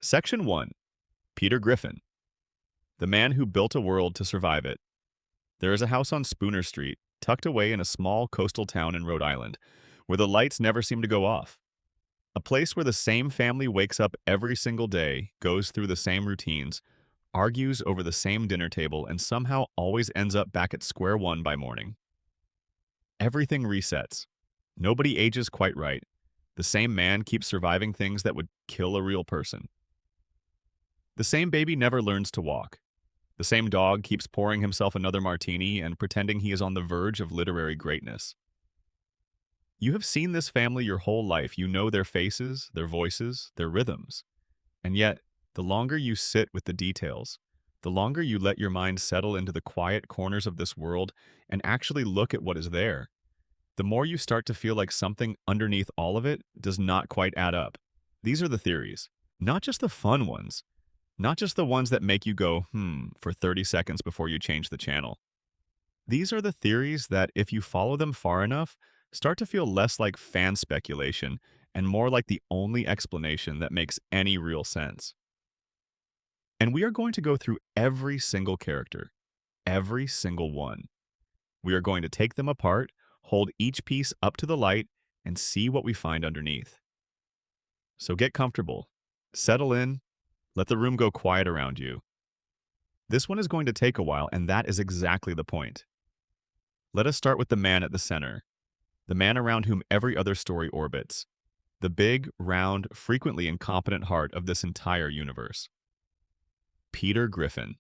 Section 1. Peter Griffin, the man who built a world to survive it. There is a house on Spooner Street, tucked away in a small coastal town in Rhode Island, where the lights never seem to go off. A place where the same family wakes up every single day, goes through the same routines, argues over the same dinner table, and somehow always ends up back at square one by morning. Everything resets. Nobody ages quite right. The same man keeps surviving things that would kill a real person. The same baby never learns to walk. The same dog keeps pouring himself another martini and pretending he is on the verge of literary greatness. You have seen this family your whole life. You know their faces, their voices, their rhythms. And yet, the longer you sit with the details, the longer you let your mind settle into the quiet corners of this world and actually look at what is there, the more you start to feel like something underneath all of it does not quite add up. These are the theories, not just the fun ones, not just the ones that make you go, for 30 seconds before you change the channel. These are the theories that, if you follow them far enough, start to feel less like fan speculation and more like the only explanation that makes any real sense. And we are going to go through every single character, every single one. We are going to take them apart, hold each piece up to the light, and see what we find underneath. So get comfortable, settle in, let the room go quiet around you. This one is going to take a while, and that is exactly the point. Let us start with the man at the center, the man around whom every other story orbits, the big, round, frequently incompetent heart of this entire universe. Peter Griffin.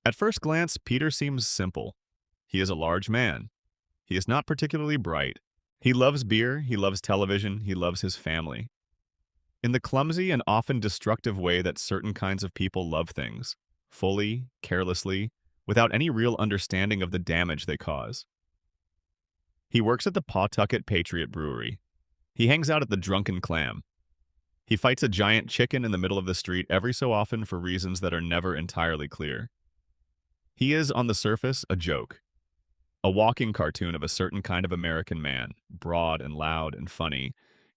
At first glance, Peter seems simple. He is a large man. He is not particularly bright. He loves beer, he loves television, he loves his family. In the clumsy and often destructive way that certain kinds of people love things, fully, carelessly, without any real understanding of the damage they cause. He works at the Pawtucket Patriot Brewery. He hangs out at the Drunken Clam. He fights a giant chicken in the middle of the street every so often for reasons that are never entirely clear. He is, on the surface, a joke. A walking cartoon of a certain kind of American man, broad and loud and funny,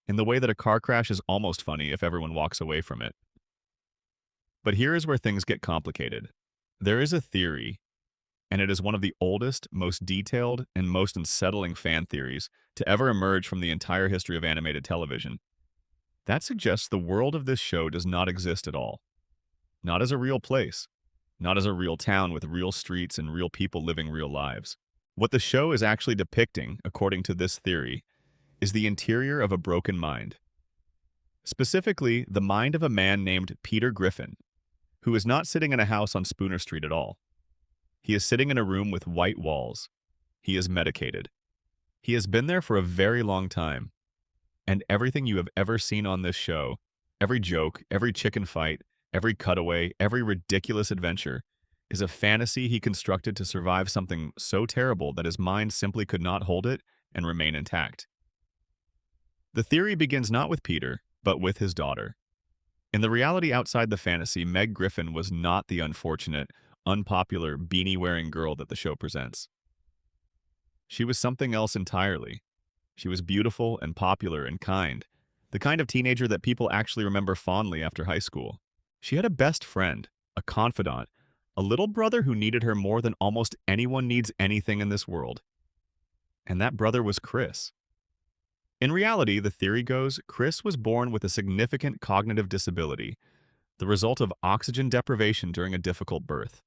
in the way that a car crash is almost funny if everyone walks away from it. But here is where things get complicated. There is a theory, and it is one of the oldest, most detailed, and most unsettling fan theories to ever emerge from the entire history of animated television. That suggests the world of this show does not exist at all. Not as a real place. Not as a real town with real streets and real people living real lives. What the show is actually depicting, according to this theory, is the interior of a broken mind. Specifically, the mind of a man named Peter Griffin, who is not sitting in a house on Spooner Street at all. He is sitting in a room with white walls. He is medicated. He has been there for a very long time. And everything you have ever seen on this show, every joke, every chicken fight, every cutaway, every ridiculous adventure, is a fantasy he constructed to survive something so terrible that his mind simply could not hold it and remain intact. The theory begins not with Peter, but with his daughter. In the reality outside the fantasy, Meg Griffin was not the unfortunate, unpopular, beanie-wearing girl that the show presents. She was something else entirely. She was beautiful and popular and kind, the kind of teenager that people actually remember fondly after high school. She had a best friend, a confidant, a little brother who needed her more than almost anyone needs anything in this world. And that brother was Chris. In reality, the theory goes, Chris was born with a significant cognitive disability, the result of oxygen deprivation during a difficult birth.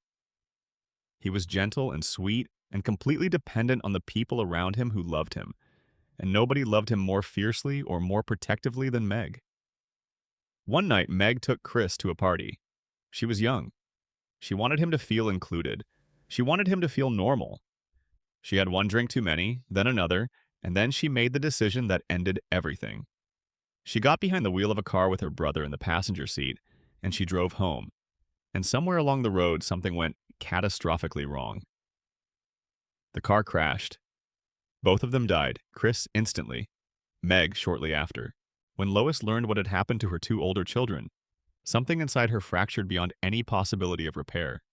He was gentle and sweet and completely dependent on the people around him who loved him, and nobody loved him more fiercely or more protectively than Meg. One night, Meg took Chris to a party. She was young. She wanted him to feel included. She wanted him to feel normal. She had one drink too many, then another, and then she made the decision that ended everything. She got behind the wheel of a car with her brother in the passenger seat, and she drove home. And somewhere along the road, something went catastrophically wrong. The car crashed. Both of them died, Chris instantly, Meg shortly after. When Lois learned what had happened to her two older children, something inside her fractured beyond any possibility of repair.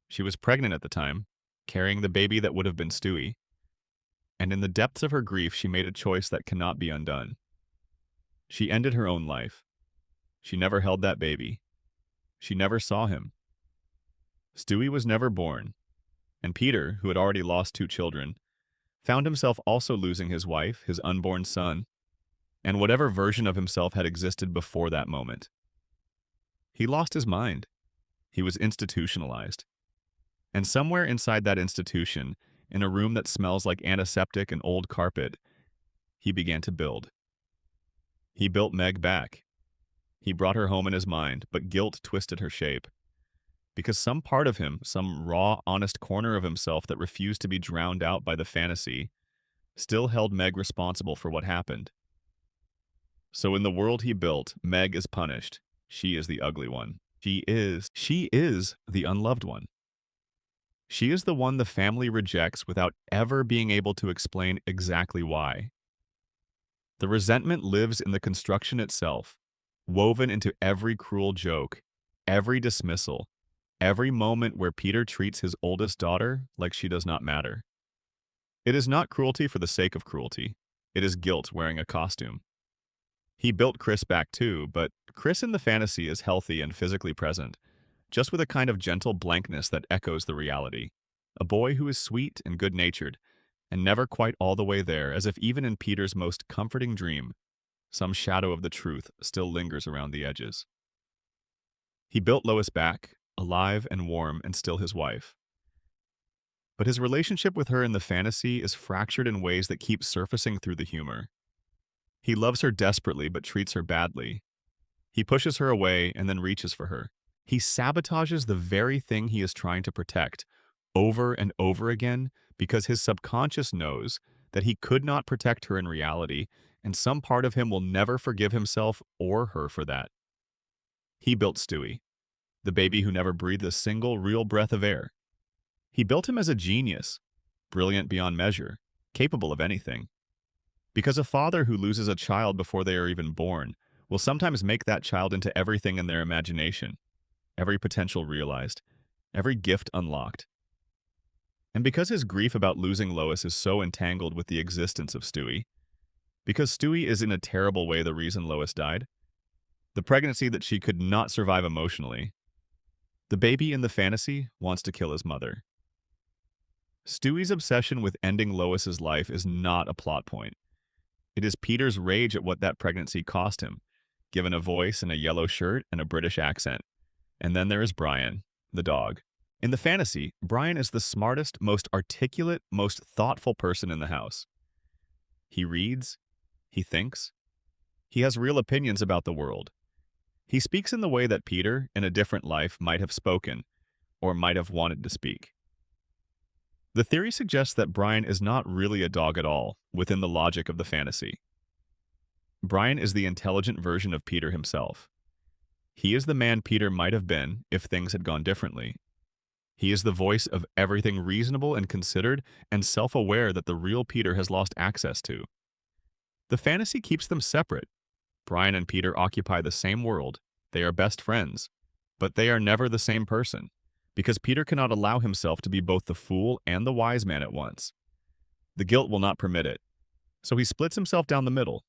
She was pregnant at the time, carrying the baby that would have been Stewie. And in the depths of her grief, she made a choice that cannot be undone. She ended her own life. She never held that baby. She never saw him. Stewie was never born, and Peter, who had already lost 2 children, found himself also losing his wife, his unborn son, and whatever version of himself had existed before that moment. He lost his mind. He was institutionalized. And somewhere inside that institution, in a room that smells like antiseptic and old carpet, he began to build. He built Meg back. He brought her home in his mind, but guilt twisted her shape. Because some part of him, some raw, honest corner of himself that refused to be drowned out by the fantasy, still held Meg responsible for what happened. So in the world he built, Meg is punished. She is the ugly one. She is the unloved one. She is the one the family rejects without ever being able to explain exactly why. The resentment lives in the construction itself, woven into every cruel joke, every dismissal, every moment where Peter treats his oldest daughter like she does not matter. It is not cruelty for the sake of cruelty. It is guilt wearing a costume. He built Chris back too, but Chris in the fantasy is healthy and physically present, just with a kind of gentle blankness that echoes the reality. A boy who is sweet and good-natured, and never quite all the way there, as if even in Peter's most comforting dream, some shadow of the truth still lingers around the edges. He built Lois back, alive and warm and still his wife. But his relationship with her in the fantasy is fractured in ways that keep surfacing through the humor. He loves her desperately but treats her badly. He pushes her away and then reaches for her. He sabotages the very thing he is trying to protect over and over again because his subconscious knows that he could not protect her in reality, and some part of him will never forgive himself or her for that. He built Stewie, the baby who never breathed a single real breath of air. He built him as a genius, brilliant beyond measure, capable of anything. Because a father who loses a child before they are even born will sometimes make that child into everything in their imagination, every potential realized, every gift unlocked. And because his grief about losing Lois is so entangled with the existence of Stewie, because Stewie is in a terrible way the reason Lois died, the pregnancy that she could not survive emotionally, the baby in the fantasy wants to kill his mother. Stewie's obsession with ending Lois's life is not a plot point. It is Peter's rage at what that pregnancy cost him, given a voice and a yellow shirt and a British accent. And then there is Brian, the dog. In the fantasy, Brian is the smartest, most articulate, most thoughtful person in the house. He reads, he thinks, he has real opinions about the world. He speaks in the way that Peter, in a different life, might have spoken, or might have wanted to speak. The theory suggests that Brian is not really a dog at all, within the logic of the fantasy. Brian is the intelligent version of Peter himself. He is the man Peter might have been if things had gone differently. He is the voice of everything reasonable and considered and self-aware that the real Peter has lost access to. The fantasy keeps them separate. Brian and Peter occupy the same world. They are best friends, but they are never the same person, because Peter cannot allow himself to be both the fool and the wise man at once. The guilt will not permit it, so he splits himself down the middle.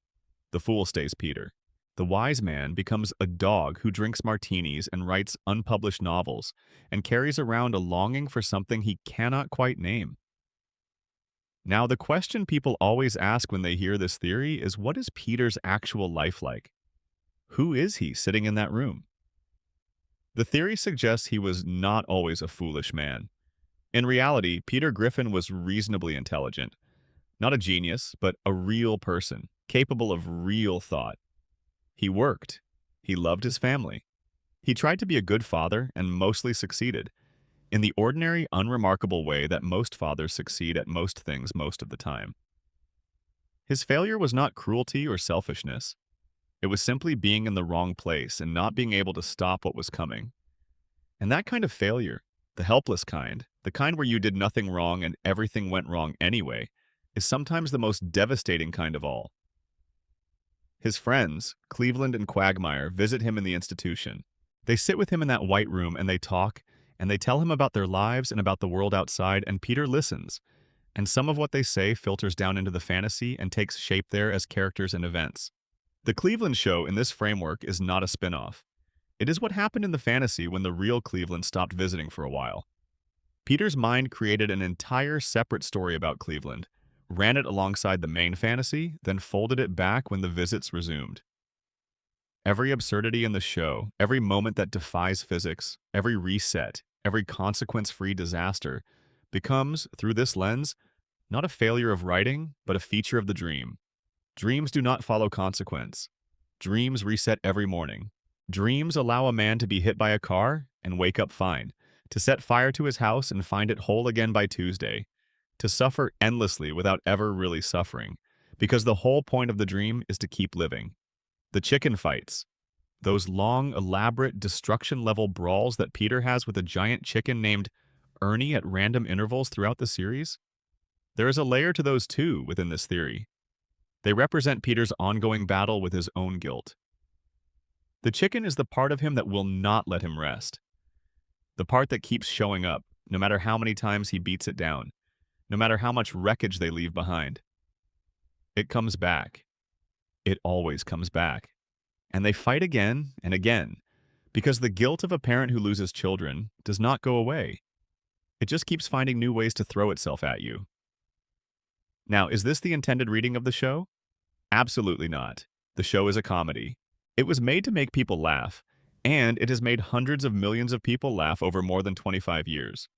The fool stays Peter. The wise man becomes a dog who drinks martinis and writes unpublished novels and carries around a longing for something he cannot quite name. Now, the question people always ask when they hear this theory is, what is Peter's actual life like? Who is he sitting in that room? The theory suggests he was not always a foolish man. In reality, Peter Griffin was reasonably intelligent. Not a genius, but a real person, capable of real thought. He worked. He loved his family. He tried to be a good father and mostly succeeded, in the ordinary, unremarkable way that most fathers succeed at most things most of the time. His failure was not cruelty or selfishness. It was simply being in the wrong place and not being able to stop what was coming. And that kind of failure, the helpless kind, the kind where you did nothing wrong and everything went wrong anyway, is sometimes the most devastating kind of all. His friends, Cleveland and Quagmire, visit him in the institution. They sit with him in that white room and they talk, and they tell him about their lives and about the world outside, and Peter listens. And some of what they say filters down into the fantasy and takes shape there as characters and events. The Cleveland Show in this framework is not a spin-off. It is what happened in the fantasy when the real Cleveland stopped visiting for a while. Peter's mind created an entire separate story about Cleveland, ran it alongside the main fantasy, then folded it back when the visits resumed. Every absurdity in the show, every moment that defies physics, every reset, every consequence-free disaster becomes, through this lens, not a failure of writing, but a feature of the dream. Dreams do not follow consequence. Dreams reset every morning. Dreams allow a man to be hit by a car and wake up fine, to set fire to his house and find it whole again by Tuesday, to suffer endlessly without ever really suffering, because the whole point of the dream is to keep living. The chicken fights, those long, elaborate, destruction-level brawls that Peter has with a giant chicken named Ernie at random intervals throughout the series, there is a layer to those too within this theory. They represent Peter's ongoing battle with his own guilt. The chicken is the part of him that will not let him rest. The part that keeps showing up, no matter how many times he beats it down, no matter how much wreckage they leave behind. It comes back. It always comes back. And they fight again and again, because the guilt of a parent who loses children does not go away. It just keeps finding new ways to throw itself at you. Now, is this the intended reading of the show? Absolutely not. The show is a comedy. It was made to make people laugh, and it has made hundreds of millions of people laugh over more than 25 years.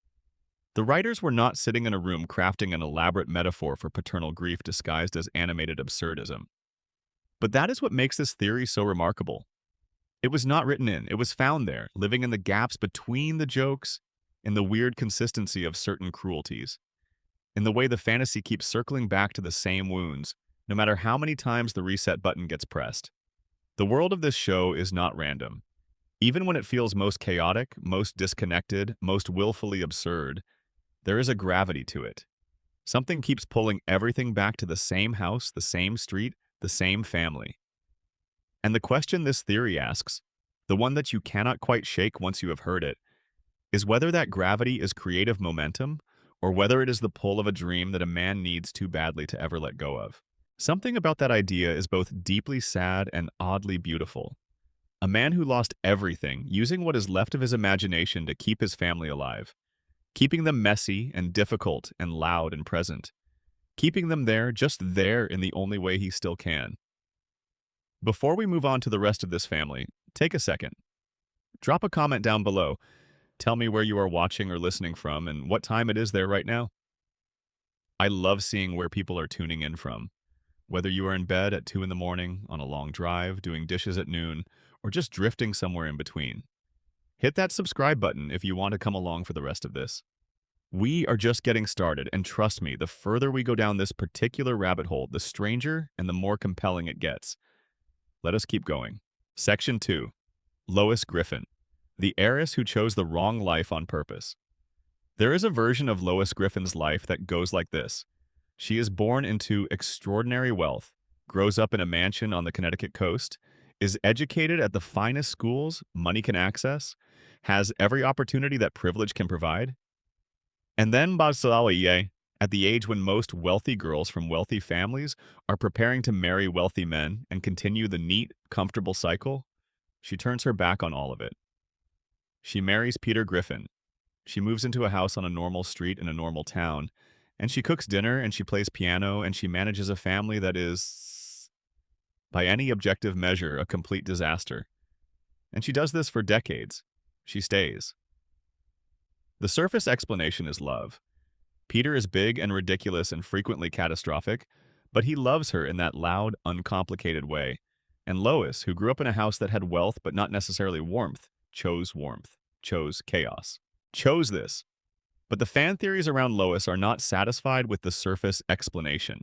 The writers were not sitting in a room crafting an elaborate metaphor for paternal grief disguised as animated absurdism. But that is what makes this theory so remarkable. It was not written in, it was found there, living in the gaps between the jokes and the weird consistency of certain cruelties. In the way the fantasy keeps circling back to the same wounds, no matter how many times the reset button gets pressed. The world of this show is not random. Even when it feels most chaotic, most disconnected, most willfully absurd, there is a gravity to it. Something keeps pulling everything back to the same house, the same street, the same family. And the question this theory asks, the one that you cannot quite shake once you have heard it, is whether that gravity is creative momentum or whether it is the pull of a dream that a man needs too badly to ever let go of. Something about that idea is both deeply sad and oddly beautiful. A man who lost everything, using what is left of his imagination to keep his family alive, keeping them messy and difficult and loud and present, keeping them there, just there in the only way he still can. Before we move on to the rest of this family, take a second. Drop a comment down below. Tell me where you are watching or listening from and what time it is there right now. I love seeing where people are tuning in from. Whether you are in bed at 2 in the morning, on a long drive, doing dishes at noon, or just drifting somewhere in between. Hit that subscribe button if you want to come along for the rest of this. We are just getting started, and trust me, the further we go down this particular rabbit hole, the stranger and the more compelling it gets. Let us keep going. Section 2. Lois Griffin, the heiress who chose the wrong life on purpose. There is a version of Lois Griffin's life that goes like this. She is born into extraordinary wealth, grows up in a mansion on the Connecticut coast, is educated at the finest schools money can access, has every opportunity that privilege can provide. And then Basalaye, at the age when most wealthy girls from wealthy families are preparing to marry wealthy men and continue the neat, comfortable cycle, she turns her back on all of it. She marries Peter Griffin. She moves into a house on a normal street in a normal town, and she cooks dinner and she plays piano and she manages a family that is, by any objective measure, a complete disaster. And she does this for decades. She stays. The surface explanation is love. Peter is big and ridiculous and frequently catastrophic, but he loves her in that loud, uncomplicated way. And Lois, who grew up in a house that had wealth but not necessarily warmth, chose chaos, chose this. But the fan theories around Lois are not satisfied with the surface explanation.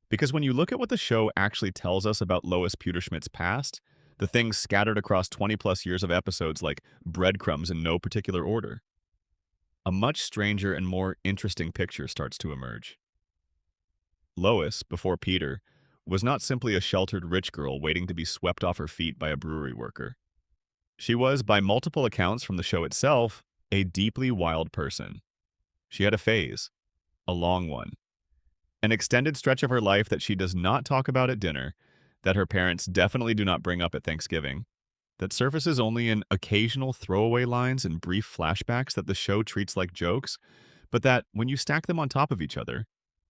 Because when you look at what the show actually tells us about Lois Pewterschmidt's past, the things scattered across 20-plus years of episodes like breadcrumbs in no particular order, a much stranger and more interesting picture starts to emerge. Lois, before Peter, was not simply a sheltered rich girl waiting to be swept off her feet by a brewery worker. She was, by multiple accounts from the show itself, a deeply wild person. She had a phase, a long one, an extended stretch of her life that she does not talk about at dinner, that her parents definitely do not bring up at Thanksgiving, that surfaces only in occasional throwaway lines and brief flashbacks that the show treats like jokes, but that, when you stack them on top of each other,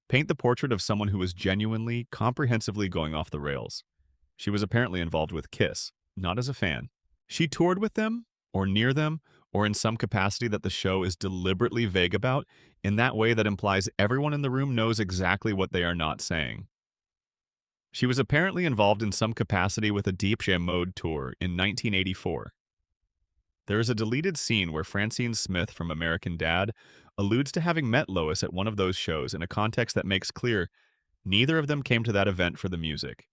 paint the portrait of someone who was genuinely, comprehensively going off the rails. She was apparently involved with Kiss, not as a fan. She toured with them, or near them, or in some capacity that the show is deliberately vague about, in that way that implies everyone in the room knows exactly what they are not saying. She was apparently involved in some capacity with a Depeche Mode tour in 1984. There is a deleted scene where Francine Smith from American Dad alludes to having met Lois at one of those shows in a context that makes clear neither of them came to that event for the music.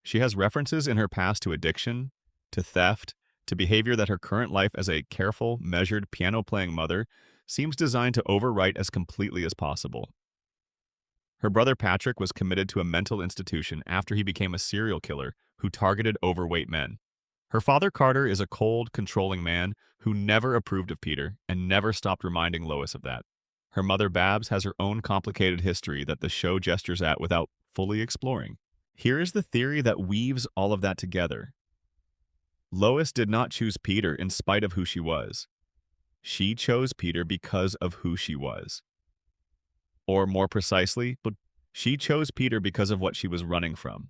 She has references in her past to addiction, to theft, to behavior that her current life as a careful, measured, piano-playing mother seems designed to overwrite as completely as possible. Her brother Patrick was committed to a mental institution after he became a serial killer who targeted overweight men. Her father Carter is a cold, controlling man who never approved of Peter and never stopped reminding Lois of that. Her mother Babs has her own complicated history that the show gestures at without fully exploring. Here is the theory that weaves all of that together. Lois did not choose Peter in spite of who she was. She chose Peter because of who she was. Or more precisely, she chose Peter because of what she was running from.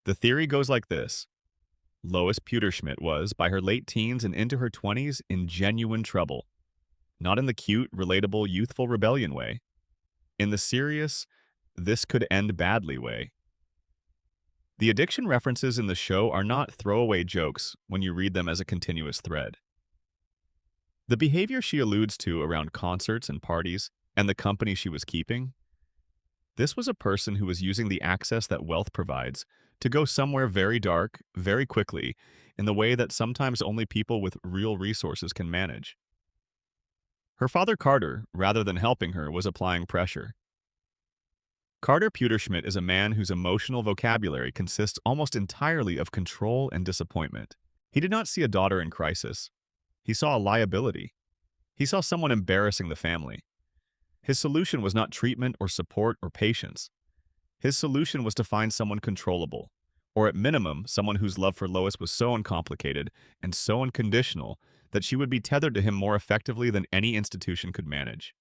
The theory goes like this. Lois Pewterschmidt was, by her late teens and into her 20s, in genuine trouble. Not in the cute, relatable, youthful rebellion way. In the serious, this could end badly way. The addiction references in the show are not throwaway jokes when you read them as a continuous thread. The behavior she alludes to around concerts and parties, and the company she was keeping, this was a person who was using the access that wealth provides to go somewhere very dark, very quickly, in the way that sometimes only people with real resources can manage. Her father Carter, rather than helping her, was applying pressure. Carter Pewterschmidt is a man whose emotional vocabulary consists almost entirely of control and disappointment. He did not see a daughter in crisis. He saw a liability. He saw someone embarrassing the family. His solution was not treatment or support or patience. His solution was to find someone controllable, or at minimum, someone whose love for Lois was so uncomplicated and so unconditional that she would be tethered to him more effectively than any institution could manage.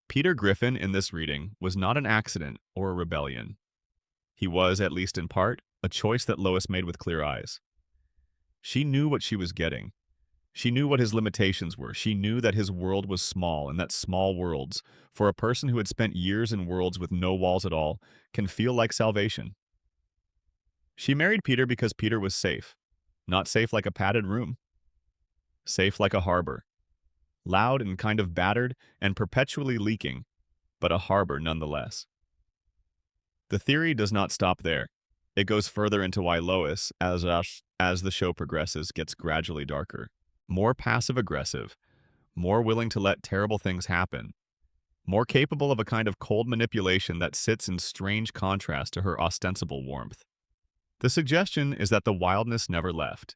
Peter Griffin, in this reading, was not an accident or a rebellion. He was, at least in part, a choice that Lois made with clear eyes. She knew what she was getting. She knew what his limitations were. She knew that his world was small and that small worlds, for a person who had spent years in worlds with no walls at all, can feel like salvation. She married Peter because Peter was safe. Not safe like a padded room. Safe like a harbor. Loud and kind of battered and perpetually leaking, but a harbor nonetheless. The theory does not stop there. It goes further into why Lois, as the show progresses, gets gradually darker. More passive-aggressive, more willing to let terrible things happen, more capable of a kind of cold manipulation that sits in strange contrast to her ostensible warmth. The suggestion is that the wildness never left.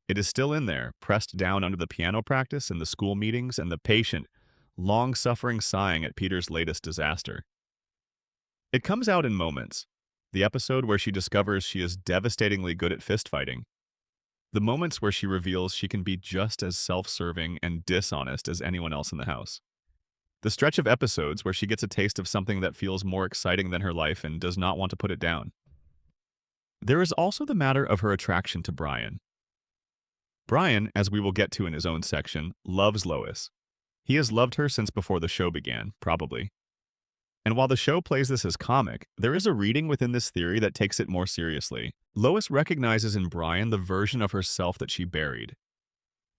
It is still in there, pressed down under the piano practice and the school meetings and the patient, long-suffering sighing at Peter's latest disaster. It comes out in moments. The episode where she discovers she is devastatingly good at fist-fighting. The moments where she reveals she can be just as self-serving and dishonest as anyone else in the house. The stretch of episodes where she gets a taste of something that feels more exciting than her life and does not want to put it down. There is also the matter of her attraction to Brian. Brian, as we will get to in his own section, loves Lois. He has loved her since before the show began, probably. And while the show plays this as comic, there is a reading within this theory that takes it more seriously. Lois recognizes in Brian the version of herself that she buried.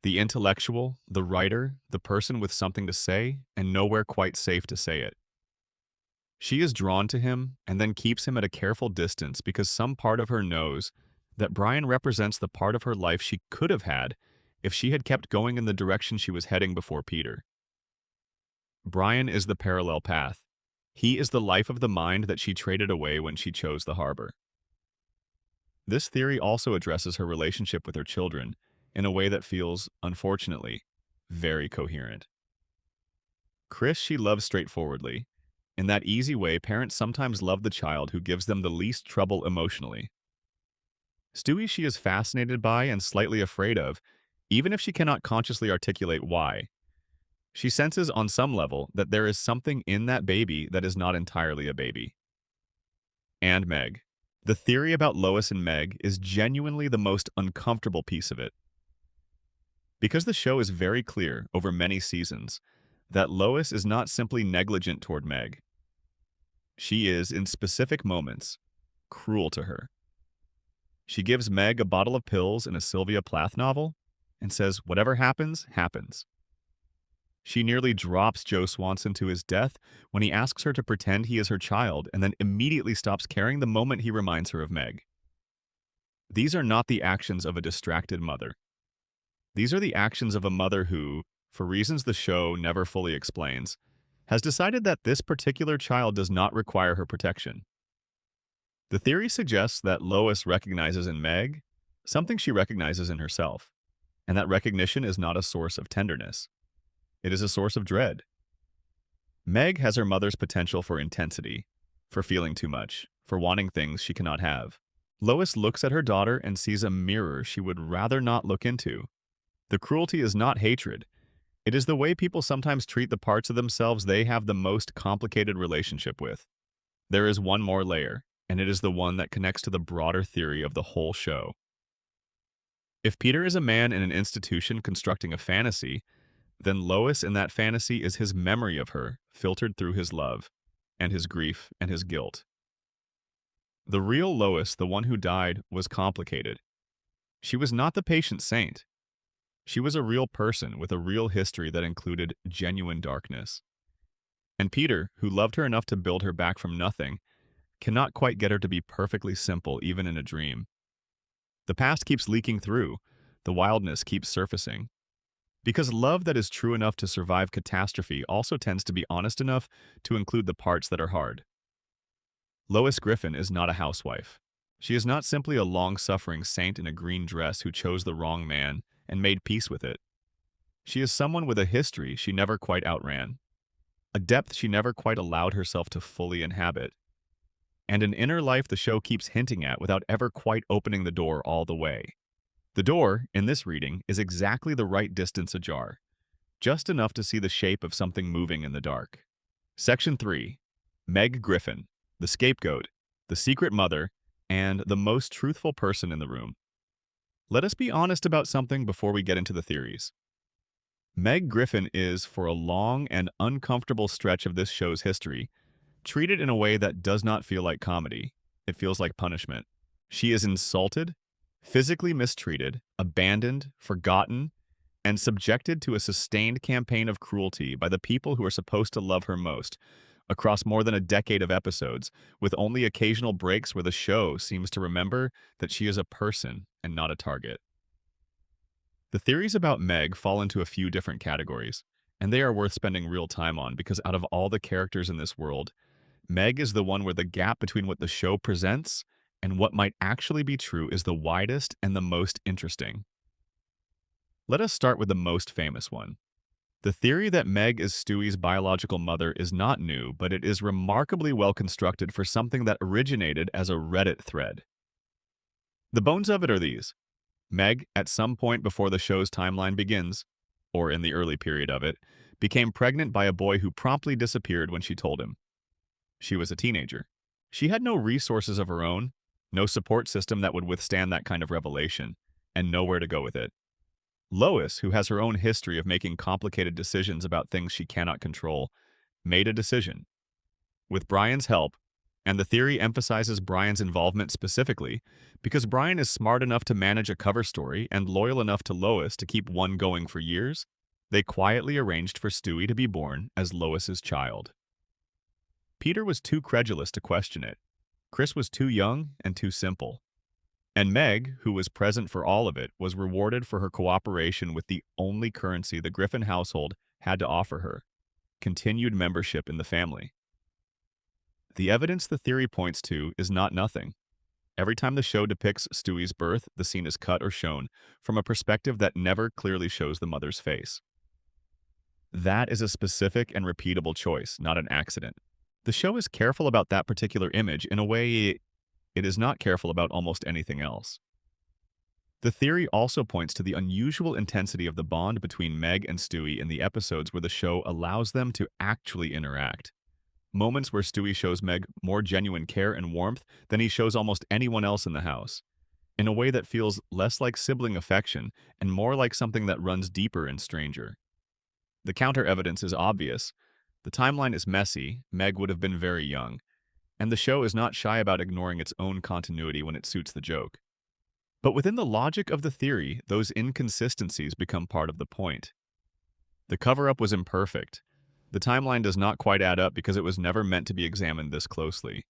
The intellectual, the writer, the person with something to say, and nowhere quite safe to say it. She is drawn to him and then keeps him at a careful distance because some part of her knows that Brian represents the part of her life she could have had if she had kept going in the direction she was heading before Peter. Brian is the parallel path. He is the life of the mind that she traded away when she chose the harbor. This theory also addresses her relationship with her children in a way that feels, unfortunately, very coherent. Chris she loves straightforwardly. In that easy way, parents sometimes love the child who gives them the least trouble emotionally. Stewie she is fascinated by and slightly afraid of, even if she cannot consciously articulate why. She senses on some level that there is something in that baby that is not entirely a baby. And Meg. The theory about Lois and Meg is genuinely the most uncomfortable piece of it. Because the show is very clear over many seasons that Lois is not simply negligent toward Meg. She is, in specific moments, cruel to her. She gives Meg a bottle of pills in a Sylvia Plath novel and says, whatever happens, happens. She nearly drops Joe Swanson to his death when he asks her to pretend he is her child and then immediately stops caring the moment he reminds her of Meg. These are not the actions of a distracted mother. These are the actions of a mother who, for reasons the show never fully explains, has decided that this particular child does not require her protection. The theory suggests that Lois recognizes in Meg something she recognizes in herself, and that recognition is not a source of tenderness. It is a source of dread. Meg has her mother's potential for intensity, for feeling too much, for wanting things she cannot have. Lois looks at her daughter and sees a mirror she would rather not look into. The cruelty is not hatred. It is the way people sometimes treat the parts of themselves they have the most complicated relationship with. There is one more layer, and it is the one that connects to the broader theory of the whole show. If Peter is a man in an institution constructing a fantasy, then Lois in that fantasy is his memory of her, filtered through his love, and his grief and his guilt. The real Lois, the one who died, was complicated. She was not the patient saint. She was a real person with a real history that included genuine darkness. And Peter, who loved her enough to build her back from nothing, cannot quite get her to be perfectly simple even in a dream. The past keeps leaking through, the wildness keeps surfacing. Because love that is true enough to survive catastrophe also tends to be honest enough to include the parts that are hard. Lois Griffin is not a housewife. She is not simply a long-suffering saint in a green dress who chose the wrong man and made peace with it. She is someone with a history she never quite outran, a depth she never quite allowed herself to fully inhabit, and an inner life the show keeps hinting at without ever quite opening the door all the way. The door, in this reading, is exactly the right distance ajar, just enough to see the shape of something moving in the dark. Section 3. Meg Griffin, the scapegoat, the secret mother, and the most truthful person in the room. Let us be honest about something before we get into the theories. Meg Griffin is, for a long and uncomfortable stretch of this show's history, treated in a way that does not feel like comedy. It feels like punishment. She is insulted, physically mistreated, abandoned, forgotten, and subjected to a sustained campaign of cruelty by the people who are supposed to love her most, across more than a decade of episodes, with only occasional breaks where the show seems to remember that she is a person and not a target. The theories about Meg fall into a few different categories, and they are worth spending real time on because out of all the characters in this world, Meg is the one where the gap between what the show presents and what might actually be true is the widest and the most interesting. Let us start with the most famous one. The theory that Meg is Stewie's biological mother is not new, but it is remarkably well constructed for something that originated as a Reddit thread. The bones of it are these. Meg, at some point before the show's timeline begins, or in the early period of it, became pregnant by a boy who promptly disappeared when she told him. She was a teenager. She had no resources of her own, no support system that would withstand that kind of revelation, and nowhere to go with it. Lois, who has her own history of making complicated decisions about things she cannot control, made a decision. With Brian's help, and the theory emphasizes Brian's involvement specifically, because Brian is smart enough to manage a cover story and loyal enough to Lois to keep one going for years, they quietly arranged for Stewie to be born as Lois's child. Peter was too credulous to question it. Chris was too young and too simple. And Meg, who was present for all of it, was rewarded for her cooperation with the only currency the Griffin household had to offer her: continued membership in the family. The evidence the theory points to is not nothing. Every time the show depicts Stewie's birth, the scene is cut or shown from a perspective that never clearly shows the mother's face. That is a specific and repeatable choice, not an accident. The show is careful about that particular image in a way it is not careful about almost anything else. The theory also points to the unusual intensity of the bond between Meg and Stewie in the episodes where the show allows them to actually interact. Moments where Stewie shows Meg more genuine care and warmth than he shows almost anyone else in the house, in a way that feels less like sibling affection and more like something that runs deeper and stranger. The counter evidence is obvious. The timeline is messy, Meg would have been very young, and the show is not shy about ignoring its own continuity when it suits the joke. But within the logic of the theory, those inconsistencies become part of the point. The cover-up was imperfect. The timeline does not quite add up because it was never meant to be examined this closely.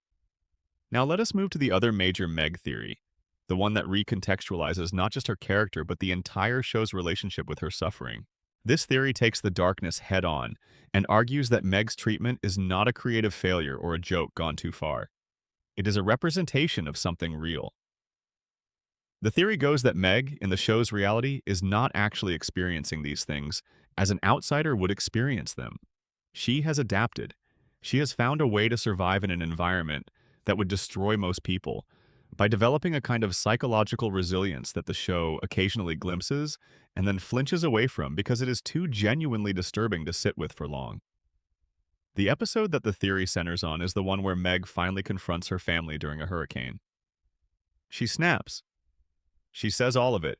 Now let us move to the other major Meg theory, the one that recontextualizes not just her character but the entire show's relationship with her suffering. This theory takes the darkness head-on and argues that Meg's treatment is not a creative failure or a joke gone too far. It is a representation of something real. The theory goes that Meg, in the show's reality, is not actually experiencing these things as an outsider would experience them. She has adapted. She has found a way to survive in an environment that would destroy most people by developing a kind of psychological resilience that the show occasionally glimpses and then flinches away from because it is too genuinely disturbing to sit with for long. The episode that the theory centers on is the one where Meg finally confronts her family during a hurricane. She snaps. She says all of it.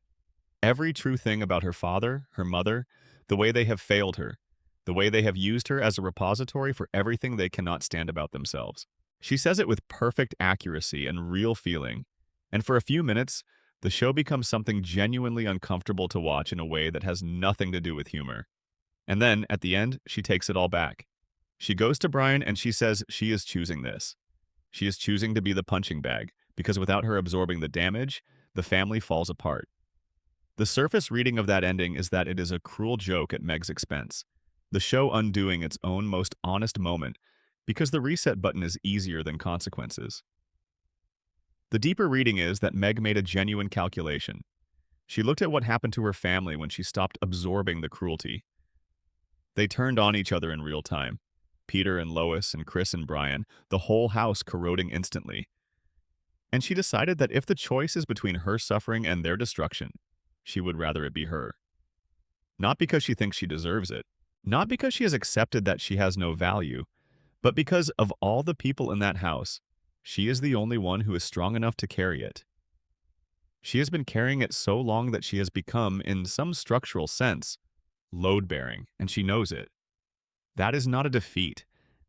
Every true thing about her father, her mother, the way they have failed her, the way they have used her as a repository for everything they cannot stand about themselves. She says it with perfect accuracy and real feeling, and for a few minutes, the show becomes something genuinely uncomfortable to watch in a way that has nothing to do with humor. And then, at the end, she takes it all back. She goes to Brian and she says she is choosing this. She is choosing to be the punching bag, because without her absorbing the damage, the family falls apart. The surface reading of that ending is that it is a cruel joke at Meg's expense, the show undoing its own most honest moment because the reset button is easier than consequences. The deeper reading is that Meg made a genuine calculation. She looked at what happened to her family when she stopped absorbing the cruelty. They turned on each other in real time. Peter and Lois and Chris and Brian, the whole house corroding instantly. And she decided that if the choice is between her suffering and their destruction, she would rather it be her. Not because she thinks she deserves it, not because she has accepted that she has no value, but because of all the people in that house, she is the only one who is strong enough to carry it. She has been carrying it so long that she has become, in some structural sense, load-bearing, and she knows it. That is not a defeat.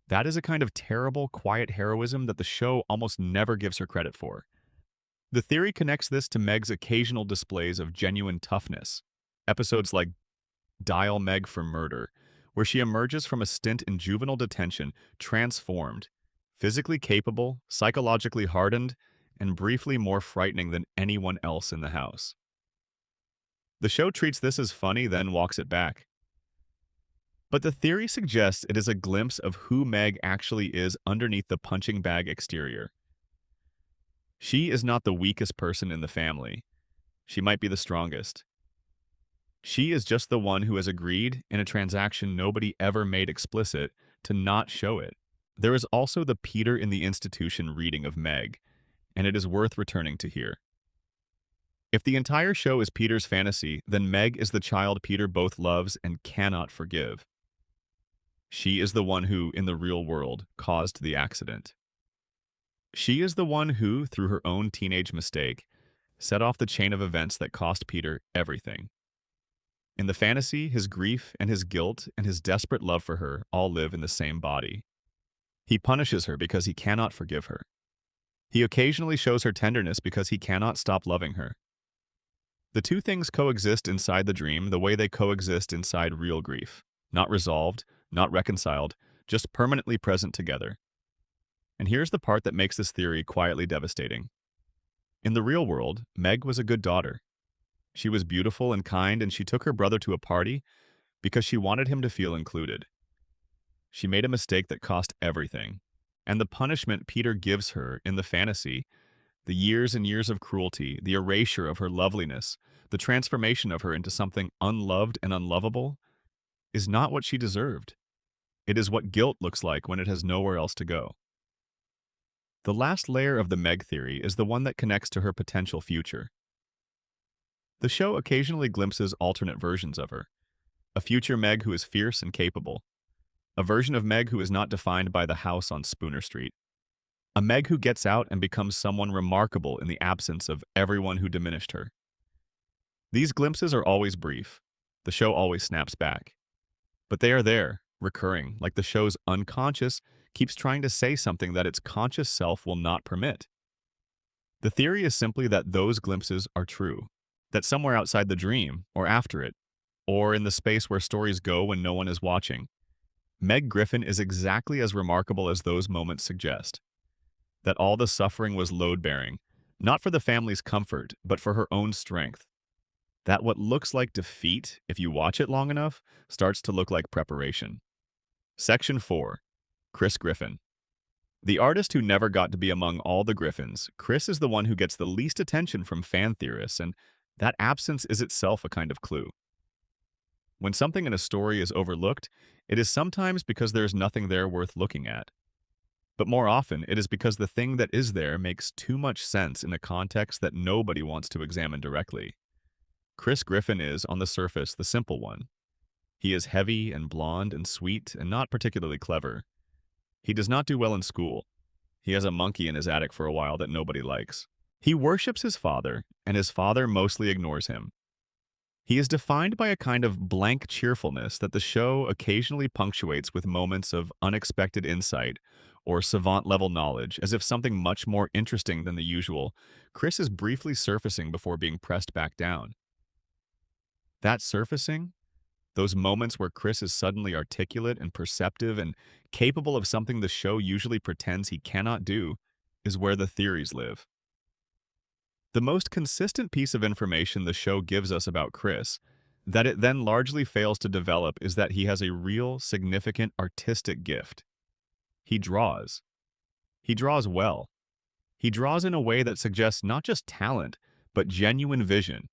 That is a kind of terrible, quiet heroism that the show almost never gives her credit for. The theory connects this to Meg's occasional displays of genuine toughness. Episodes like Dial Meg for Murder, where she emerges from a stint in juvenile detention transformed, physically capable, psychologically hardened, and briefly more frightening than anyone else in the house. The show treats this as funny, then walks it back. But the theory suggests it is a glimpse of who Meg actually is underneath the punching bag exterior. She is not the weakest person in the family. She might be the strongest. She is just the one who has agreed, in a transaction nobody ever made explicit, to not show it. There is also the Peter in the institution reading of Meg, and it is worth returning to here. If the entire show is Peter's fantasy, then Meg is the child Peter both loves and cannot forgive. She is the one who, in the real world, caused the accident. She is the one who, through her own teenage mistake, set off the chain of events that cost Peter everything. In the fantasy, his grief and his guilt and his desperate love for her all live in the same body. He punishes her because he cannot forgive her. He occasionally shows her tenderness because he cannot stop loving her. The two things coexist inside the dream the way they coexist inside real grief, not resolved, not reconciled, just permanently present together. And here's the part that makes this theory quietly devastating. In the real world, Meg was a good daughter. She was beautiful and kind, and she took her brother to a party because she wanted him to feel included. She made a mistake that cost everything, and the punishment Peter gives her in the fantasy, the years and years of cruelty, the erasure of her loveliness, the transformation of her into something unloved and unlovable, is not what she deserved. It is what guilt looks like when it has nowhere else to go. The last layer of the Meg theory is the one that connects to her potential future. The show occasionally glimpses alternate versions of her. A future Meg who is fierce and capable. A version of Meg who is not defined by the house on Spooner Street. A Meg who gets out and becomes someone remarkable in the absence of everyone who diminished her. These glimpses are always brief. The show always snaps back. But they are there, recurring, like the show's unconscious keeps trying to say something that its conscious self will not permit. The theory is simply that those glimpses are true, that somewhere outside the dream, or after it, or in the space where stories go when no one is watching, Meg Griffin is exactly as remarkable as those moments suggest. That all the suffering was load-bearing, not for the family's comfort, but for her own strength. That what looks like defeat, if you watch it long enough, starts to look like preparation. Section 4. Chris Griffin. The artist who never got to be among all the Griffins, Chris is the one who gets the least attention from fan theorists, and that absence is itself a kind of clue. When something in a story is overlooked, it is sometimes because there is nothing there worth looking at. But more often, it is because the thing that is there makes too much sense in a context that nobody wants to examine directly. Chris Griffin is, on the surface, the simple one. He is heavy and blonde and sweet and not particularly clever. He does not do well in school. He has a monkey in his attic for a while that nobody likes. He worships his father, and his father mostly ignores him. He is defined by a kind of blank cheerfulness that the show occasionally punctuates with moments of unexpected insight or savant-level knowledge, as if something much more interesting than the usual. Chris is briefly surfacing before being pressed back down. That surfacing, those moments where Chris is suddenly articulate and perceptive and capable of something the show usually pretends he cannot do, is where the theories live. The most consistent piece of information the show gives us about Chris, that it then largely fails to develop, is that he has a real, significant artistic gift. He draws. He draws well. He draws in a way that suggests not just talent, but genuine vision.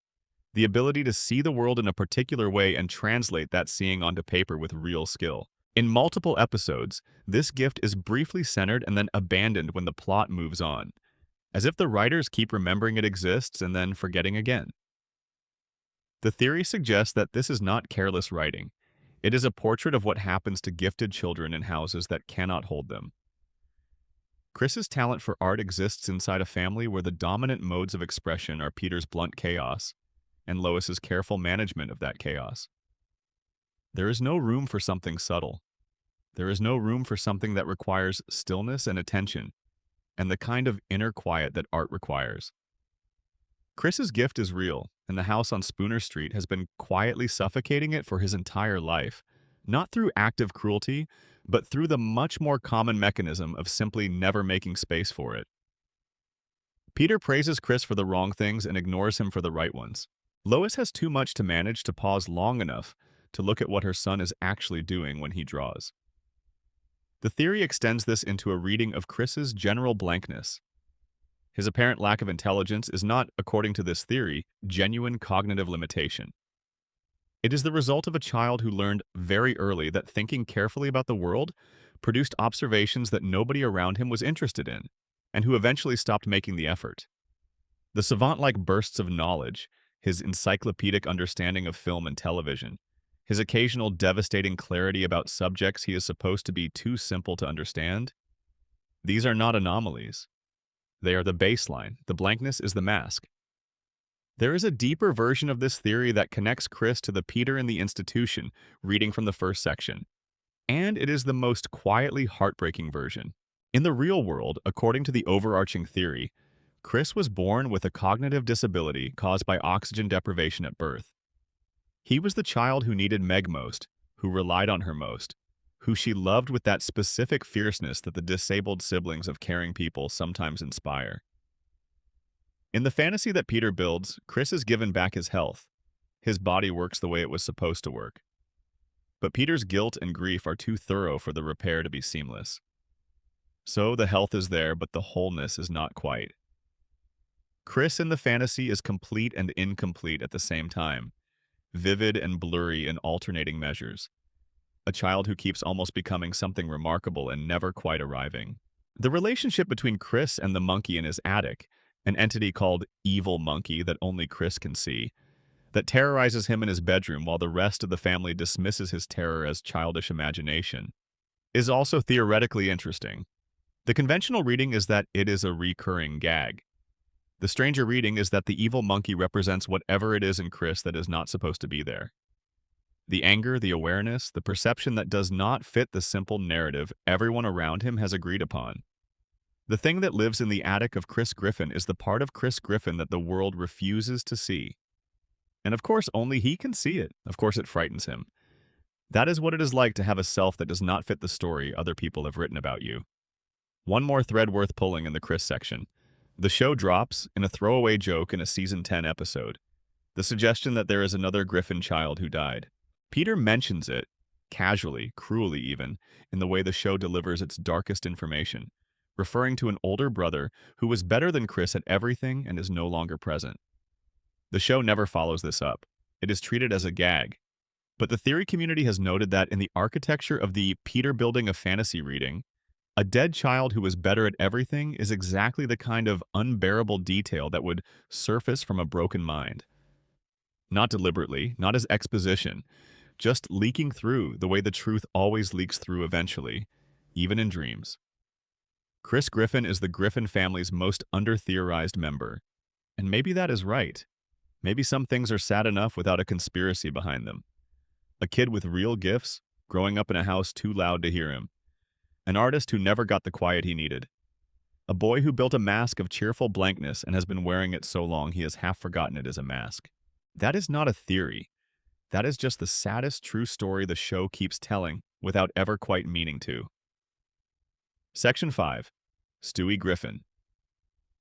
The ability to see the world in a particular way and translate that seeing onto paper with real skill. In multiple episodes, this gift is briefly centered and then abandoned when the plot moves on, as if the writers keep remembering it exists and then forgetting again. The theory suggests that this is not careless writing. It is a portrait of what happens to gifted children in houses that cannot hold them. Chris's talent for art exists inside a family where the dominant modes of expression are Peter's blunt chaos and Lois's careful management of that chaos. There is no room for something subtle. There is no room for something that requires stillness and attention, and the kind of inner quiet that art requires. Chris's gift is real, and the house on Spooner Street has been quietly suffocating it for his entire life, not through active cruelty, but through the much more common mechanism of simply never making space for it. Peter praises Chris for the wrong things and ignores him for the right ones. Lois has too much to manage to pause long enough to look at what her son is actually doing when he draws. The theory extends this into a reading of Chris's general blankness. His apparent lack of intelligence is not, according to this theory, genuine cognitive limitation. It is the result of a child who learned very early that thinking carefully about the world produced observations that nobody around him was interested in, and who eventually stopped making the effort. The savant-like bursts of knowledge, his encyclopedic understanding of film and television, his occasional devastating clarity about subjects he is supposed to be too simple to understand, these are not anomalies. They are the baseline. The blankness is the mask. There is a deeper version of this theory that connects Chris to the Peter in the Institution, reading from the first section. And it is the most quietly heartbreaking version. In the real world, according to the overarching theory, Chris was born with a cognitive disability caused by oxygen deprivation at birth. He was the child who needed Meg most, who relied on her most, who she loved with that specific fierceness that the disabled siblings of caring people sometimes inspire. In the fantasy that Peter builds, Chris is given back his health. His body works the way it was supposed to work. But Peter's guilt and grief are too thorough for the repair to be seamless. So the health is there, but the wholeness is not quite. Chris in the fantasy is complete and incomplete at the same time, vivid and blurry in alternating measures. a child who keeps almost becoming something remarkable and never quite arriving. The relationship between Chris and the monkey in his attic, an entity called Evil Monkey that only Chris can see, that terrorizes him in his bedroom while the rest of the family dismisses his terror as childish imagination, is also theoretically interesting. The conventional reading is that it is a recurring gag. The stranger reading is that the evil monkey represents whatever it is in Chris that is not supposed to be there. The anger, the awareness, the perception that does not fit the simple narrative everyone around him has agreed upon. The thing that lives in the attic of Chris Griffin is the part of Chris Griffin that the world refuses to see. And of course, only he can see it. Of course, it frightens him. That is what it is like to have a self that does not fit the story other people have written about you. One more thread worth pulling in the Chris section. The show drops in a throwaway joke in a season 10 episode, the suggestion that there is another Griffin child who died. Peter mentions it, casually, cruelly even, in the way the show delivers its darkest information, referring to an older brother who was better than Chris at everything and is no longer present. The show never follows this up. It is treated as a gag. But the theory community has noted that in the architecture of the Peter building a fantasy reading, a dead child who was better at everything is exactly the kind of unbearable detail that would surface from a broken mind. Not deliberately, not as exposition, just leaking through the way the truth always leaks through eventually, even in dreams. Chris Griffin is the Griffin family's most under-theorized member. And maybe that is right. Maybe some things are sad enough without a conspiracy behind them. A kid with real gifts, growing up in a house too loud to hear him. An artist who never got the quiet he needed. A boy who built a mask of cheerful blankness and has been wearing it so long he has half forgotten it is a mask. That is not a theory. That is just the saddest true story the show keeps telling without ever quite meaning to. Section 5. Stewie Griffin.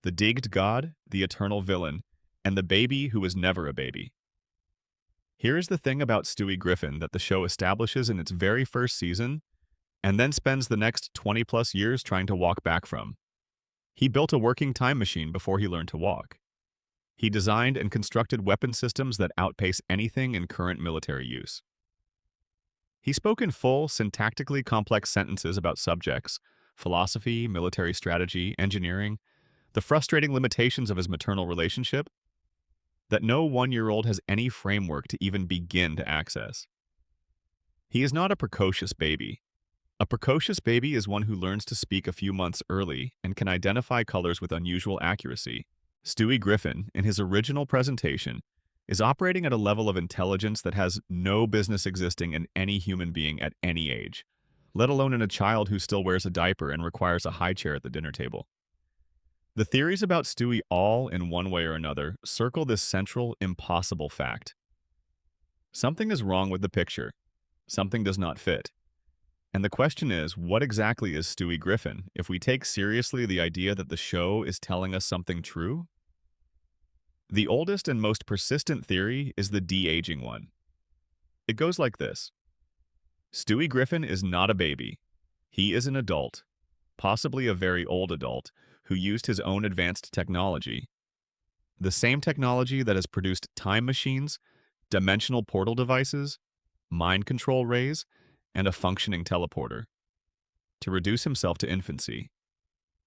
The digged god, the eternal villain, and the baby who was never a baby. Here is the thing about Stewie Griffin that the show establishes in its very first season and then spends the next 20-plus years trying to walk back from. He built a working time machine before he learned to walk. He designed and constructed weapon systems that outpace anything in current military use. He spoke in full, syntactically complex sentences about subjects, philosophy, military strategy, engineering, the frustrating limitations of his maternal relationship, that no one-year-old has any framework to even begin to access. He is not a precocious baby. A precocious baby is one who learns to speak a few months early and can identify colors with unusual accuracy. Stewie Griffin, in his original presentation, is operating at a level of intelligence that has no business existing in any human being at any age, let alone in a child who still wears a diaper and requires a high chair at the dinner table. The theories about Stewie all, in one way or another, circle this central, impossible fact. Something is wrong with the picture. Something does not fit. And the question is, what exactly is Stewie Griffin if we take seriously the idea that the show is telling us something true? The oldest and most persistent theory is the de-aging one. It goes like this. Stewie Griffin is not a baby. He is an adult, possibly a very old adult, who used his own advanced technology. The same technology that has produced time machines, dimensional portal devices, mind control rays, and a functioning teleporter. To reduce himself to infancy.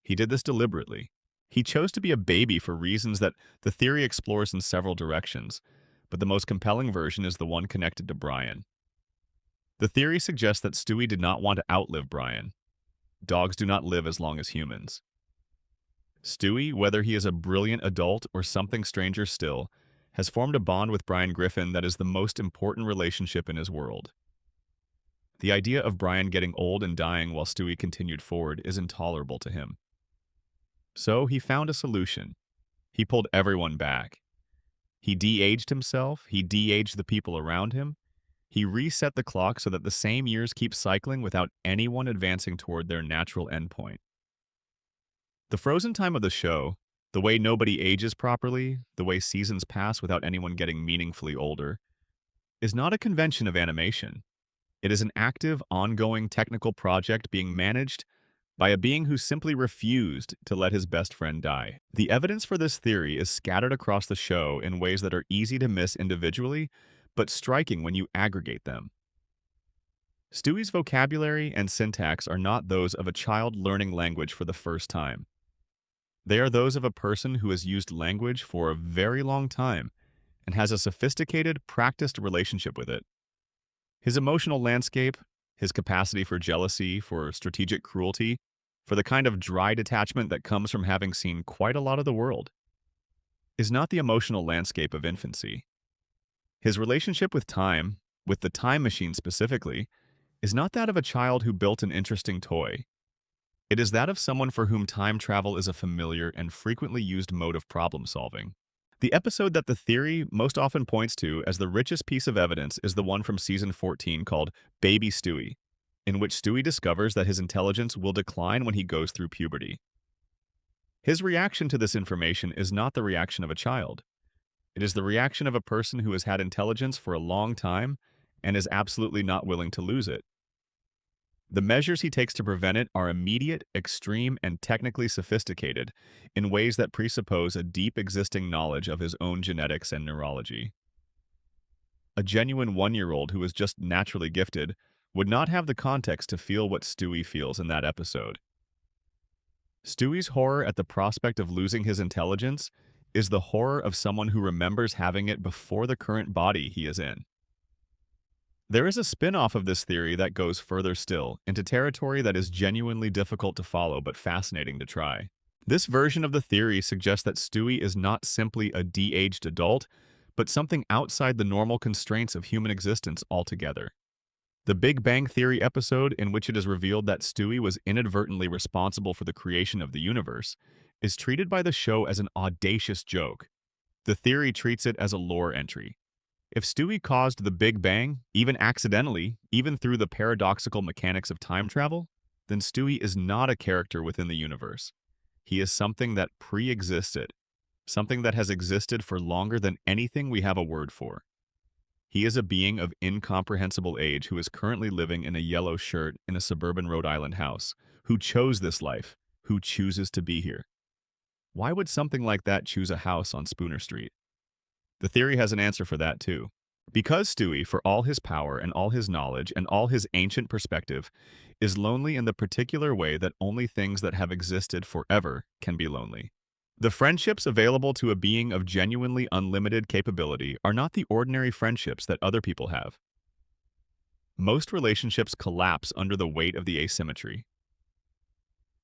He did this deliberately. He chose to be a baby for reasons that the theory explores in several directions, but the most compelling version is the one connected to Brian. The theory suggests that Stewie did not want to outlive Brian. Dogs do not live as long as humans. Stewie, whether he is a brilliant adult or something stranger still, has formed a bond with Brian Griffin that is the most important relationship in his world. The idea of Brian getting old and dying while Stewie continued forward is intolerable to him. So he found a solution. He pulled everyone back. He de-aged himself, he de-aged the people around him, he reset the clock so that the same years keep cycling without anyone advancing toward their natural endpoint. The frozen time of the show, the way nobody ages properly, the way seasons pass without anyone getting meaningfully older, is not a convention of animation. It is an active, ongoing technical project being managed by a being who simply refused to let his best friend die. The evidence for this theory is scattered across the show in ways that are easy to miss individually, but striking when you aggregate them. Stewie's vocabulary and syntax are not those of a child learning language for the first time. They are those of a person who has used language for a very long time and has a sophisticated, practiced relationship with it. His emotional landscape, his capacity for jealousy, for strategic cruelty, for the kind of dry detachment that comes from having seen quite a lot of the world, is not the emotional landscape of infancy. His relationship with the time machine specifically, is not that of a child who built an interesting toy. It is that of someone for whom time travel is a familiar and frequently used mode of problem solving. The episode that the theory most often points to as the richest piece of evidence is the one from season 14 called Baby Stewie, in which Stewie discovers that his intelligence will decline when he goes through puberty. His reaction to this information is not the reaction of a child. It is the reaction of a person who has had intelligence for a long time and is absolutely not willing to lose it. The measures he takes to prevent it are immediate, extreme, and technically sophisticated in ways that presuppose a deep existing knowledge of his own genetics and neurology. A genuine one-year-old who is just naturally gifted would not have the context to feel what Stewie feels in that episode. Stewie's horror at the prospect of losing his intelligence is the horror of someone who remembers having it before the current body he is in. There is a spin-off of this theory that goes further still, into territory that is genuinely difficult to follow but fascinating to try. This version of the theory suggests that Stewie is not simply a de-aged adult, but something outside the normal constraints of human existence altogether. The Big Bang Theory episode in which it is revealed that Stewie was inadvertently responsible for the creation of the universe is treated by the show as an audacious joke. The theory treats it as a lore entry. If Stewie caused the Big Bang, even accidentally, even through the paradoxical mechanics of time travel, then Stewie is not a character within the universe. He is something that pre-existed, something that has existed for longer than anything we have a word for. He is a being of incomprehensible age who is currently living in a yellow shirt in a suburban Rhode Island house, who chose this life, who chooses to be here. Why would something like that choose a house on Spooner Street? The theory has an answer for that too. Because Stewie, for all his power and all his knowledge and all his ancient perspective, is lonely in the particular way that only things that have existed forever can be lonely. The friendships available to a being of genuinely unlimited capability are not the ordinary friendships that other people have. Most relationships collapse under the weight of the asymmetry.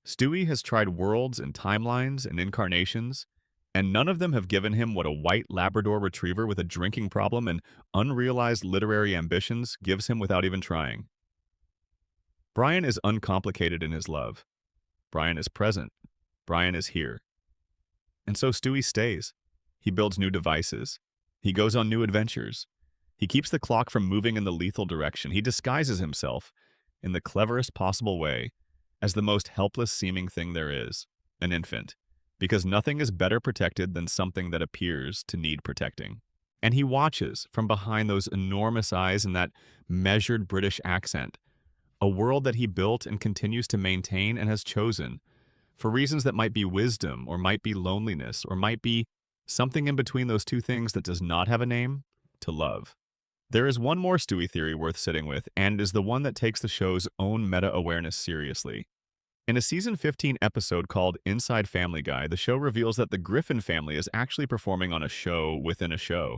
Stewie has tried worlds and timelines and incarnations, and none of them have given him what a white Labrador retriever with a drinking problem and unrealized literary ambitions gives him without even trying. Brian is uncomplicated in his love. Brian is present. Brian is here. And so Stewie stays. He builds new devices. He goes on new adventures. He keeps the clock from moving in the lethal direction. He disguises himself, in the cleverest possible way, as the most helpless-seeming thing there is, an infant, because nothing is better protected than something that appears to need protecting. And he watches, from behind those enormous eyes and that measured British accent, a world that he built and continues to maintain and has chosen, for reasons that might be wisdom, or might be loneliness, or might be something in between those two things that does not have a name, to love. There is one more Stewie theory worth sitting with, and is the one that takes the show's own meta-awareness seriously. In a season 15 episode called Inside Family Guy, the show reveals that the Griffin family is actually performing on a show within a show,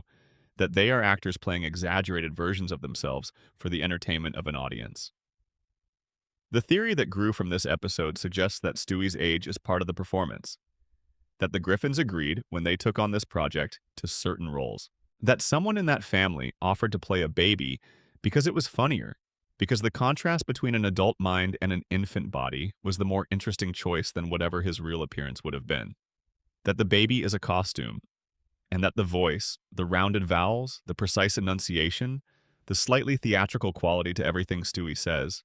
that they are actors playing exaggerated versions of themselves for the entertainment of an audience. The theory that grew from this episode suggests that Stewie's age is part of the performance, that the Griffins agreed, when they took on this project, to certain roles, that someone in that family offered to play a baby because it was funnier, because the contrast between an adult mind and an infant body was the more interesting choice than whatever his real appearance would have been, that the baby is a costume, and that the voice, the rounded vowels, the precise enunciation, the slightly theatrical quality to everything Stewie says,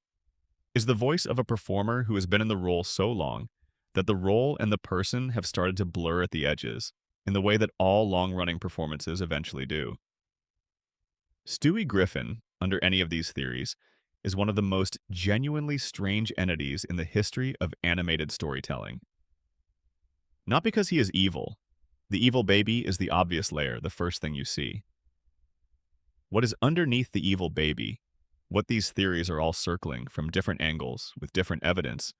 is the voice of a performer who has been in the role so long that the role and the person have started to blur at the edges, in the way that all long-running performances eventually do. Stewie Griffin, under any of these theories, is one of the most genuinely strange entities in the history of animated storytelling. Not because he is evil. The evil baby is the obvious layer, the first thing you see. What is underneath the evil baby What these theories are all circling from different angles with different evidence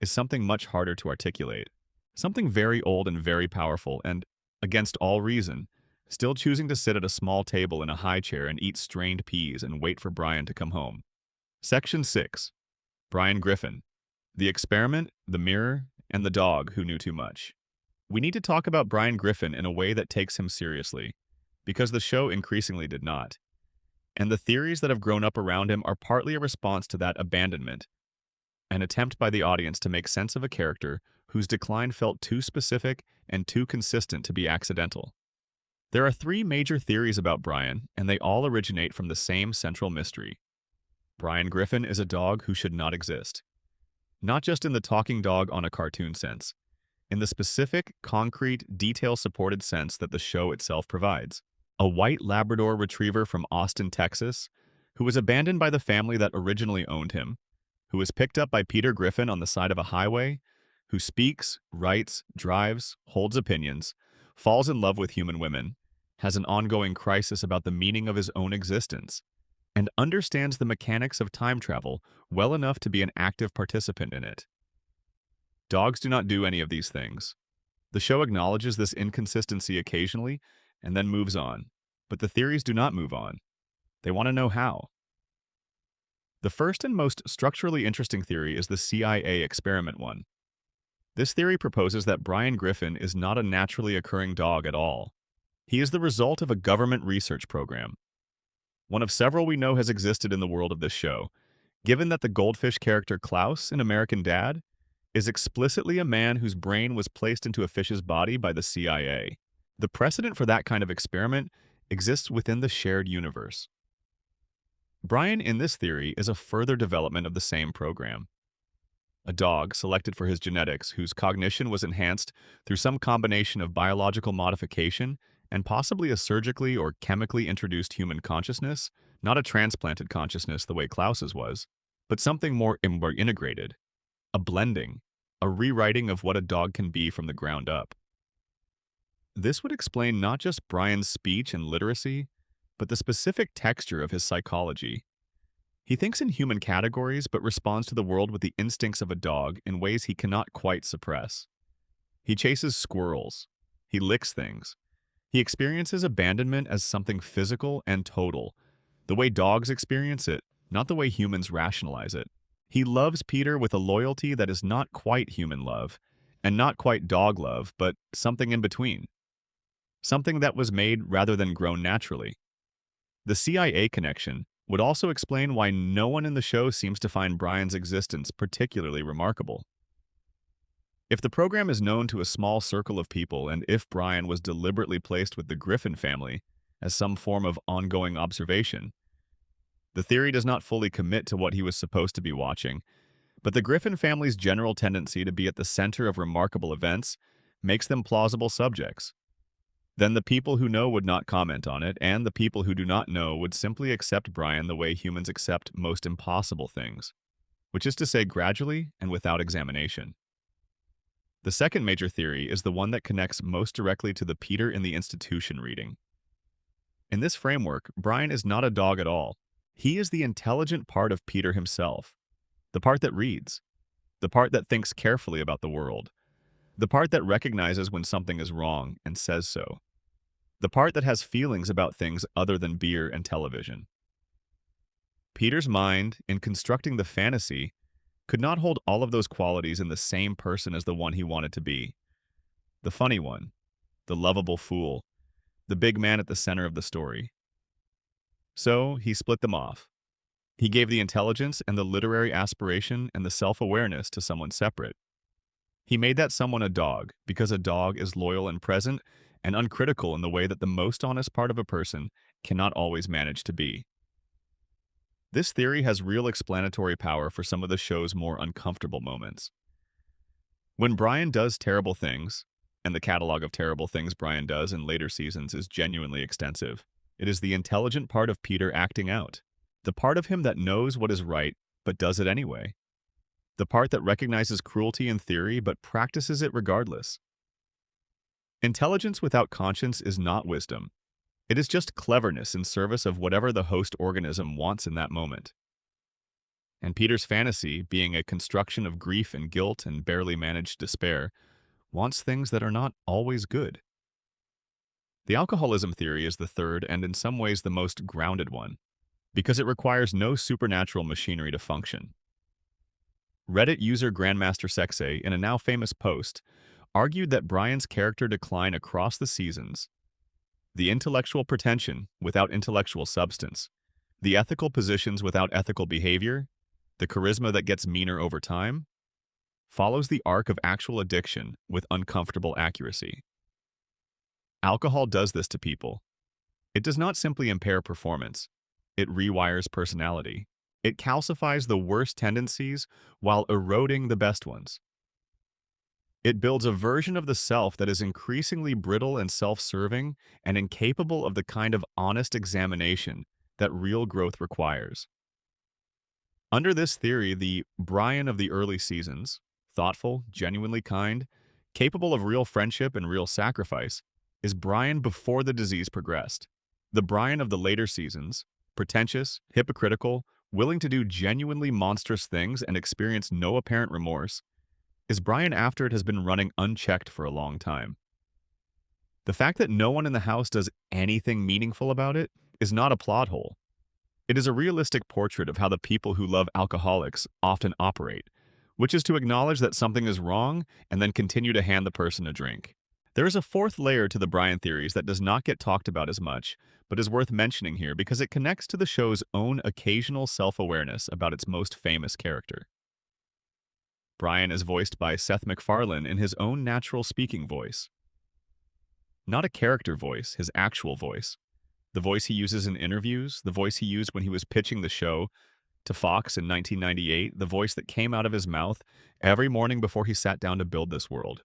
is something much harder to articulate. Something very old and very powerful, and, against all reason, still choosing to sit at a small table in a high chair and eat strained peas and wait for Brian to come home. Section 6. Brian Griffin. The Experiment, the Mirror, and the Dog Who Knew Too Much. We need to talk about Brian Griffin in a way that takes him seriously, because the show increasingly did not. And the theories that have grown up around him are partly a response to that abandonment, an attempt by the audience to make sense of a character whose decline felt too specific and too consistent to be accidental. There are three major theories about Brian, and they all originate from the same central mystery. Brian Griffin is a dog who should not exist. Not just in the talking dog on a cartoon sense, in the specific, concrete, detail-supported sense that the show itself provides. A white Labrador retriever from Austin, Texas, who was abandoned by the family that originally owned him, who was picked up by Peter Griffin on the side of a highway, who speaks, writes, drives, holds opinions, falls in love with human women, has an ongoing crisis about the meaning of his own existence, and understands the mechanics of time travel well enough to be an active participant in it. Dogs do not do any of these things. The show acknowledges this inconsistency occasionally and then moves on, but the theories do not move on. They want to know how. The first and most structurally interesting theory is the CIA experiment one. This theory proposes that Brian Griffin is not a naturally occurring dog at all. He is the result of a government research program. One of several we know has existed in the world of this show, given that the goldfish character Klaus in American Dad is explicitly a man whose brain was placed into a fish's body by the CIA. The precedent for that kind of experiment exists within the shared universe. Brian, in this theory, is a further development of the same program. A dog selected for his genetics whose cognition was enhanced through some combination of biological modification and possibly a surgically or chemically introduced human consciousness, not a transplanted consciousness the way Klaus's was, but something more integrated, a blending, a rewriting of what a dog can be from the ground up. This would explain not just Brian's speech and literacy, but the specific texture of his psychology. He thinks in human categories but responds to the world with the instincts of a dog in ways he cannot quite suppress. He chases squirrels. He licks things. He experiences abandonment as something physical and total, the way dogs experience it, not the way humans rationalize it. He loves Peter with a loyalty that is not quite human love, and not quite dog love, but something in between. Something that was made rather than grown naturally. The CIA connection would also explain why no one in the show seems to find Brian's existence particularly remarkable. If the program is known to a small circle of people, and if Brian was deliberately placed with the Griffin family as some form of ongoing observation, the theory does not fully commit to what he was supposed to be watching, but the Griffin family's general tendency to be at the center of remarkable events makes them plausible subjects. Then the people who know would not comment on it, and the people who do not know would simply accept Brian the way humans accept most impossible things, which is to say gradually and without examination. The second major theory is the one that connects most directly to the Peter in the Institution reading. In this framework, Brian is not a dog at all. He is the intelligent part of Peter himself, the part that reads, the part that thinks carefully about the world, the part that recognizes when something is wrong and says so, the part that has feelings about things other than beer and television. Peter's mind, in constructing the fantasy, could not hold all of those qualities in the same person as the one he wanted to be. The funny one, the lovable fool, the big man at the center of the story. So he split them off. He gave the intelligence and the literary aspiration and the self-awareness to someone separate. He made that someone a dog, because a dog is loyal and present and uncritical in the way that the most honest part of a person cannot always manage to be. This theory has real explanatory power for some of the show's more uncomfortable moments. When Brian does terrible things, and the catalog of terrible things Brian does in later seasons is genuinely extensive, it is the intelligent part of Peter acting out, the part of him that knows what is right but does it anyway, the part that recognizes cruelty in theory but practices it regardless. Intelligence without conscience is not wisdom. It is just cleverness in service of whatever the host organism wants in that moment. And Peter's fantasy, being a construction of grief and guilt and barely managed despair, wants things that are not always good. The alcoholism theory is the third and in some ways the most grounded one, because it requires no supernatural machinery to function. Reddit user Grandmaster Sexay, in a now famous post, argued that Brian's character decline across the seasons, the intellectual pretension without intellectual substance, the ethical positions without ethical behavior, the charisma that gets meaner over time, follows the arc of actual addiction with uncomfortable accuracy. Alcohol does this to people. It does not simply impair performance. It rewires personality. It calcifies the worst tendencies while eroding the best ones. It builds a version of the self that is increasingly brittle and self-serving and incapable of the kind of honest examination that real growth requires. Under this theory, the Brian of the early seasons, thoughtful, genuinely kind, capable of real friendship and real sacrifice, is Brian before the disease progressed. The Brian of the later seasons, pretentious, hypocritical, willing to do genuinely monstrous things and experience no apparent remorse, is Brian after it has been running unchecked for a long time. The fact that no one in the house does anything meaningful about it is not a plot hole. It is a realistic portrait of how the people who love alcoholics often operate, which is to acknowledge that something is wrong and then continue to hand the person a drink. There is a fourth layer to the Brian theories that does not get talked about as much, but is worth mentioning here because it connects to the show's own occasional self-awareness about its most famous character. Brian is voiced by Seth MacFarlane in his own natural speaking voice. Not a character voice, his actual voice. The voice he uses in interviews, the voice he used when he was pitching the show to Fox in 1998, the voice that came out of his mouth every morning before he sat down to build this world.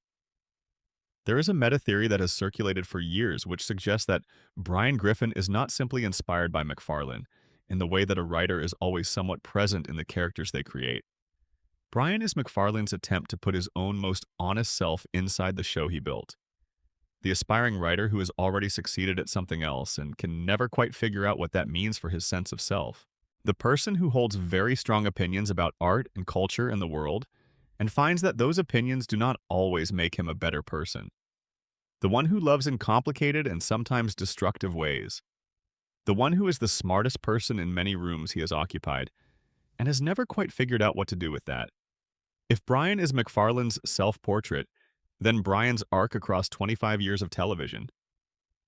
There is a meta-theory that has circulated for years which suggests that Brian Griffin is not simply inspired by MacFarlane in the way that a writer is always somewhat present in the characters they create. Brian is MacFarlane's attempt to put his own most honest self inside the show he built. The aspiring writer who has already succeeded at something else and can never quite figure out what that means for his sense of self. The person who holds very strong opinions about art and culture and the world, and finds that those opinions do not always make him a better person. The one who loves in complicated and sometimes destructive ways. The one who is the smartest person in many rooms he has occupied, and has never quite figured out what to do with that. If Brian is MacFarlane's self-portrait, then Brian's arc across 25 years of television,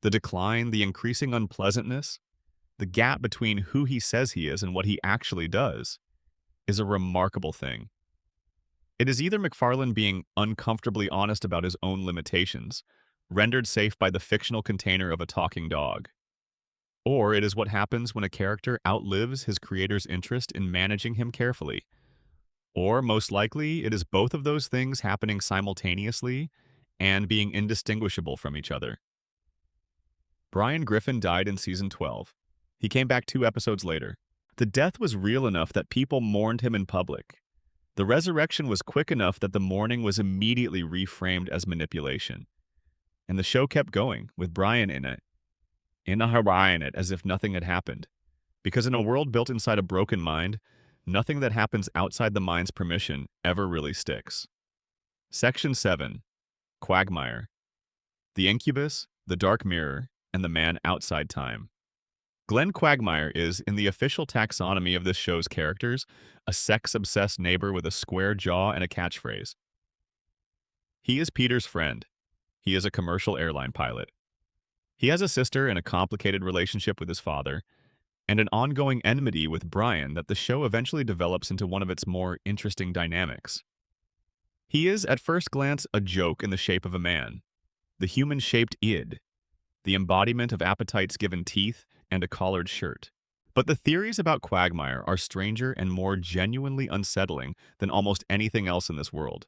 the decline, the increasing unpleasantness, the gap between who he says he is and what he actually does, is a remarkable thing. It is either MacFarlane being uncomfortably honest about his own limitations, rendered safe by the fictional container of a talking dog, or it is what happens when a character outlives his creator's interest in managing him carefully. Or, most likely, it is both of those things happening simultaneously and being indistinguishable from each other. Brian Griffin died in season 12. He came back 2 episodes later. The death was real enough that people mourned him in public. The resurrection was quick enough that the mourning was immediately reframed as manipulation. And the show kept going, with Brian in it. In it, as if nothing had happened. Because in a world built inside a broken mind, nothing that happens outside the mind's permission ever really sticks. Section 7. Quagmire. The Incubus, the Dark Mirror, and the Man Outside Time. Glenn Quagmire is, in the official taxonomy of this show's characters, a sex-obsessed neighbor with a square jaw and a catchphrase. He is Peter's friend. He is a commercial airline pilot. He has a sister and a complicated relationship with his father, and an ongoing enmity with Brian that the show eventually develops into one of its more interesting dynamics. He is, at first glance, a joke in the shape of a man, the human-shaped id, the embodiment of appetites given teeth and a collared shirt. But the theories about Quagmire are stranger and more genuinely unsettling than almost anything else in this world.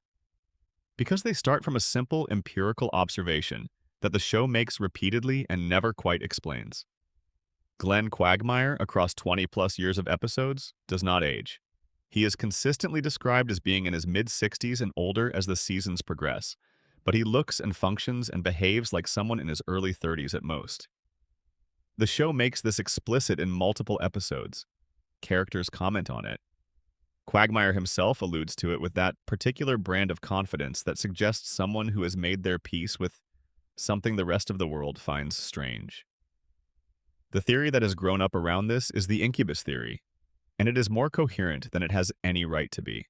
Because they start from a simple empirical observation that the show makes repeatedly and never quite explains. Glenn Quagmire, across 20-plus years of episodes, does not age. He is consistently described as being in his mid-60s and older as the seasons progress, but he looks and functions and behaves like someone in his early 30s at most. The show makes this explicit in multiple episodes. Characters comment on it. Quagmire himself alludes to it with that particular brand of confidence that suggests someone who has made their peace with something the rest of the world finds strange. The theory that has grown up around this is the incubus theory, and it is more coherent than it has any right to be.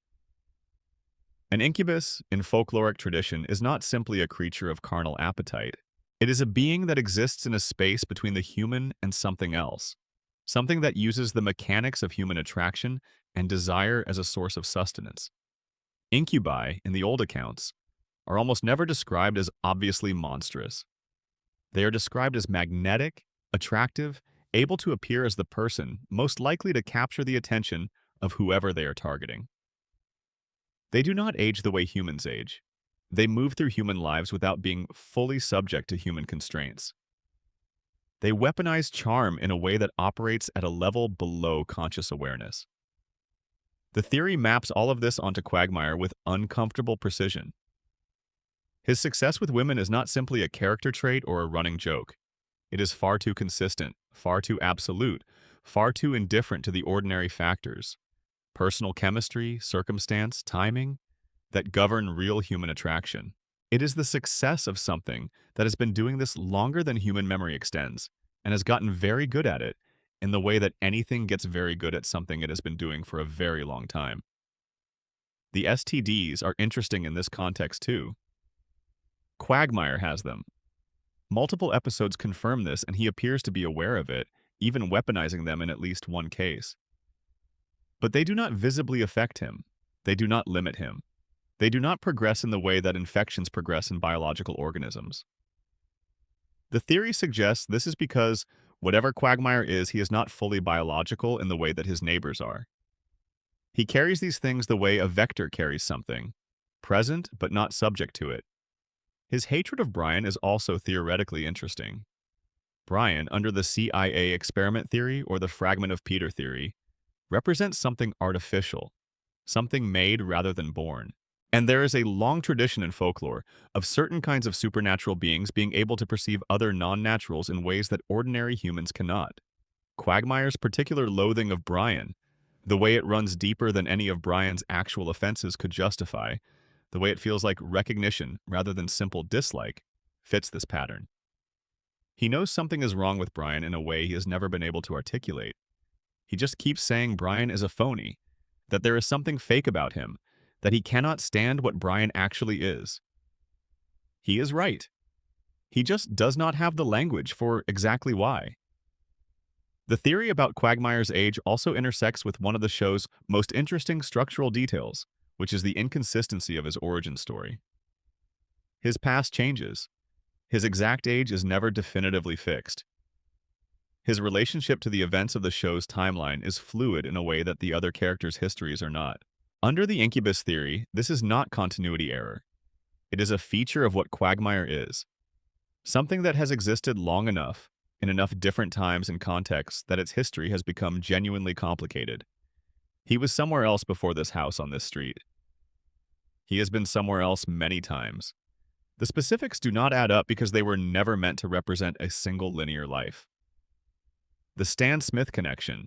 An incubus, in folkloric tradition, is not simply a creature of carnal appetite. It is a being that exists in a space between the human and something else, something that uses the mechanics of human attraction and desire as a source of sustenance. Incubi, in the old accounts, are almost never described as obviously monstrous. They are described as magnetic, attractive, able to appear as the person most likely to capture the attention of whoever they are targeting. They do not age the way humans age. They move through human lives without being fully subject to human constraints. They weaponize charm in a way that operates at a level below conscious awareness. The theory maps all of this onto Quagmire with uncomfortable precision. His success with women is not simply a character trait or a running joke. It is far too consistent, far too absolute, far too indifferent to the ordinary factors, personal chemistry, circumstance, timing, that govern real human attraction. It is the success of something that has been doing this longer than human memory extends, and has gotten very good at it in the way that anything gets very good at something it has been doing for a very long time. The STDs are interesting in this context too. Quagmire has them. Multiple episodes confirm this, and he appears to be aware of it, even weaponizing them in at least one case. But they do not visibly affect him. They do not limit him. They do not progress in the way that infections progress in biological organisms. The theory suggests this is because whatever Quagmire is, he is not fully biological in the way that his neighbors are. He carries these things the way a vector carries something, present but not subject to it. His hatred of Brian is also theoretically interesting. Brian, under the CIA experiment theory or the fragment of Peter theory, represents something artificial, something made rather than born. And there is a long tradition in folklore of certain kinds of supernatural beings being able to perceive other non-naturals in ways that ordinary humans cannot. Quagmire's particular loathing of Brian, the way it runs deeper than any of Brian's actual offenses could justify, the way it feels like recognition rather than simple dislike, fits this pattern. He knows something is wrong with Brian in a way he has never been able to articulate. He just keeps saying Brian is a phony, that there is something fake about him, that he cannot stand what Brian actually is. He is right. He just does not have the language for exactly why. The theory about Quagmire's age also intersects with one of the show's most interesting structural details, which is the inconsistency of his origin story. His past changes. His exact age is never definitively fixed. His relationship to the events of the show's timeline is fluid in a way that the other characters' histories are not. Under the incubus theory, this is not continuity error. It is a feature of what Quagmire is. Something that has existed long enough, in enough different times and contexts, that its history has become genuinely complicated. He was somewhere else before this house on this street. He has been somewhere else many times. The specifics do not add up because they were never meant to represent a single linear life. The Stan Smith connection,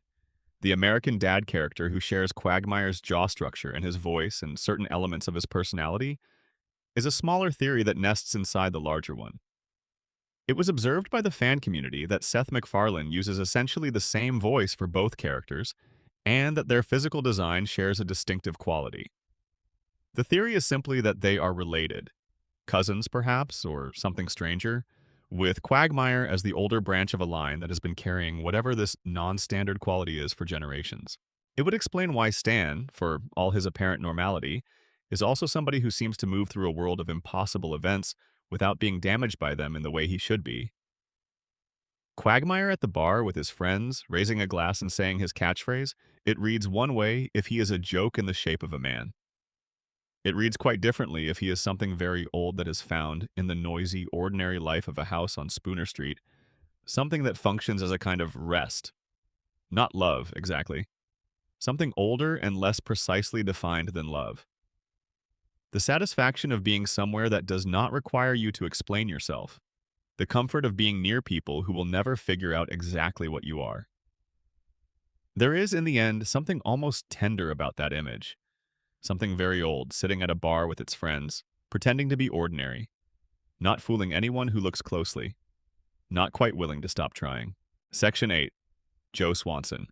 the American Dad character who shares Quagmire's jaw structure and his voice and certain elements of his personality, is a smaller theory that nests inside the larger one. It was observed by the fan community that Seth MacFarlane uses essentially the same voice for both characters, and that their physical design shares a distinctive quality. The theory is simply that they are related, cousins perhaps, or something stranger, with Quagmire as the older branch of a line that has been carrying whatever this non-standard quality is for generations. It would explain why Stan, for all his apparent normality, is also somebody who seems to move through a world of impossible events without being damaged by them in the way he should be. Quagmire at the bar with his friends, raising a glass and saying his catchphrase, it reads one way if he is a joke in the shape of a man. It reads quite differently if he is something very old that is found in the noisy, ordinary life of a house on Spooner Street, something that functions as a kind of rest. Not love, exactly. Something older and less precisely defined than love. The satisfaction of being somewhere that does not require you to explain yourself. The comfort of being near people who will never figure out exactly what you are. There is, in the end, something almost tender about that image. Something very old, sitting at a bar with its friends, pretending to be ordinary, not fooling anyone who looks closely, not quite willing to stop trying. Section 8. Joe Swanson.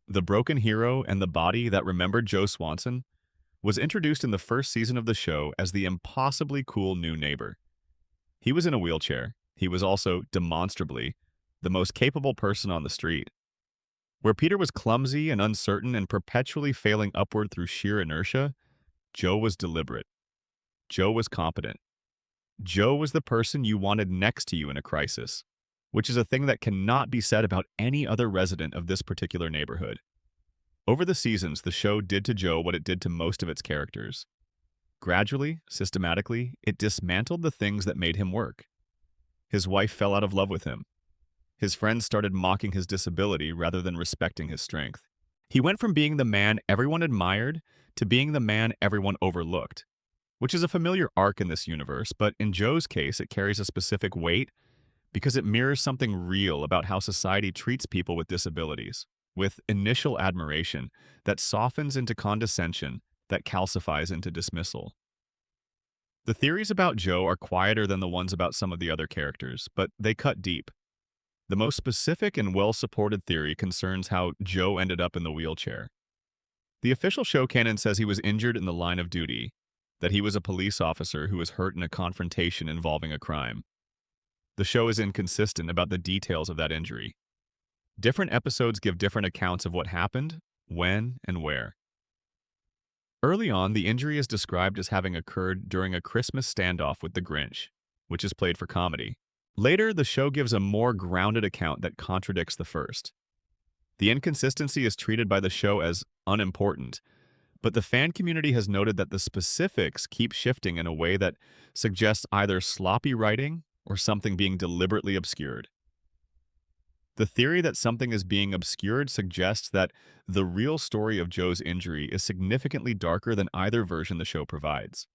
The broken hero and the body that remembered Joe Swanson was introduced in the first season of the show as the impossibly cool new neighbor. He was in a wheelchair. He was also, demonstrably, the most capable person on the street. Where Peter was clumsy and uncertain and perpetually failing upward through sheer inertia, Joe was deliberate. Joe was competent. Joe was the person you wanted next to you in a crisis, which is a thing that cannot be said about any other resident of this particular neighborhood. Over the seasons, the show did to Joe what it did to most of its characters. Gradually, systematically, it dismantled the things that made him work. His wife fell out of love with him. His friends started mocking his disability rather than respecting his strength. He went from being the man everyone admired to being the man everyone overlooked, which is a familiar arc in this universe, but in Joe's case, it carries a specific weight because it mirrors something real about how society treats people with disabilities, with initial admiration that softens into condescension, that calcifies into dismissal. The theories about Joe are quieter than the ones about some of the other characters, but they cut deep. The most specific and well-supported theory concerns how Joe ended up in the wheelchair. The official show canon says he was injured in the line of duty, that he was a police officer who was hurt in a confrontation involving a crime. The show is inconsistent about the details of that injury. Different episodes give different accounts of what happened, when, and where. Early on, the injury is described as having occurred during a Christmas standoff with the Grinch, which is played for comedy. Later, the show gives a more grounded account that contradicts the first. The inconsistency is treated by the show as unimportant, but the fan community has noted that the specifics keep shifting in a way that suggests either sloppy writing or something being deliberately obscured. The theory that something is being obscured suggests that the real story of Joe's injury is significantly darker than either version the show provides.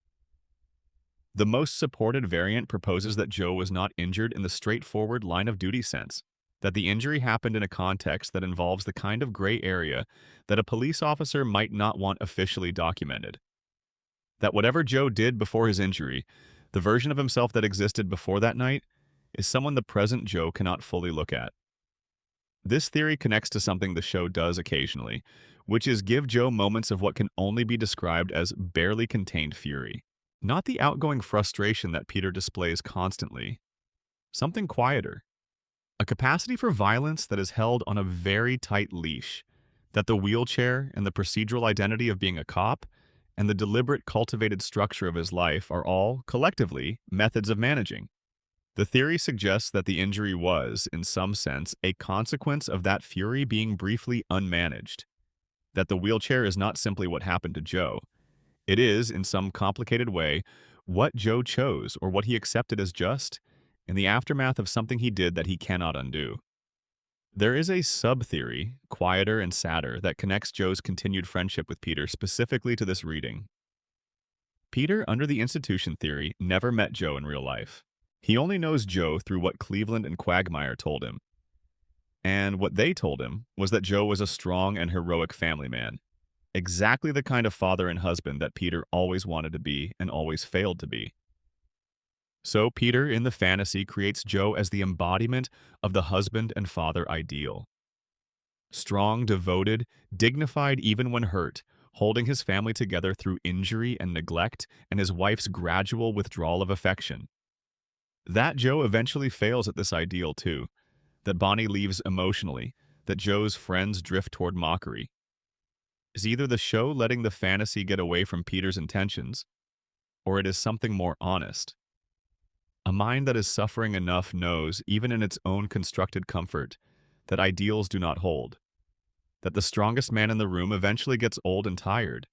The most supported variant proposes that Joe was not injured in the straightforward line of duty sense, that the injury happened in a context that involves the kind of gray area that a police officer might not want officially documented. That whatever Joe did before his injury, the version of himself that existed before that night, is someone the present Joe cannot fully look at. This theory connects to something the show does occasionally, which is give Joe moments of what can only be described as barely contained fury. Not the outgoing frustration that Peter displays constantly. Something quieter. A capacity for violence that is held on a very tight leash, that the wheelchair and the procedural identity of being a cop and the deliberate cultivated structure of his life are all, collectively, methods of managing. The theory suggests that the injury was, in some sense, a consequence of that fury being briefly unmanaged. That the wheelchair is not simply what happened to Joe. It is, in some complicated way, what Joe chose or what he accepted as just in the aftermath of something he did that he cannot undo. There is a sub-theory, quieter and sadder, that connects Joe's continued friendship with Peter specifically to this reading. Peter, under the institution theory, never met Joe in real life. He only knows Joe through what Cleveland and Quagmire told him. And what they told him was that Joe was a strong and heroic family man. Exactly the kind of father and husband that Peter always wanted to be and always failed to be. So Peter, in the fantasy, creates Joe as the embodiment of the husband and father ideal. Strong, devoted, dignified even when hurt, holding his family together through injury and neglect and his wife's gradual withdrawal of affection. That Joe eventually fails at this ideal too, that Bonnie leaves emotionally, that Joe's friends drift toward mockery. Is either the show letting the fantasy get away from Peter's intentions, or it is something more honest. A mind that is suffering enough knows, even in its own constructed comfort, that ideals do not hold, that the strongest man in the room eventually gets old and tired,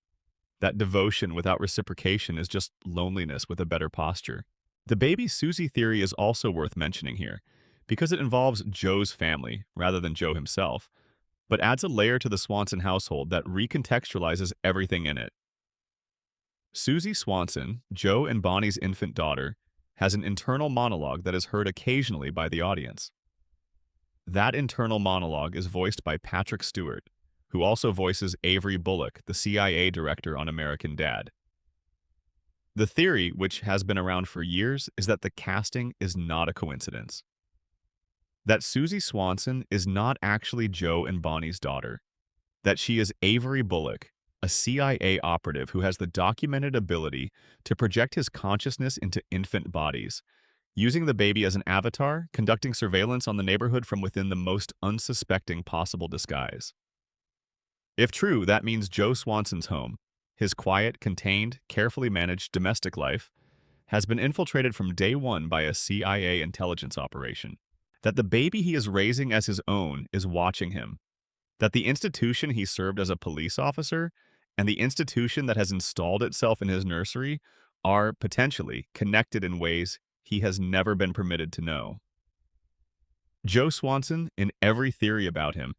that devotion without reciprocation is just loneliness with a better posture. The baby Susie theory is also worth mentioning here, because it involves Joe's family rather than Joe himself, but adds a layer to the Swanson household that recontextualizes everything in it. Susie Swanson, Joe and Bonnie's infant daughter, has an internal monologue that is heard occasionally by the audience. That internal monologue is voiced by Patrick Stewart, who also voices Avery Bullock, the CIA director on American Dad. The theory, which has been around for years, is that the casting is not a coincidence. That Susie Swanson is not actually Joe and Bonnie's daughter. That she is Avery Bullock, a CIA operative who has the documented ability to project his consciousness into infant bodies, using the baby as an avatar, conducting surveillance on the neighborhood from within the most unsuspecting possible disguise. If true, that means Joe Swanson's home, his quiet, contained, carefully managed domestic life, has been infiltrated from day one by a CIA intelligence operation. That the baby he is raising as his own is watching him. That the institution he served as a police officer and the institution that has installed itself in his nursery are potentially connected in ways he has never been permitted to know. Joe Swanson, in every theory about him,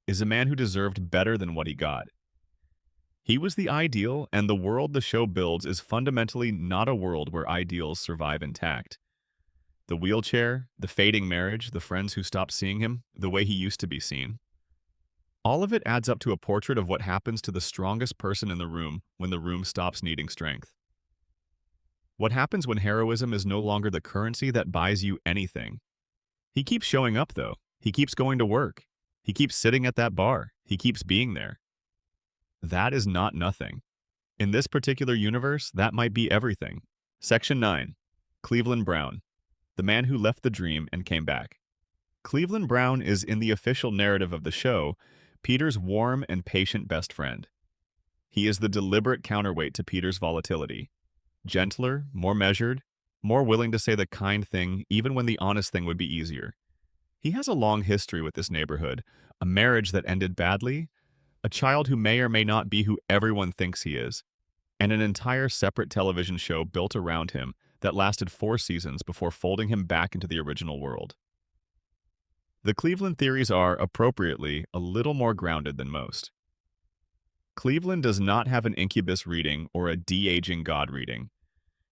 is a man who deserved better than what he got. He was the ideal, and the world the show builds is fundamentally not a world where ideals survive intact. The wheelchair, the fading marriage, the friends who stopped seeing him the way he used to be seen. All of it adds up to a portrait of what happens to the strongest person in the room when the room stops needing strength. What happens when heroism is no longer the currency that buys you anything? He keeps showing up, though. He keeps going to work. He keeps sitting at that bar. He keeps being there. That is not nothing. In this particular universe, that might be everything. Section 9. Cleveland Brown, the man who left the dream and came back. Cleveland Brown is, in the official narrative of the show, Peter's warm and patient best friend. He is the deliberate counterweight to Peter's volatility. Gentler, more measured, more willing to say the kind thing even when the honest thing would be easier. He has a long history with this neighborhood, a marriage that ended badly, a child who may or may not be who everyone thinks he is, and an entire separate television show built around him that lasted 4 seasons before folding him back into the original world. The Cleveland theories are, appropriately, a little more grounded than most. Cleveland does not have an incubus reading or a de-aging God reading.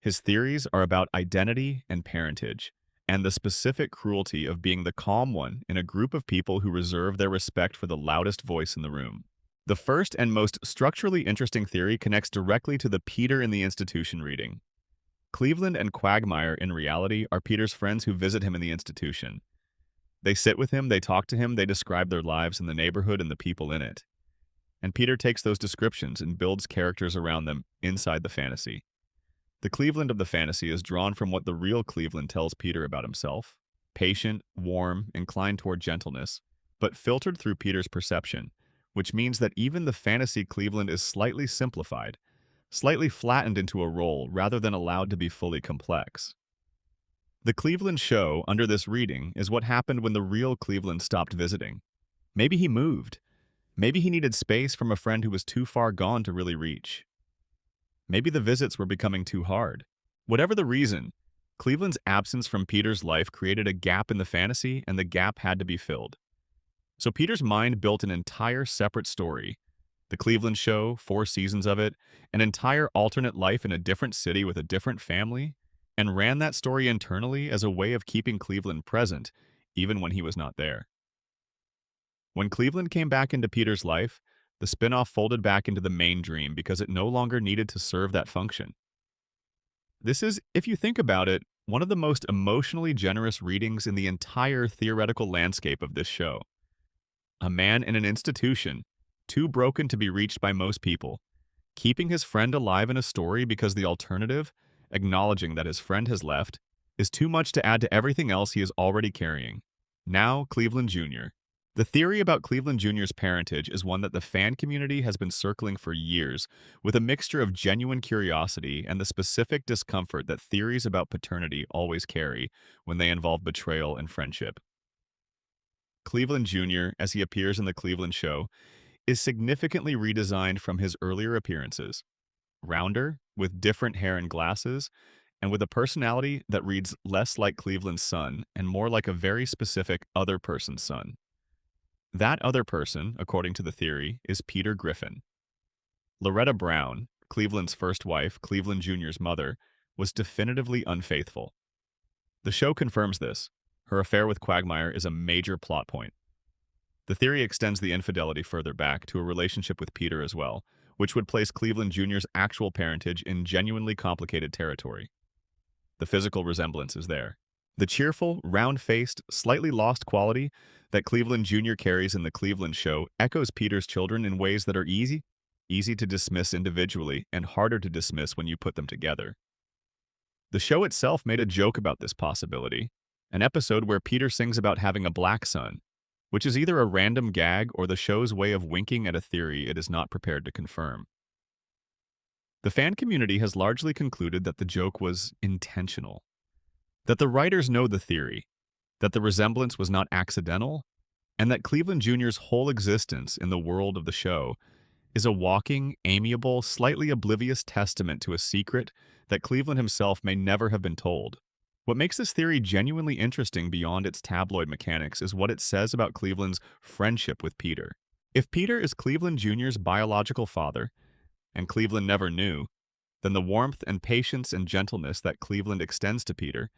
His theories are about identity and parentage, and the specific cruelty of being the calm one in a group of people who reserve their respect for the loudest voice in the room. The first and most structurally interesting theory connects directly to the Peter in the Institution reading. Cleveland and Quagmire, in reality, are Peter's friends who visit him in the institution. They sit with him, they talk to him, they describe their lives in the neighborhood and the people in it. And Peter takes those descriptions and builds characters around them inside the fantasy. The Cleveland of the fantasy is drawn from what the real Cleveland tells Peter about himself: patient, warm, inclined toward gentleness, but filtered through Peter's perception, which means that even the fantasy Cleveland is slightly simplified, slightly flattened into a role rather than allowed to be fully complex. The Cleveland show, under this reading, is what happened when the real Cleveland stopped visiting. Maybe he moved. Maybe he needed space from a friend who was too far gone to really reach. Maybe the visits were becoming too hard. Whatever the reason, Cleveland's absence from Peter's life created a gap in the fantasy, and the gap had to be filled. So Peter's mind built an entire separate story. The Cleveland show, 4 seasons of it, an entire alternate life in a different city with a different family, and ran that story internally as a way of keeping Cleveland present, even when he was not there. When Cleveland came back into Peter's life, the spin-off folded back into the main dream because it no longer needed to serve that function. This is, if you think about it, one of the most emotionally generous readings in the entire theoretical landscape of this show. A man in an institution, too broken to be reached by most people, keeping his friend alive in a story because the alternative, acknowledging that his friend has left, is too much to add to everything else he is already carrying. Now, Cleveland Jr. The theory about Cleveland Jr.'s parentage is one that the fan community has been circling for years, with a mixture of genuine curiosity and the specific discomfort that theories about paternity always carry when they involve betrayal and friendship. Cleveland Jr., as he appears in the Cleveland show, is significantly redesigned from his earlier appearances. Rounder, with different hair and glasses, and with a personality that reads less like Cleveland's son and more like a very specific other person's son. That other person, according to the theory, is Peter Griffin. Loretta Brown, Cleveland's first wife, Cleveland Jr.'s mother, was definitively unfaithful. The show confirms this. Her affair with Quagmire is a major plot point. The theory extends the infidelity further back to a relationship with Peter as well, which would place Cleveland Jr.'s actual parentage in genuinely complicated territory. The physical resemblance is there. The cheerful, round-faced, slightly lost quality that Cleveland Jr. carries in the Cleveland Show echoes Peter's children in ways that are easy to dismiss individually and harder to dismiss when you put them together. The show itself made a joke about this possibility, an episode where Peter sings about having a black son, which is either a random gag or the show's way of winking at a theory it is not prepared to confirm. The fan community has largely concluded that the joke was intentional, that the writers know the theory, that the resemblance was not accidental, and that Cleveland Jr.'s whole existence in the world of the show is a walking, amiable, slightly oblivious testament to a secret that Cleveland himself may never have been told. What makes this theory genuinely interesting beyond its tabloid mechanics is what it says about Cleveland's friendship with Peter. If Peter is Cleveland Jr.'s biological father, and Cleveland never knew, then the warmth and patience and gentleness that Cleveland extends to Peter,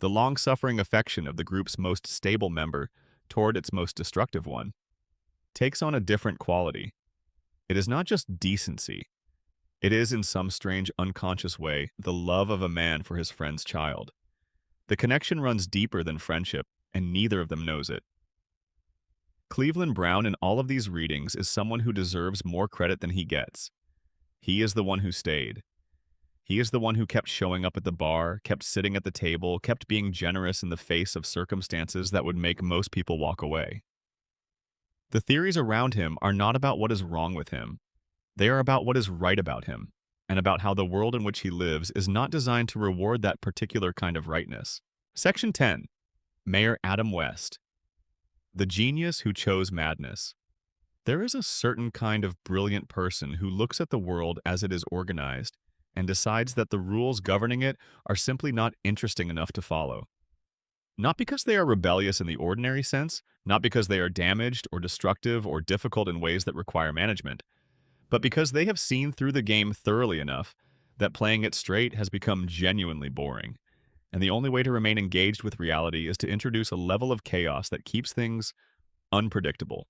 the long-suffering affection of the group's most stable member toward its most destructive one, takes on a different quality. It is not just decency. It is, in some strange unconscious way, the love of a man for his friend's child. The connection runs deeper than friendship, and neither of them knows it. Cleveland Brown in all of these readings is someone who deserves more credit than he gets. He is the one who stayed. He is the one who kept showing up at the bar, kept sitting at the table, kept being generous in the face of circumstances that would make most people walk away. The theories around him are not about what is wrong with him. They are about what is right about him, and about how the world in which he lives is not designed to reward that particular kind of rightness. Section 10. Mayor Adam West. The genius who chose madness. There is a certain kind of brilliant person who looks at the world as it is organized and decides that the rules governing it are simply not interesting enough to follow. Not because they are rebellious in the ordinary sense, not because they are damaged or destructive or difficult in ways that require management, but because they have seen through the game thoroughly enough that playing it straight has become genuinely boring, and the only way to remain engaged with reality is to introduce a level of chaos that keeps things unpredictable.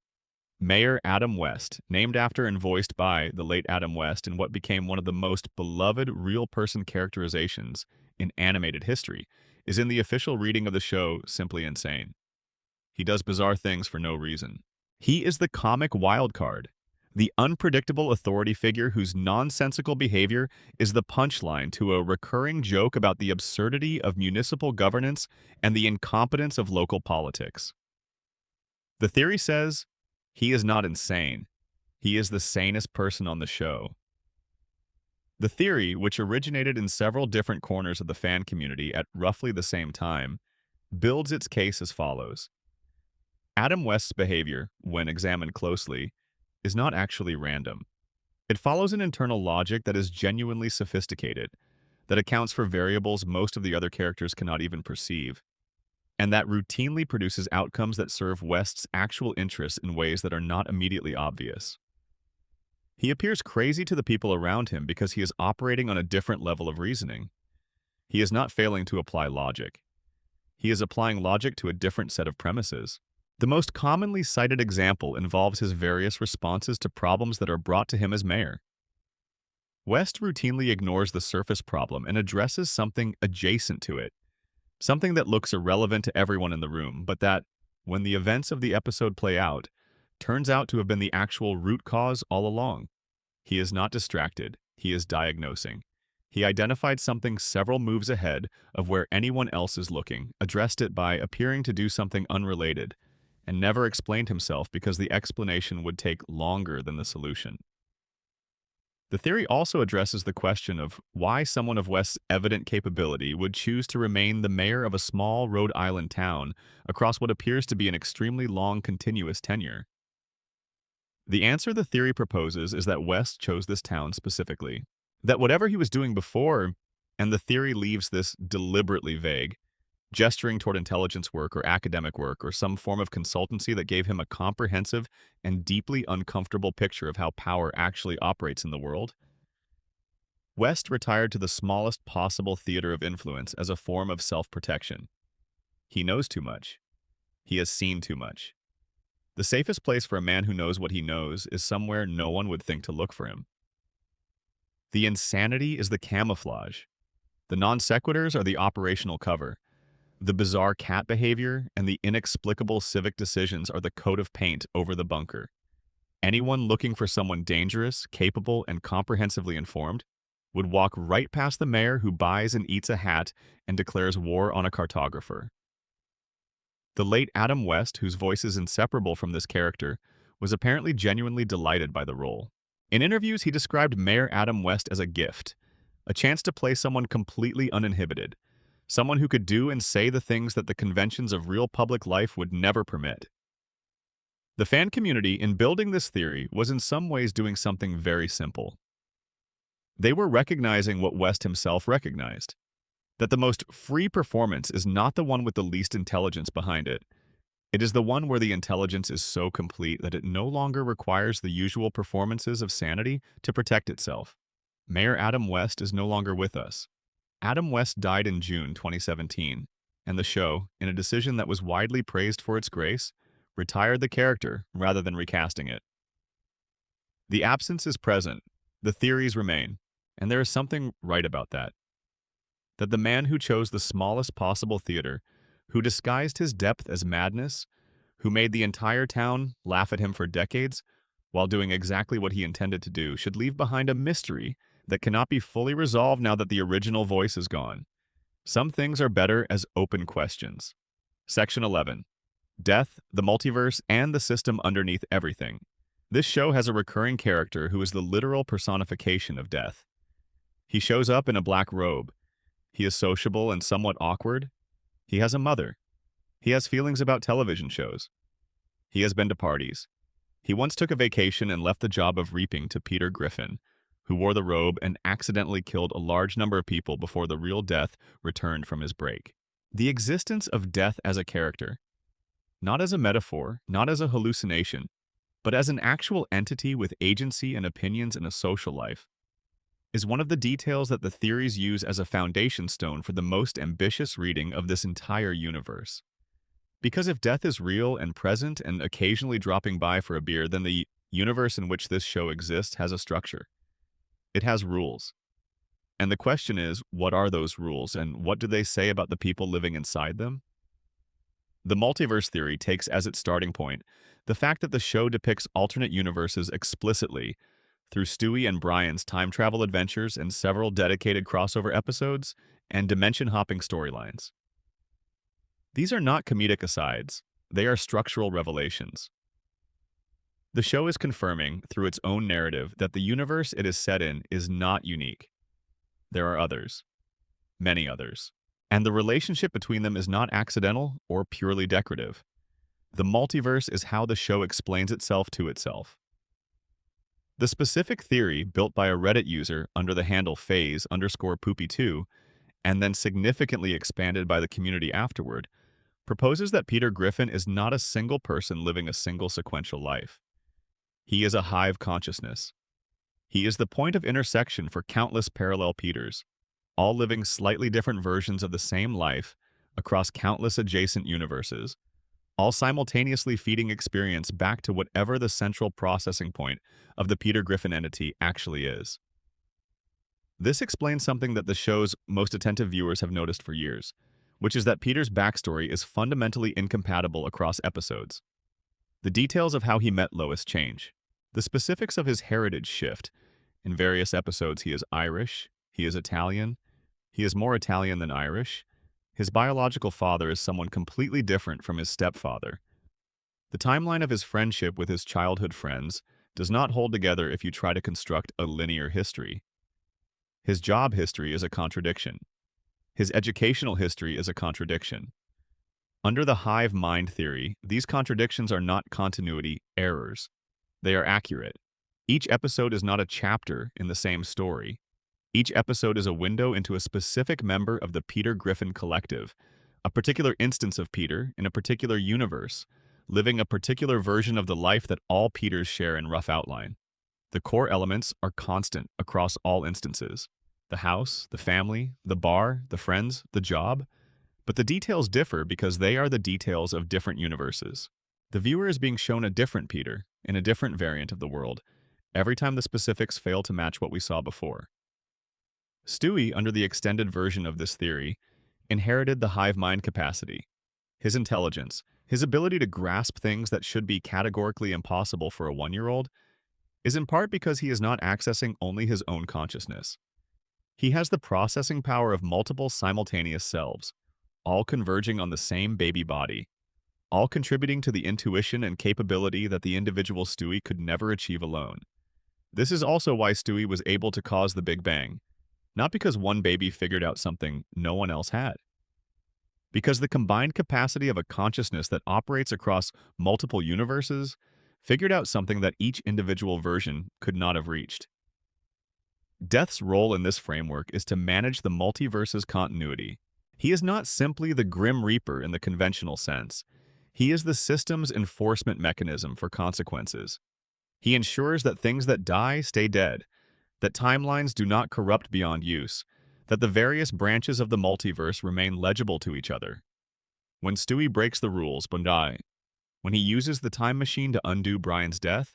Mayor Adam West, named after and voiced by the late Adam West in what became one of the most beloved real-person characterizations in animated history, is in the official reading of the show simply insane. He does bizarre things for no reason. He is the comic wildcard, the unpredictable authority figure whose nonsensical behavior is the punchline to a recurring joke about the absurdity of municipal governance and the incompetence of local politics. The theory says he is not insane. He is the sanest person on the show. The theory, which originated in several different corners of the fan community at roughly the same time, builds its case as follows. Adam West's behavior, when examined closely, is not actually random. It follows an internal logic that is genuinely sophisticated, that accounts for variables most of the other characters cannot even perceive, and that routinely produces outcomes that serve West's actual interests in ways that are not immediately obvious. He appears crazy to the people around him because he is operating on a different level of reasoning. He is not failing to apply logic. He is applying logic to a different set of premises. The most commonly cited example involves his various responses to problems that are brought to him as mayor. West routinely ignores the surface problem and addresses something adjacent to it, something that looks irrelevant to everyone in the room, but that, when the events of the episode play out, turns out to have been the actual root cause all along. He is not distracted. He is diagnosing. He identified something several moves ahead of where anyone else is looking, addressed it by appearing to do something unrelated, and never explained himself because the explanation would take longer than the solution. The theory also addresses the question of why someone of West's evident capability would choose to remain the mayor of a small Rhode Island town across what appears to be an extremely long continuous tenure. The answer the theory proposes is that West chose this town specifically, that whatever he was doing before, and the theory leaves this deliberately vague, gesturing toward intelligence work or academic work or some form of consultancy that gave him a comprehensive and deeply uncomfortable picture of how power actually operates in the world. West retired to the smallest possible theater of influence as a form of self-protection. He knows too much. He has seen too much. The safest place for a man who knows what he knows is somewhere no one would think to look for him. The insanity is the camouflage. The non sequiturs are the operational cover. The bizarre cat behavior and the inexplicable civic decisions are the coat of paint over the bunker. Anyone looking for someone dangerous, capable, and comprehensively informed would walk right past the mayor who buys and eats a hat and declares war on a cartographer. The late Adam West, whose voice is inseparable from this character, was apparently genuinely delighted by the role. In interviews, he described Mayor Adam West as a gift, a chance to play someone completely uninhibited, someone who could do and say the things that the conventions of real public life would never permit. The fan community, in building this theory, was in some ways doing something very simple. They were recognizing what West himself recognized, that the most free performance is not the one with the least intelligence behind it. It is the one where the intelligence is so complete that it no longer requires the usual performances of sanity to protect itself. Mayor Adam West is no longer with us. Adam West died in June 2017, and the show, in a decision that was widely praised for its grace, retired the character rather than recasting it. The absence is present, the theories remain, and there is something right about that. That the man who chose the smallest possible theater, who disguised his depth as madness, who made the entire town laugh at him for decades, while doing exactly what he intended to do, should leave behind a mystery that cannot be fully resolved now that the original voice is gone. Some things are better as open questions. Section 11. Death, the multiverse, and the system underneath everything. This show has a recurring character who is the literal personification of death. He shows up in a black robe. He is sociable and somewhat awkward. He has a mother. He has feelings about television shows. He has been to parties. He once took a vacation and left the job of reaping to Peter Griffin, who wore the robe and accidentally killed a large number of people before the real death returned from his break. The existence of death as a character, not as a metaphor, not as a hallucination, but as an actual entity with agency and opinions in a social life, is one of the details that the theories use as a foundation stone for the most ambitious reading of this entire universe. Because if death is real and present and occasionally dropping by for a beer, then the universe in which this show exists has a structure. It has rules. And the question is, what are those rules, and what do they say about the people living inside them? The multiverse theory takes as its starting point the fact that the show depicts alternate universes explicitly through Stewie and Brian's time travel adventures and several dedicated crossover episodes and dimension-hopping storylines. These are not comedic asides, they are structural revelations. The show is confirming, through its own narrative, that the universe it is set in is not unique. There are others. Many others. And the relationship between them is not accidental or purely decorative. The multiverse is how the show explains itself to itself. The specific theory, built by a Reddit user under the handle phase_poopy2, and then significantly expanded by the community afterward, proposes that Peter Griffin is not a single person living a single sequential life. He is a hive consciousness. He is the point of intersection for countless parallel Peters, all living slightly different versions of the same life across countless adjacent universes, all simultaneously feeding experience back to whatever the central processing point of the Peter Griffin entity actually is. This explains something that the show's most attentive viewers have noticed for years, which is that Peter's backstory is fundamentally incompatible across episodes. The details of how he met Lois change. The specifics of his heritage shift. In various episodes, he is Irish, he is Italian, he is more Italian than Irish. His biological father is someone completely different from his stepfather. The timeline of his friendship with his childhood friends does not hold together if you try to construct a linear history. His job history is a contradiction. His educational history is a contradiction. Under the hive mind theory, these contradictions are not continuity errors. They are accurate. Each episode is not a chapter in the same story. Each episode is a window into a specific member of the Peter Griffin collective, a particular instance of Peter in a particular universe, living a particular version of the life that all Peters share in rough outline. The core elements are constant across all instances. The house, the family, the bar, the friends, the job. But the details differ because they are the details of different universes. The viewer is being shown a different Peter, in a different variant of the world, every time the specifics fail to match what we saw before. Stewie, under the extended version of this theory, inherited the hive mind capacity. His intelligence, his ability to grasp things that should be categorically impossible for a 1-year-old, is in part because he is not accessing only his own consciousness. He has the processing power of multiple simultaneous selves, all converging on the same baby body, all contributing to the intuition and capability that the individual Stewie could never achieve alone. This is also why Stewie was able to cause the Big Bang, not because one baby figured out something no one else had. Because the combined capacity of a consciousness that operates across multiple universes figured out something that each individual version could not have reached. Death's role in this framework is to manage the multiverse's continuity. He is not simply the Grim Reaper in the conventional sense. He is the system's enforcement mechanism for consequences. He ensures that things that die stay dead, that timelines do not corrupt beyond use, that the various branches of the multiverse remain legible to each other. When Stewie breaks the rules, when he uses the time machine to undo Brian's death,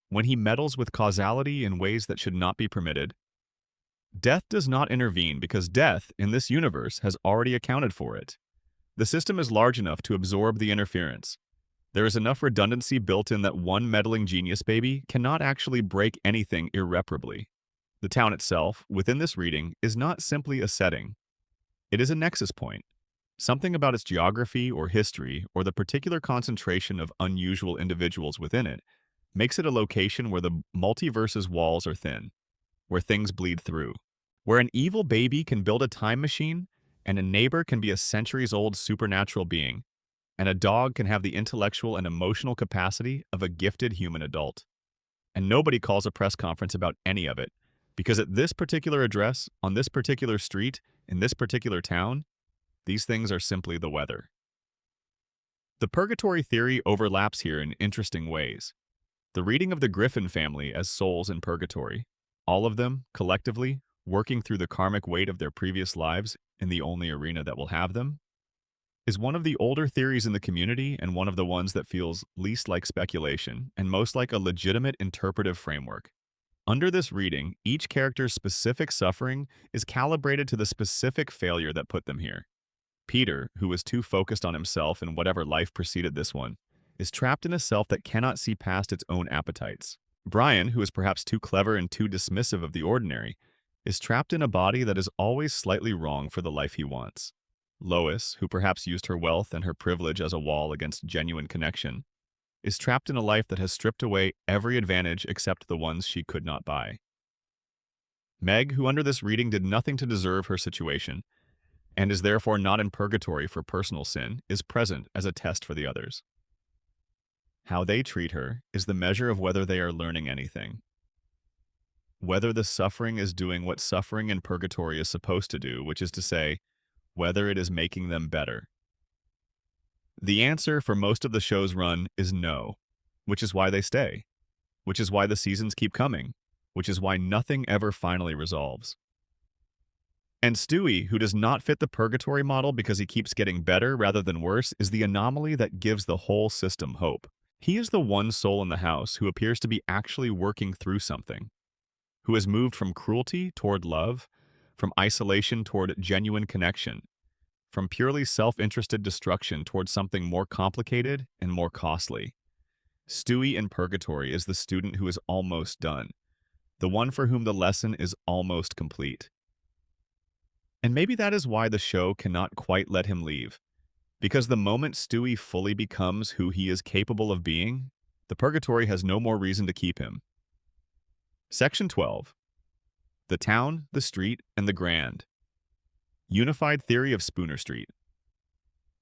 when he meddles with causality in ways that should not be permitted, death does not intervene because death, in this universe, has already accounted for it. The system is large enough to absorb the interference. There is enough redundancy built in that one meddling genius baby cannot actually break anything irreparably. The town itself, within this reading, is not simply a setting. It is a nexus point. Something about its geography or history or the particular concentration of unusual individuals within it makes it a location where the multiverse's walls are thin, where things bleed through, where an evil baby can build a time machine and a neighbor can be a centuries-old supernatural being, and a dog can have the intellectual and emotional capacity of a gifted human adult. And nobody calls a press conference about any of it, because at this particular address, on this particular street, in this particular town, these things are simply the weather. The purgatory theory overlaps here in interesting ways. The reading of the Griffin family as souls in purgatory, all of them, collectively, working through the karmic weight of their previous lives in the only arena that will have them, is one of the older theories in the community and one of the ones that feels least like speculation and most like a legitimate interpretive framework. Under this reading, each character's specific suffering is calibrated to the specific failure that put them here. Peter, who was too focused on himself in whatever life preceded this one, is trapped in a self that cannot see past its own appetites. Brian, who is perhaps too clever and too dismissive of the ordinary, is trapped in a body that is always slightly wrong for the life he wants. Lois, who perhaps used her wealth and her privilege as a wall against genuine connection, is trapped in a life that has stripped away every advantage except the ones she could not buy. Meg, who under this reading did nothing to deserve her situation, and is therefore not in purgatory for personal sin, is present as a test for the others. How they treat her is the measure of whether they are learning anything. Whether the suffering is doing what suffering in purgatory is supposed to do, which is to say, whether it is making them better. The answer for most of the show's run is no, which is why they stay, which is why the seasons keep coming, which is why nothing ever finally resolves. And Stewie, who does not fit the purgatory model because he keeps getting better rather than worse, is the anomaly that gives the whole system hope. He is the one soul in the house who appears to be actually working through something, who has moved from cruelty toward love, from isolation toward genuine connection, from purely self-interested destruction toward something more complicated and more costly. Stewie in purgatory is the student who is almost done, the one for whom the lesson is almost complete. And maybe that is why the show cannot quite let him leave, because the moment Stewie fully becomes who he is capable of being, the purgatory has no more reason to keep him. Section 12. The Town, the Street, and the Grand. Unified Theory of Spooner Street.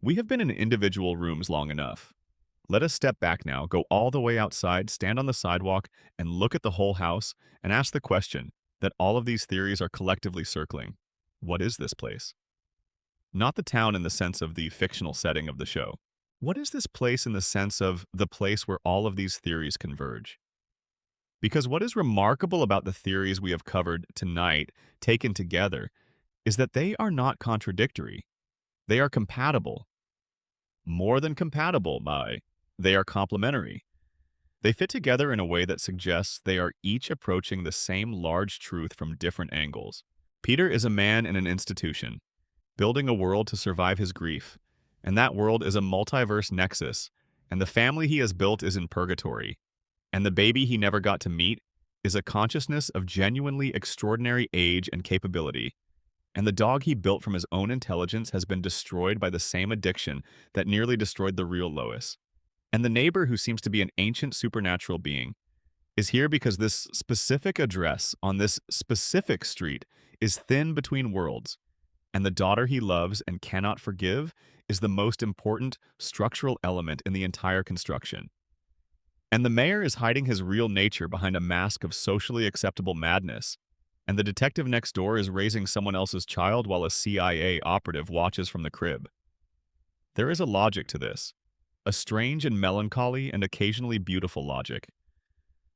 We have been in individual rooms long enough. Let us step back now, go all the way outside, stand on the sidewalk, and look at the whole house, and ask the question that all of these theories are collectively circling. What is this place? Not the town in the sense of the fictional setting of the show. What is this place in the sense of the place where all of these theories converge? Because what is remarkable about the theories we have covered tonight, taken together, is that they are not contradictory. They are compatible, more than compatible by, they are complementary. They fit together in a way that suggests they are each approaching the same large truth from different angles. Peter is a man in an institution, building a world to survive his grief, and that world is a multiverse nexus, and the family he has built is in purgatory, and the baby he never got to meet is a consciousness of genuinely extraordinary age and capability, and the dog he built from his own intelligence has been destroyed by the same addiction that nearly destroyed the real Lois. And the neighbor, who seems to be an ancient supernatural being, is here because this specific address on this specific street is thin between worlds, and the daughter he loves and cannot forgive is the most important structural element in the entire construction. And the mayor is hiding his real nature behind a mask of socially acceptable madness, and the detective next door is raising someone else's child while a CIA operative watches from the crib. There is a logic to this, a strange and melancholy and occasionally beautiful logic.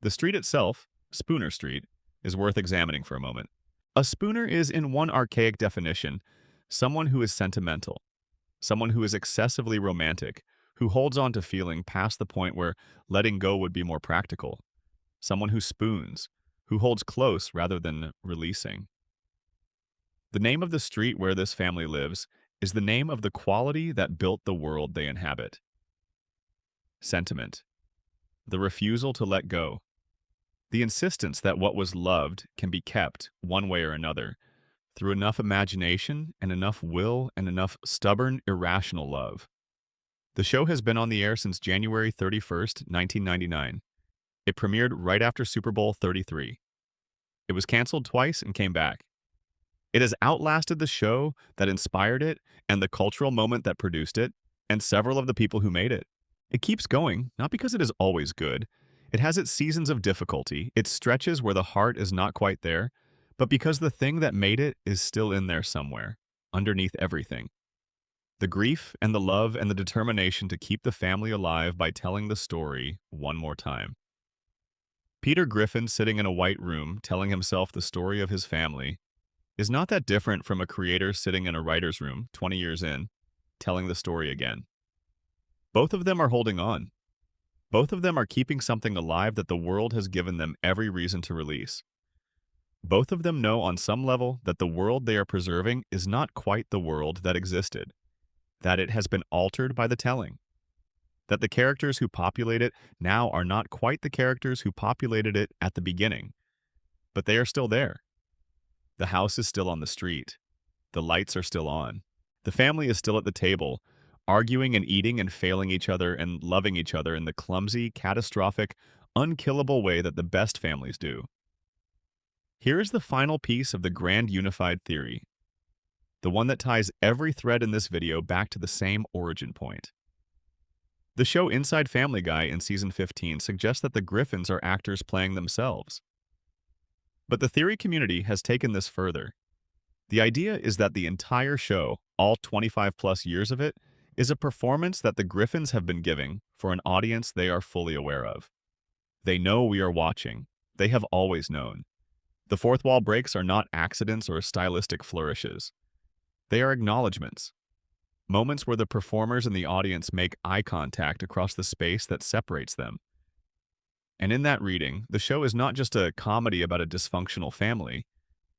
The street itself, Spooner Street, is worth examining for a moment. A spooner is, in one archaic definition, someone who is sentimental, someone who is excessively romantic, who holds on to feeling past the point where letting go would be more practical, someone who spoons, who holds close rather than releasing. The name of the street where this family lives is the name of the quality that built the world they inhabit. Sentiment. The refusal to let go. The insistence that what was loved can be kept, one way or another, through enough imagination and enough will and enough stubborn, irrational love. The show has been on the air since January 31st, 1999. It premiered right after Super Bowl 33. It was canceled twice and came back. It has outlasted the show that inspired it and the cultural moment that produced it, and several of the people who made it. It keeps going, not because it is always good. It has its seasons of difficulty, its stretches where the heart is not quite there, but because the thing that made it is still in there somewhere, underneath everything. The grief and the love and the determination to keep the family alive by telling the story one more time. Peter Griffin sitting in a white room telling himself the story of his family is not that different from a creator sitting in a writer's room 20 years in, telling the story again. Both of them are holding on. Both of them are keeping something alive that the world has given them every reason to release. Both of them know on some level that the world they are preserving is not quite the world that existed, that it has been altered by the telling, that the characters who populate it now are not quite the characters who populated it at the beginning, but they are still there. The house is still on the street. The lights are still on. The family is still at the table, arguing and eating and failing each other and loving each other in the clumsy, catastrophic, unkillable way that the best families do. Here is the final piece of the grand unified theory, the one that ties every thread in this video back to the same origin point. The show Inside Family Guy in Season 15 suggests that the Griffins are actors playing themselves. But the theory community has taken this further. The idea is that the entire show, all 25-plus years of it, is a performance that the Griffins have been giving for an audience they are fully aware of. They know we are watching. They have always known. The fourth wall breaks are not accidents or stylistic flourishes. They are acknowledgments. Moments where the performers and the audience make eye contact across the space that separates them. And in that reading, the show is not just a comedy about a dysfunctional family.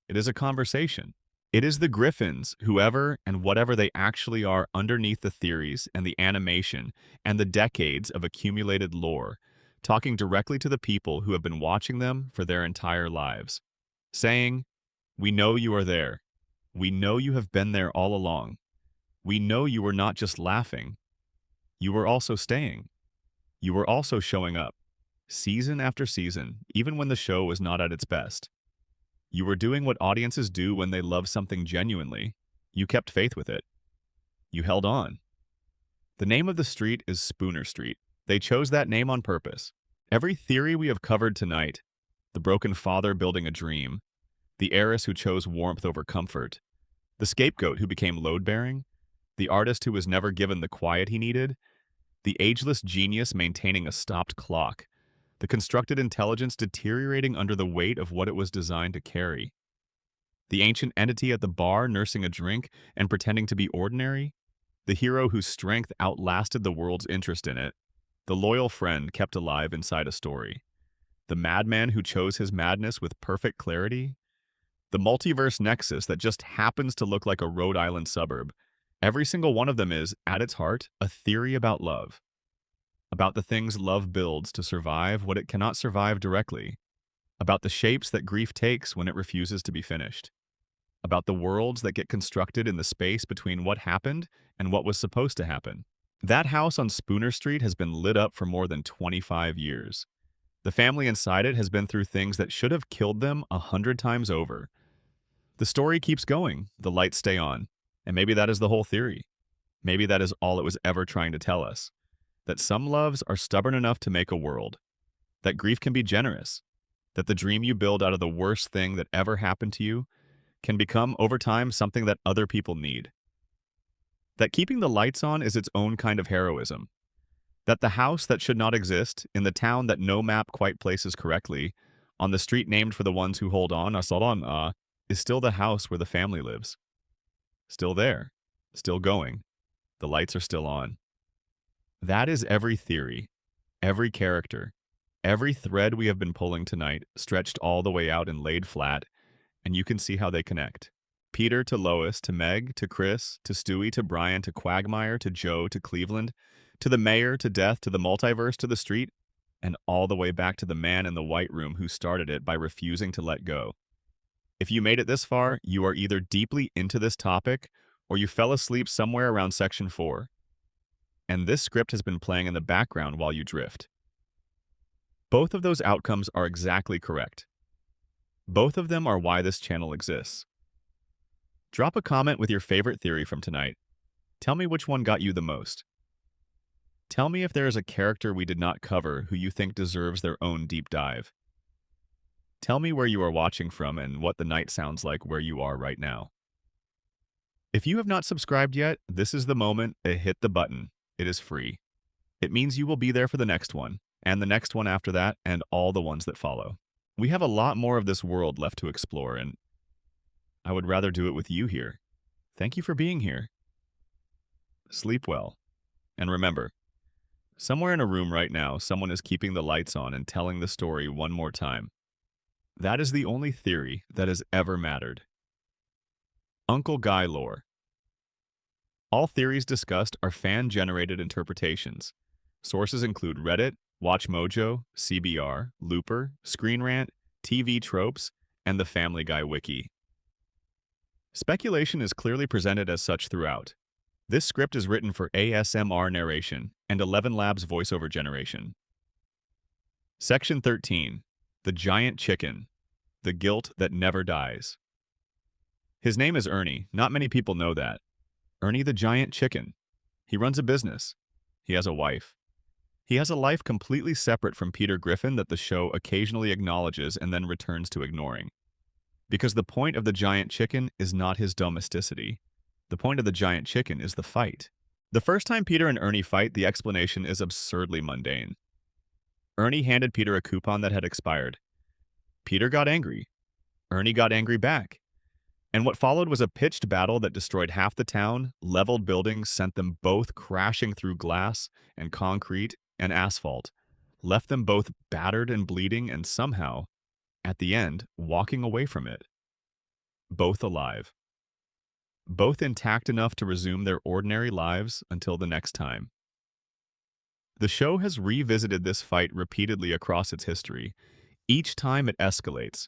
It is a conversation. It is the Griffins, whoever and whatever they actually are underneath the theories and the animation and the decades of accumulated lore, talking directly to the people who have been watching them for their entire lives, saying, "We know you are there. We know you have been there all along. We know you were not just laughing. You were also staying. You were also showing up, season after season, even when the show was not at its best. You were doing what audiences do when they love something genuinely. You kept faith with it. You held on." The name of the street is Spooner Street. They chose that name on purpose. Every theory we have covered tonight, the broken father building a dream, the heiress who chose warmth over comfort, the scapegoat who became load-bearing, the artist who was never given the quiet he needed, the ageless genius maintaining a stopped clock, the constructed intelligence deteriorating under the weight of what it was designed to carry. The ancient entity at the bar nursing a drink and pretending to be ordinary? The hero whose strength outlasted the world's interest in it? The loyal friend kept alive inside a story? The madman who chose his madness with perfect clarity? The multiverse nexus that just happens to look like a Rhode Island suburb? Every single one of them is, at its heart, a theory about love. About the things love builds to survive what it cannot survive directly. About the shapes that grief takes when it refuses to be finished. About the worlds that get constructed in the space between what happened and what was supposed to happen. That house on Spooner Street has been lit up for more than 25 years. The family inside it has been through things that should have killed them 100 times over. The story keeps going, the lights stay on, and maybe that is the whole theory. Maybe that is all it was ever trying to tell us. That some loves are stubborn enough to make a world. That grief can be generous. That the dream you build out of the worst thing that ever happened to you can become, over time, something that other people need. That keeping the lights on is its own kind of heroism. That the house that should not exist, in the town that no map quite places correctly, on the street named for the ones who hold on, is still the house where the family lives. Still there. Still going. The lights are still on. That is every theory, every character, every thread we have been pulling tonight, stretched all the way out and laid flat, and you can see how they connect. Peter to Lois, to Meg, to Chris, to Stewie, to Brian, to Quagmire, to Joe, to Cleveland, to the mayor, to Death, to the multiverse, to the street, and all the way back to the man in the white room who started it by refusing to let go. If you made it this far, you are either deeply into this topic or you fell asleep somewhere around section 4. And this script has been playing in the background while you drift. Both of those outcomes are exactly correct. Both of them are why this channel exists. Drop a comment with your favorite theory from tonight. Tell me which one got you the most. Tell me if there is a character we did not cover who you think deserves their own deep dive. Tell me where you are watching from and what the night sounds like where you are right now. If you have not subscribed yet, this is the moment to hit the button. It is free. It means you will be there for the next one, and the next one after that, and all the ones that follow. We have a lot more of this world left to explore, and I would rather do it with you here. Thank you for being here. Sleep well. And remember, somewhere in a room right now, someone is keeping the lights on and telling the story one more time. That is the only theory that has ever mattered. Uncle Guy lore. All theories discussed are fan-generated interpretations. Sources include Reddit, WatchMojo, CBR, Looper, Screen Rant, TV Tropes, and the Family Guy Wiki. Speculation is clearly presented as such throughout. This script is written for ASMR narration and 11 Labs voiceover generation. Section 13. The Giant Chicken. The Guilt That Never Dies. His name is Ernie. Not many people know that. Ernie the Giant Chicken. He runs a business. He has a wife. He has a life completely separate from Peter Griffin that the show occasionally acknowledges and then returns to ignoring. Because the point of the giant chicken is not his domesticity. The point of the giant chicken is the fight. The first time Peter and Ernie fight, the explanation is absurdly mundane. Ernie handed Peter a coupon that had expired. Peter got angry. Ernie got angry back. And what followed was a pitched battle that destroyed half the town, leveled buildings, sent them both crashing through glass and concrete and asphalt, left them both battered and bleeding, and somehow, at the end, walking away from it. Both alive. Both intact enough to resume their ordinary lives until the next time. The show has revisited this fight repeatedly across its history. Each time it escalates.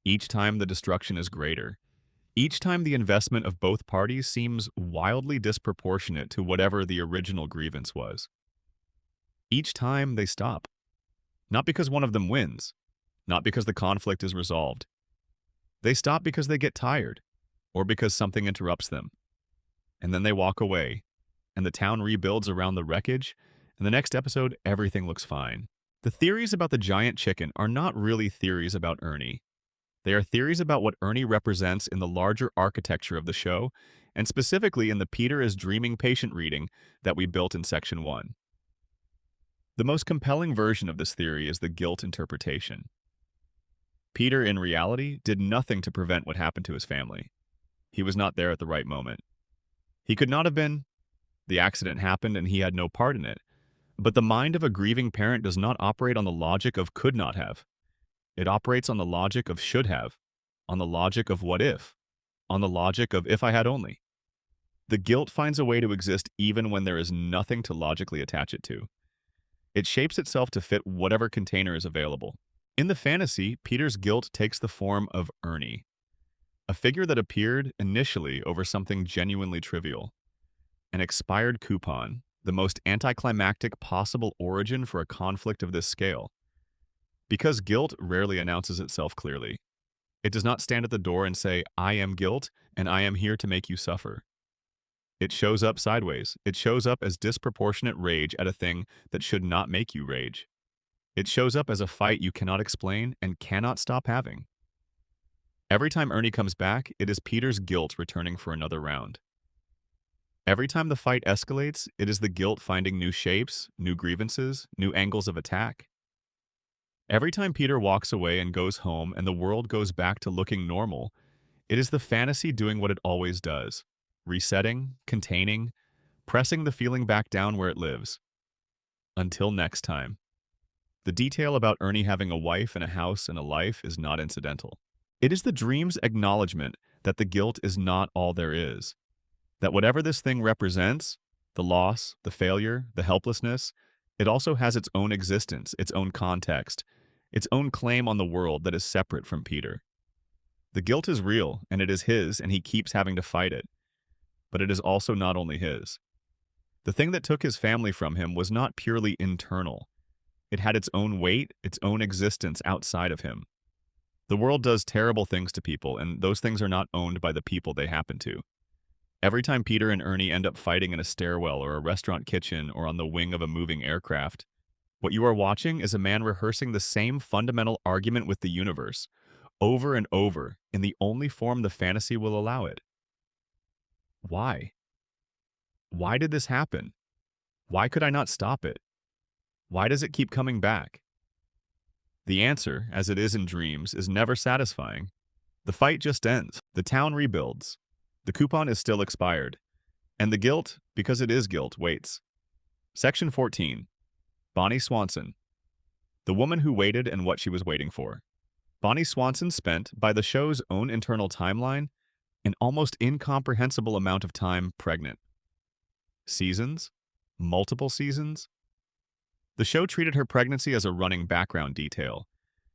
Each time the destruction is greater. Each time the investment of both parties seems wildly disproportionate to whatever the original grievance was. Each time they stop. Not because one of them wins. Not because the conflict is resolved. They stop because they get tired, or because something interrupts them. And then they walk away, and the town rebuilds around the wreckage, and the next episode, everything looks fine. The theories about the giant chicken are not really theories about Ernie. They are theories about what Ernie represents in the larger architecture of the show, and specifically in the Peter is Dreaming patient reading that we built in Section 1. The most compelling version of this theory is the guilt interpretation. Peter, in reality, did nothing to prevent what happened to his family. He was not there at the right moment. He could not have been. The accident happened and he had no part in it. But the mind of a grieving parent does not operate on the logic of could not have. It operates on the logic of should have, on the logic of what if, on the logic of if I had only. The guilt finds a way to exist even when there is nothing to logically attach it to. It shapes itself to fit whatever container is available. In the fantasy, Peter's guilt takes the form of Ernie, a figure that appeared initially over something genuinely trivial. An expired coupon, the most anticlimactic possible origin for a conflict of this scale. Because guilt rarely announces itself clearly. It does not stand at the door and say, I am guilt, and I am here to make you suffer. It shows up sideways. It shows up as disproportionate rage at a thing that should not make you rage. It shows up as a fight you cannot explain and cannot stop having. Every time Ernie comes back, it is Peter's guilt returning for another round. Every time the fight escalates, it is the guilt finding new shapes, new grievances, new angles of attack. Every time Peter walks away and goes home and the world goes back to looking normal, it is the fantasy doing what it always does, resetting, containing, pressing the feeling back down where it lives. Until next time. The detail about Ernie having a wife and a house and a life is not incidental. It is the dream's acknowledgement that the guilt is not all there is. That whatever this thing represents, the loss, the failure, the helplessness, it also has its own existence, its own context, its own claim on the world that is separate from Peter. The guilt is real, and it is his, and he keeps having to fight it. But it is also not only his. The thing that took his family from him was not purely internal. It had its own weight, its own existence outside of him. The world does terrible things to people, and those things are not owned by the people they happen to. Every time Peter and Ernie end up fighting in a stairwell or a restaurant kitchen or on the wing of a moving aircraft, what you are watching is a man rehearsing the same fundamental argument with the universe, over and over, in the only form the fantasy will allow it. Why? Why did this happen? Why could I not stop it? Why does it keep coming back? The answer, as it is in dreams, is never satisfying. The fight just ends. The town rebuilds. The coupon is still expired. And the guilt, because it is guilt, waits. Section 14. Bonnie Swanson. The woman who waited and what she was waiting for. Bonnie Swanson spent, by the show's own internal timeline, an almost incomprehensible amount of time pregnant. Seasons? Multiple seasons? The show treated her pregnancy as a running background detail.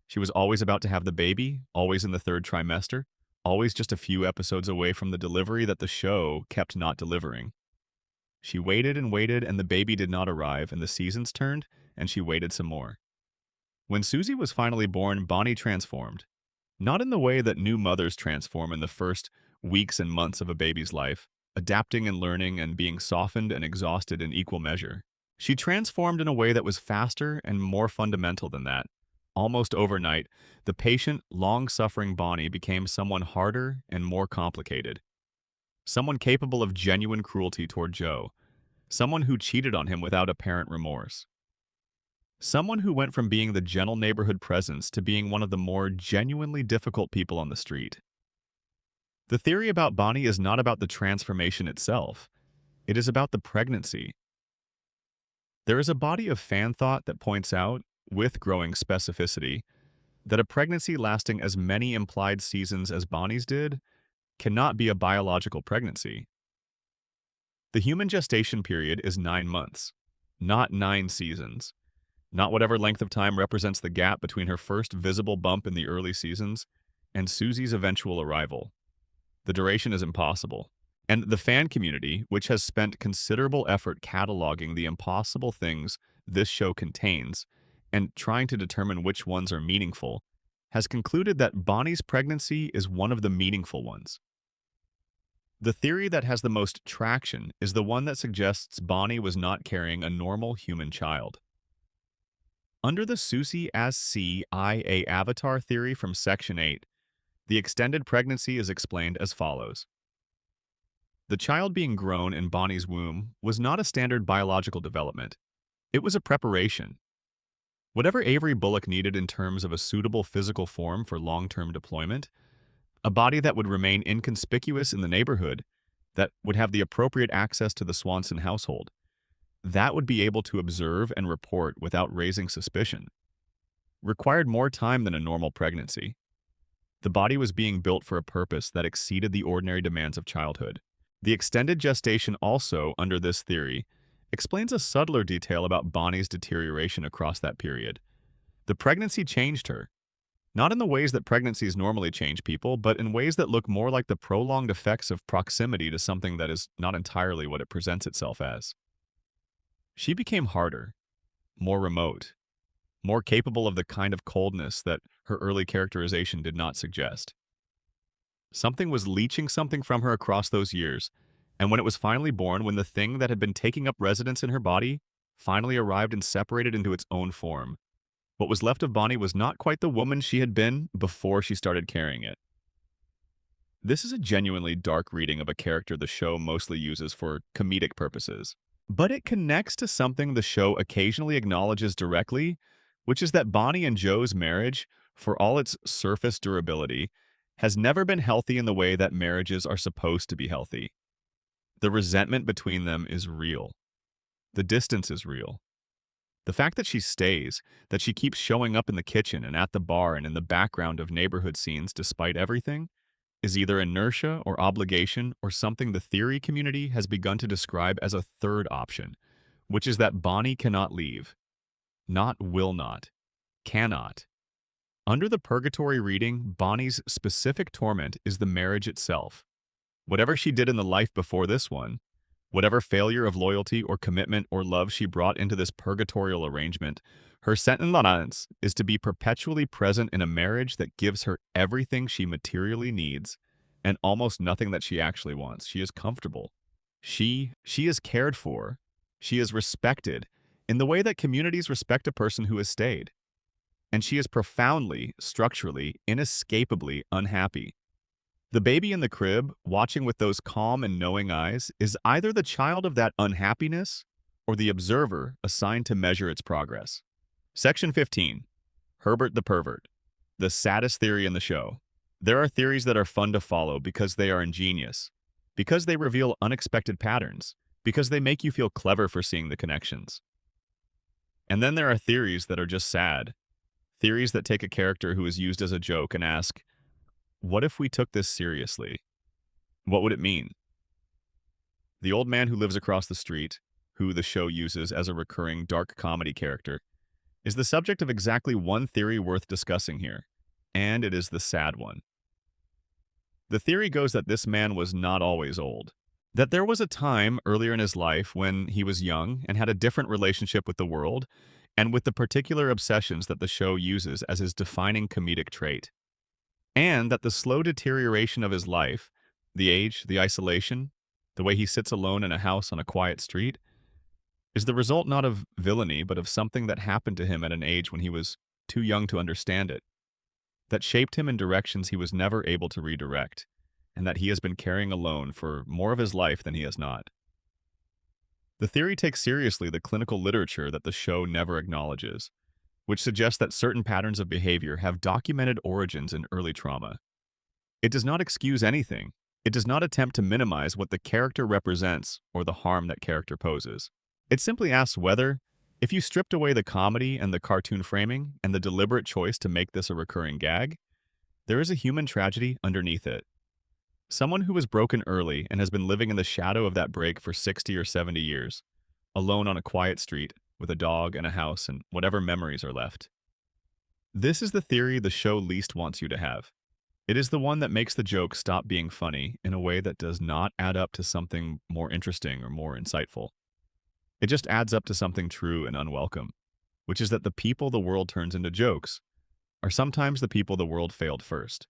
She was always about to have the baby, always in the third trimester, always just a few episodes away from the delivery that the show kept not delivering. She waited and waited, and the baby did not arrive, and the seasons turned, and she waited some more. When Susie was finally born, Bonnie transformed. Not in the way that new mothers transform in the first weeks and months of a baby's life, adapting and learning and being softened and exhausted in equal measure. She transformed in a way that was faster and more fundamental than that. Almost overnight, the patient, long-suffering Bonnie became someone harder and more complicated. Someone capable of genuine cruelty toward Joe. Someone who cheated on him without apparent remorse. Someone who went from being the gentle neighborhood presence to being one of the more genuinely difficult people on the street. The theory about Bonnie is not about the transformation itself. It is about the pregnancy. There is a body of fan thought that points out, with growing specificity, that a pregnancy lasting as many implied seasons as Bonnie's did cannot be a biological pregnancy. The human gestation period is 9 months, not 9 seasons, not whatever length of time represents the gap between her first visible bump in the early seasons and Susie's eventual arrival. The duration is impossible. And the fan community, which has spent considerable effort cataloging the impossible things this show contains and trying to determine which ones are meaningful, has concluded that Bonnie's pregnancy is one of the meaningful ones. The theory that has the most traction is the one that suggests Bonnie was not carrying a normal human child. Under the Susie as CIA avatar theory from Section 8, the extended pregnancy is explained as follows. The child being grown in Bonnie's womb was not a standard biological development. It was a preparation. Whatever Avery Bullock needed in terms of a suitable physical form for long-term deployment, a body that would remain inconspicuous in the neighborhood, that would have the appropriate access to the Swanson household, that would be able to observe and report without raising suspicion, required more time than a normal pregnancy. The body was being built for a purpose that exceeded the ordinary demands of childhood. The extended gestation also, under this theory, explains a subtler detail about Bonnie's deterioration across that period. The pregnancy changed her, not in the ways that pregnancies normally change people, but in ways that look more like the prolonged effects of proximity to something that is not entirely what it presents itself as. She became harder, more remote, more capable of the kind of coldness that her early characterization did not suggest. Something was leeching something from her across those years, and when it was finally born, when the thing that had been taking up residence in her body finally arrived and separated into its own form, what was left of Bonnie was not quite the woman she had been before she started carrying it. This is a genuinely dark reading of a character the show mostly uses for comedic purposes, but it connects to something the show occasionally acknowledges directly, which is that Bonnie and Joe's marriage, for all its surface durability, has never been healthy in the way that marriages are supposed to be healthy. The resentment between them is real. The distance is real. The fact that she stays, that she keeps showing up in the kitchen and at the bar and in the background of neighborhood scenes despite everything, is either inertia or obligation or something the theory community has begun to describe as a third option, which is that Bonnie cannot leave. Not will not. Cannot. Under the purgatory reading, Bonnie's specific torment is the marriage itself. Whatever she did in the life before this one, whatever failure of loyalty or commitment or love she brought into this purgatorial arrangement, her sentence is to be perpetually present in a marriage that gives her everything she materially needs and almost nothing that she actually wants. She is comfortable. She is cared for. She is respected in the way that communities respect a person who has stayed. And she is profoundly, structurally, inescapably unhappy. The baby in the crib, watching with those calm and knowing eyes, is either the child of that unhappiness or the observer assigned to measure its progress. Section 15. Herbert the Pervert. The saddest theory in the show. There are theories that are fun to follow because they are ingenious, because they reveal unexpected patterns, because they make you feel clever for seeing the connections. And then there are theories that are just sad. Theories that take a character who is used as a joke and ask, what if we took this seriously? What would it mean? The old man who lives across the street, who the show uses as a recurring dark comedy character, is the subject of exactly one theory worth discussing here, and it is the sad one. The theory goes that this man was not always old, that there was a time earlier in his life when he was young and had a different relationship with the world and with the particular obsessions that the show uses as his defining comedic trait. And that the slow deterioration of his life, the age, the isolation, the way he sits alone in a house on a quiet street, is the result not of villainy, but of something that happened to him at an age when he was too young to understand it, that shaped him in directions he was never able to redirect, and that he has been carrying alone for more of his life than he has not. The theory takes seriously the clinical literature that the show never acknowledges, which suggests that certain patterns of behavior have documented origins in early trauma. It does not excuse anything. It does not attempt to minimize what the character represents or the harm that character poses. It simply asks whether, if you stripped away the comedy and the cartoon framing and the deliberate choice to make this a recurring gag, there is a human tragedy underneath it. Someone who was broken early and has been living in the shadow of that break for 60 or 70 years, alone on a quiet street, with a dog and a house and whatever memories are left. This is the theory the show least wants you to have. It is the one that makes the joke stop being funny in a way that does not add up to something more interesting or more insightful. It just adds up to something true and unwelcome, which is that the people the world turns into jokes are sometimes the people the world failed first.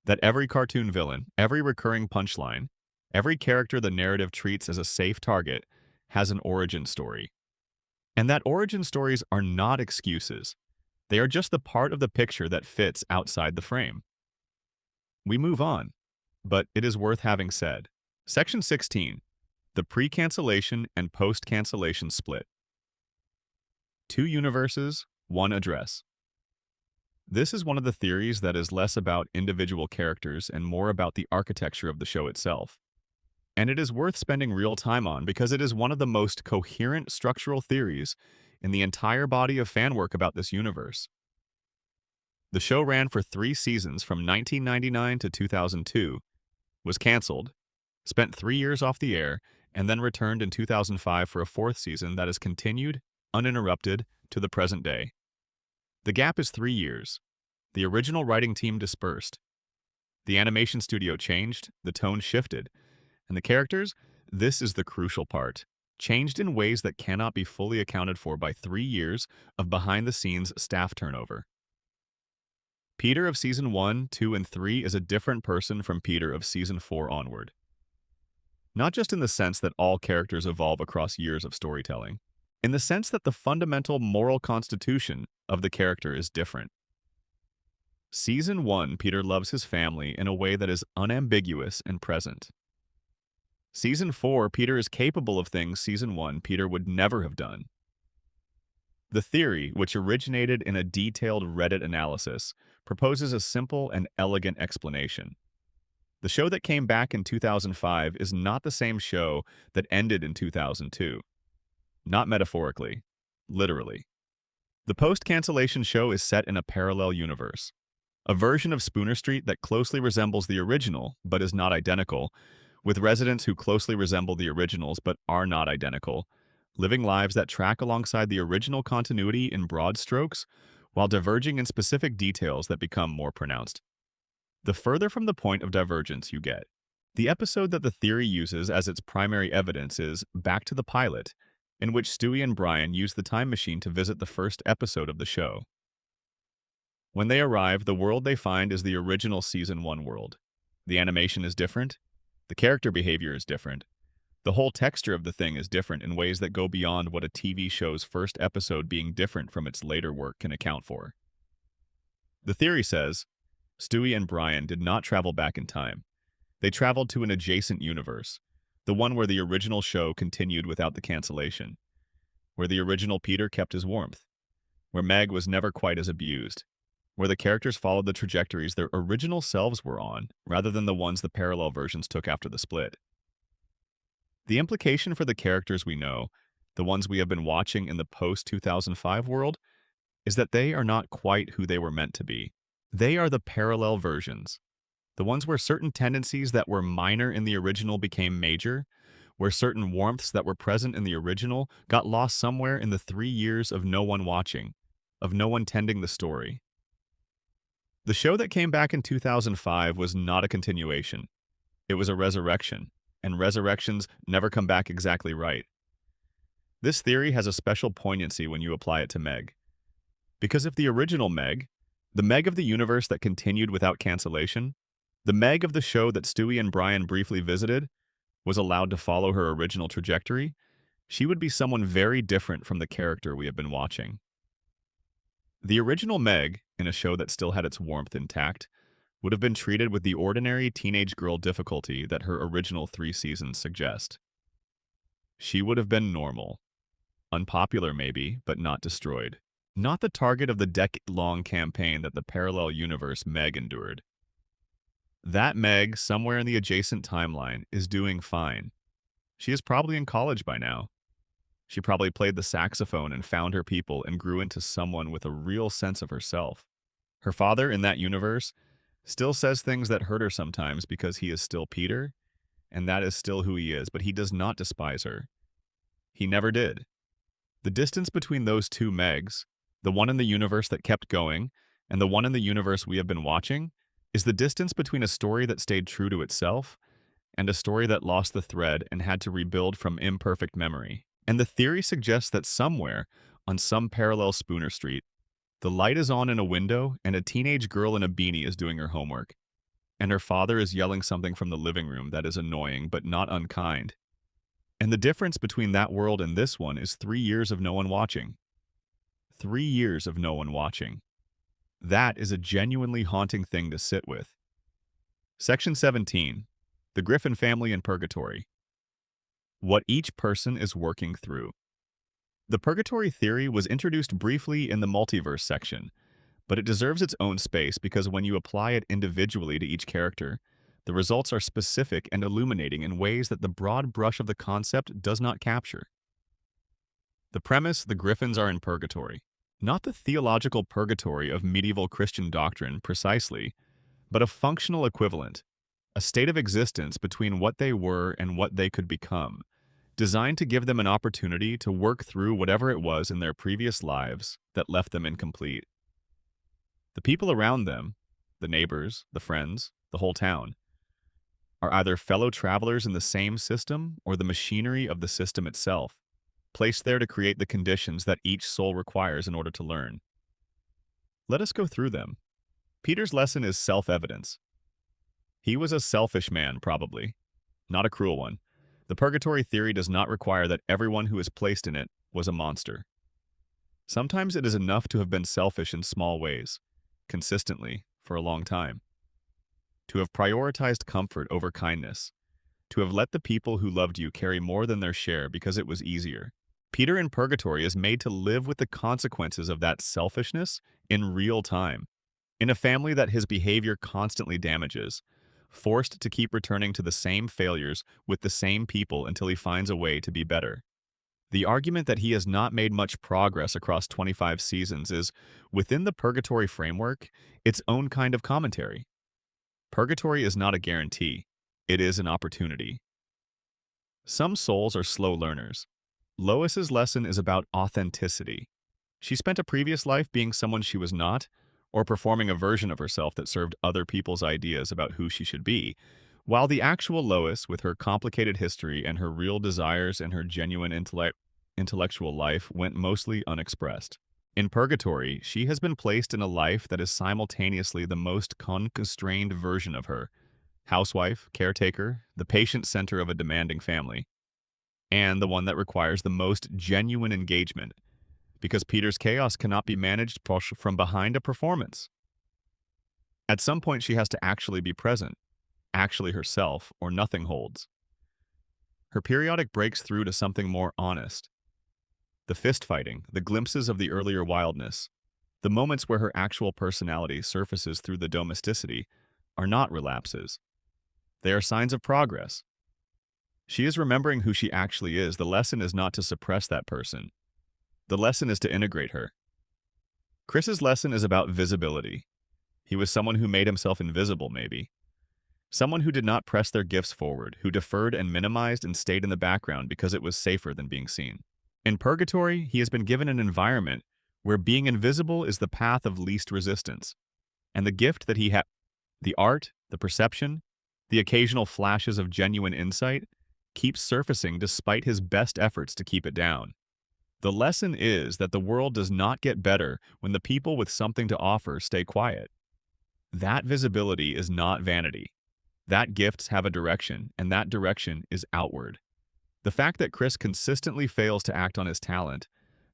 That every cartoon villain, every recurring punchline, every character the narrative treats as a safe target has an origin story. And that origin stories are not excuses. They are just the part of the picture that fits outside the frame. We move on, but it is worth having said. Section 16. The pre-cancellation and post-cancellation split. Two universes, one address. This is one of the theories that is less about individual characters and more about the architecture of the show itself. And it is worth spending real time on because it is one of the most coherent structural theories in the entire body of fan work about this universe. The show ran for 3 seasons from 1999 to 2002, was canceled, spent 3 years off the air, and then returned in 2005 for a fourth season that has continued, uninterrupted, to the present day. The gap is 3 years. The original writing team dispersed. The animation studio changed, the tone shifted, and the characters, this is the crucial part, changed in ways that cannot be fully accounted for by 3 years of behind-the-scenes staff turnover. Peter of Season 1, 2, and 3 is a different person from Peter of Season 4 onward. Not just in the sense that all characters evolve across years of storytelling, in the sense that the fundamental moral constitution of the character is different. Season 1, Peter loves his family in a way that is unambiguous and present. Season 4, Peter is capable of things Season 1 Peter would never have done. The theory, which originated in a detailed Reddit analysis, proposes a simple and elegant explanation. The show that came back in 2005 is not the same show that ended in 2002. Not metaphorically, literally. The post-cancellation show is set in a parallel universe, a version of Spooner Street that closely resembles the original but is not identical, with residents who closely resemble the originals but are not identical, living lives that track alongside the original continuity in broad strokes, while diverging in specific details that become more pronounced. The further from the point of divergence you get, the episode that the theory uses as its primary evidence is Back to the Pilot, in which Stewie and Brian use the time machine to visit the first episode of the show. When they arrive, the world they find is the original Season 1 world. The animation is different. The character behavior is different. The whole texture of the thing is different in ways that go beyond what a TV show's first episode being different from its later work can account for. The theory says, Stewie and Brian did not travel back in time. They traveled to an adjacent universe, the one where the original show continued without the cancellation, where the original Peter kept his warmth, where Meg was never quite as abused, where the characters followed the trajectories their original selves were on, rather than the ones the parallel versions took after the split. The implication for the characters we know, the ones we have been watching in the post-2005 world, is that they are not quite who they were meant to be. They are the parallel versions, the ones where certain tendencies that were minor in the original became major, where certain warmths that were present in the original got lost somewhere in the 3 years of no one watching, of no one tending the story. The show that came back in 2005 was not a continuation. It was a resurrection, and resurrections never come back exactly right. This theory has a special poignancy when you apply it to Meg. Because if the original Meg, the Meg of the universe that continued without cancellation, the Meg of the show that Stewie and Brian briefly visited, was allowed to follow her original trajectory, she would be someone very different from the character we have been watching. The original Meg, in a show that still had its warmth intact, would have been treated with the ordinary teenage girl difficulty that her original 3 seasons suggest. She would have been normal. Unpopular maybe, but not destroyed. Not the target of the decade-long campaign that the parallel universe Meg endured. That Meg, somewhere in the adjacent timeline, is doing fine. She is probably in college by now. She probably played the saxophone and found her people and grew into someone with a real sense of herself. Her father, in that universe, still says things that hurt her sometimes because he is still Peter, and that is still who he is, but he does not despise her. He never did. The distance between those two Megs, the one in the universe that kept going, and the one in the universe we have been watching, is the distance between a story that stayed true to itself and a story that lost the thread and had to rebuild from imperfect memory. And the theory suggests that somewhere, on some parallel Spooner Street, the light is on in a window and a teenage girl in a beanie is doing her homework, and her father is yelling something from the living room that is annoying but not unkind. And the difference between that world and this one is 3 years of no one watching. 3 years of no one watching. That is a genuinely haunting thing to sit with. Section 17. The Griffin Family in Purgatory. What each person is working through. The purgatory theory was introduced briefly in the multiverse section, but it deserves its own space because when you apply it individually to each character, the results are specific and illuminating in ways that the broad brush of the concept does not capture. The premise: the Griffins are in purgatory. Not the theological purgatory of medieval Christian doctrine precisely, but a functional equivalent, a state of existence between what they were and what they could become, designed to give them an opportunity to work through whatever it was in their previous lives that left them incomplete. The people around them, the neighbors, the friends, the whole town, are either fellow travelers in the same system or the machinery of the system itself, placed there to create the conditions that each soul requires in order to learn. Let us go through them. Peter's lesson is self-evidence. He was a selfish man, probably, not a cruel one. The purgatory theory does not require that everyone who is placed in it was a monster. Sometimes it is enough to have been selfish in small ways, consistently, for a long time. To have prioritized comfort over kindness. To have let the people who loved you carry more than their share because it was easier. Peter in purgatory is made to live with the consequences of that selfishness in real time, in a family that his behavior constantly damages, forced to keep returning to the same failures with the same people until he finds a way to be better. The argument that he has not made much progress across 25 seasons is, within the purgatory framework, its own kind of commentary. Purgatory is not a guarantee, it is an opportunity. Some souls are slow learners. Lois's lesson is about authenticity. She spent a previous life being someone she was not, or performing a version of herself that served other people's ideas about who she should be, while the actual Lois, with her complicated history and her real desires and her genuine intellectual life, went mostly unexpressed. In purgatory, she has been placed in a life that is simultaneously the most constrained version of her, housewife, caretaker, the patient center of a demanding family, and the one that requires the most genuine engagement, because Peter's chaos cannot be managed from behind a performance. At some point, she has to actually be present, actually herself, or nothing holds. Her periodic breaks through to something more honest. The fist-fighting, the glimpses of the earlier wildness, the moments where her actual personality surfaces through the domesticity, are not relapses. They are signs of progress. She is remembering who she actually is. The lesson is not to suppress that person. The lesson is to integrate her. Chris's lesson is about visibility. He was someone who made himself invisible, maybe. Someone who did not press their gifts forward, who deferred and minimized and stayed in the background because it was safer than being seen. In purgatory, he has been given an environment where being invisible is the path of least resistance. And the gift that he had, the art, the perception, the occasional flashes of genuine insight, keeps surfacing despite his best efforts to keep it down. The lesson is that the world does not get better when the people with something to offer stay quiet. That visibility is not vanity. That gifts have a direction, and that direction is outward. The fact that Chris consistently fails to act on his talent,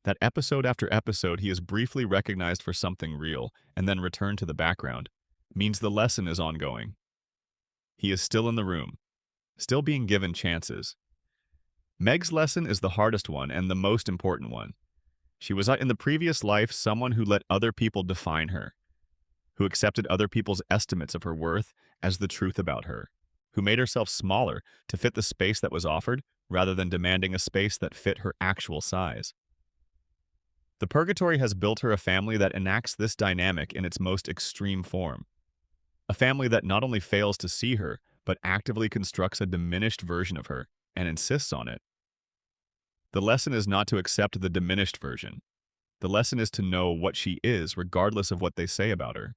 that episode after episode he is briefly recognized for something real and then returned to the background, means the lesson is ongoing. He is still in the room, still being given chances. Meg's lesson is the hardest one and the most important one. She was in the previous life someone who let other people define her, who accepted other people's estimates of her worth as the truth about her, who made herself smaller to fit the space that was offered rather than demanding a space that fit her actual size. The purgatory has built her a family that enacts this dynamic in its most extreme form. A family that not only fails to see her, but actively constructs a diminished version of her and insists on it. The lesson is not to accept the diminished version. The lesson is to know what she is regardless of what they say about her.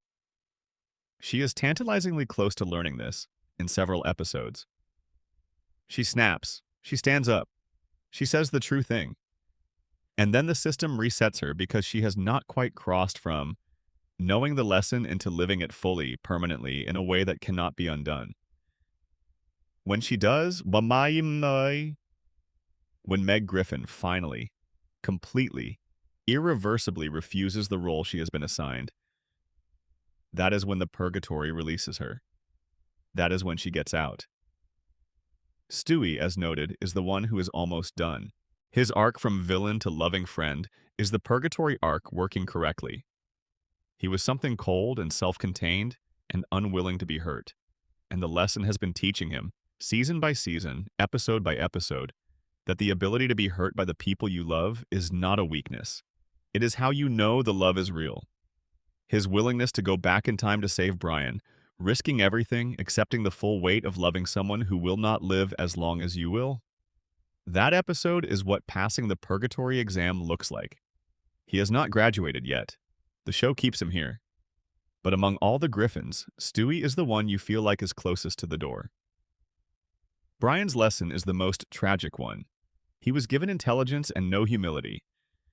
She is tantalizingly close to learning this in several episodes. She snaps. She stands up. She says the true thing. And then the system resets her because she has not quite crossed from knowing the lesson into living it fully, permanently, in a way that cannot be undone. When she does, when Meg Griffin finally, completely, irreversibly refuses the role she has been assigned, that is when the purgatory releases her. That is when she gets out. Stewie, as noted, is the one who is almost done. His arc from villain to loving friend is the purgatory arc working correctly. He was something cold and self-contained and unwilling to be hurt, and the lesson has been teaching him, season by season, episode by episode, that the ability to be hurt by the people you love is not a weakness. It is how you know the love is real. His willingness to go back in time to save Brian, risking everything, accepting the full weight of loving someone who will not live as long as you will. That episode is what passing the purgatory exam looks like. He has not graduated yet. The show keeps him here. But among all the Griffins, Stewie is the one you feel like is closest to the door. Brian's lesson is the most tragic one. He was given intelligence and no humility.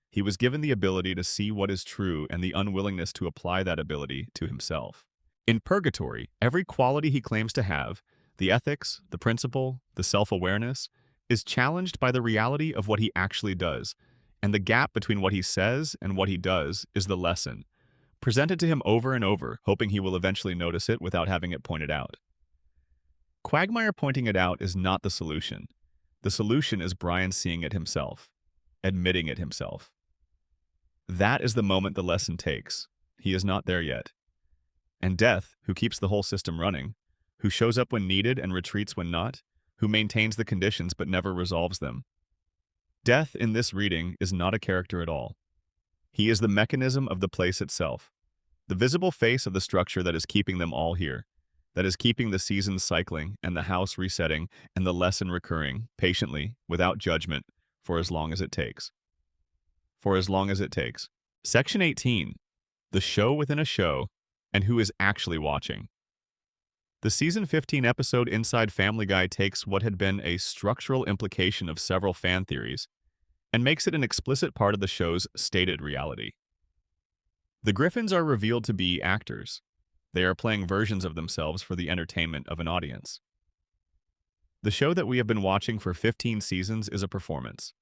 He was given the ability to see what is true and the unwillingness to apply that ability to himself. In Purgatory, every quality he claims to have, the ethics, the principle, the self-awareness, is challenged by the reality of what he actually does, and the gap between what he says and what he does is the lesson, presented to him over and over, hoping he will eventually notice it without having it pointed out. Quagmire pointing it out is not the solution. The solution is Brian seeing it himself, admitting it himself. That is the moment the lesson takes. He is not there yet. And Death, who keeps the whole system running, who shows up when needed and retreats when not, who maintains the conditions but never resolves them. Death in this reading is not a character at all. He is the mechanism of the place itself, the visible face of the structure that is keeping them all here, that is keeping the seasons cycling and the house resetting and the lesson recurring, patiently, without judgment, for as long as it takes. For as long as it takes. Section 18. The show within a show, and who is actually watching. The Season 15 episode Inside Family Guy takes what had been a structural implication of several fan theories and makes it an explicit part of the show's stated reality. The Griffins are revealed to be actors. They are playing versions of themselves for the entertainment of an audience. The show that we have been watching for 15 seasons is a performance.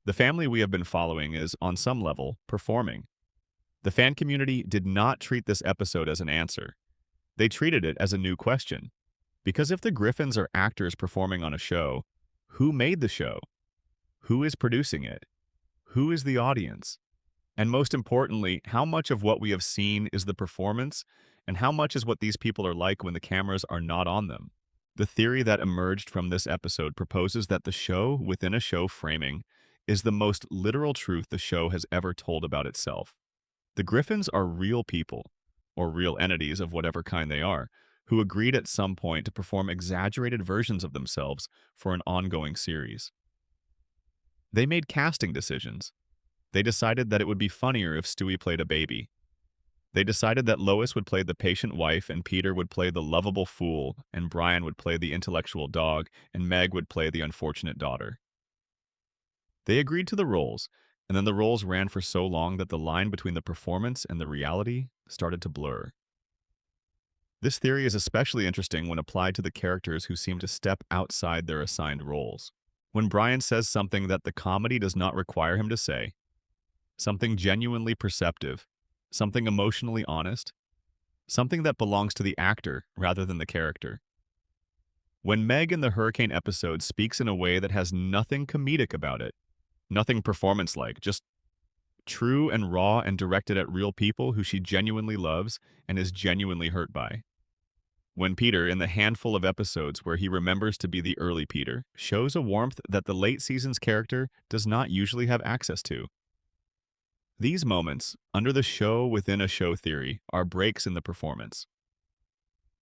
The family we have been following is, on some level, performing. The fan community did not treat this episode as an answer. They treated it as a new question. Because if the Griffins are actors performing on a show, who made the show? Who is producing it? Who is the audience? And most importantly, how much of what we have seen is the performance, and how much is what these people are like when the cameras are not on them? The theory that emerged from this episode proposes that the show within a show framing is the most literal truth the show has ever told about itself. The Griffins are real people, or real entities of whatever kind they are, who agreed at some point to perform exaggerated versions of themselves for an ongoing series. They made casting decisions. They decided that it would be funnier if Stewie played a baby. They decided that Lois would play the patient wife and Peter would play the lovable fool and Brian would play the intellectual dog and Meg would play the unfortunate daughter. They agreed to the roles, and then the roles ran for so long that the line between the performance and the reality started to blur. This theory is especially interesting when applied to the characters who seem to step outside their assigned roles. When Brian says something that the comedy does not require him to say, something genuinely perceptive, something emotionally honest, something that belongs to the actor rather than the character. When Meg in the Hurricane episode speaks in a way that has nothing comedic about it, nothing performance-like, just true and raw and directed at real people who she genuinely loves and is genuinely hurt by. When Peter, in the handful of episodes where he remembers to be the early Peter, shows a warmth that the late season's character does not usually have access to. These moments, under the show within a show theory, are breaks in the performance.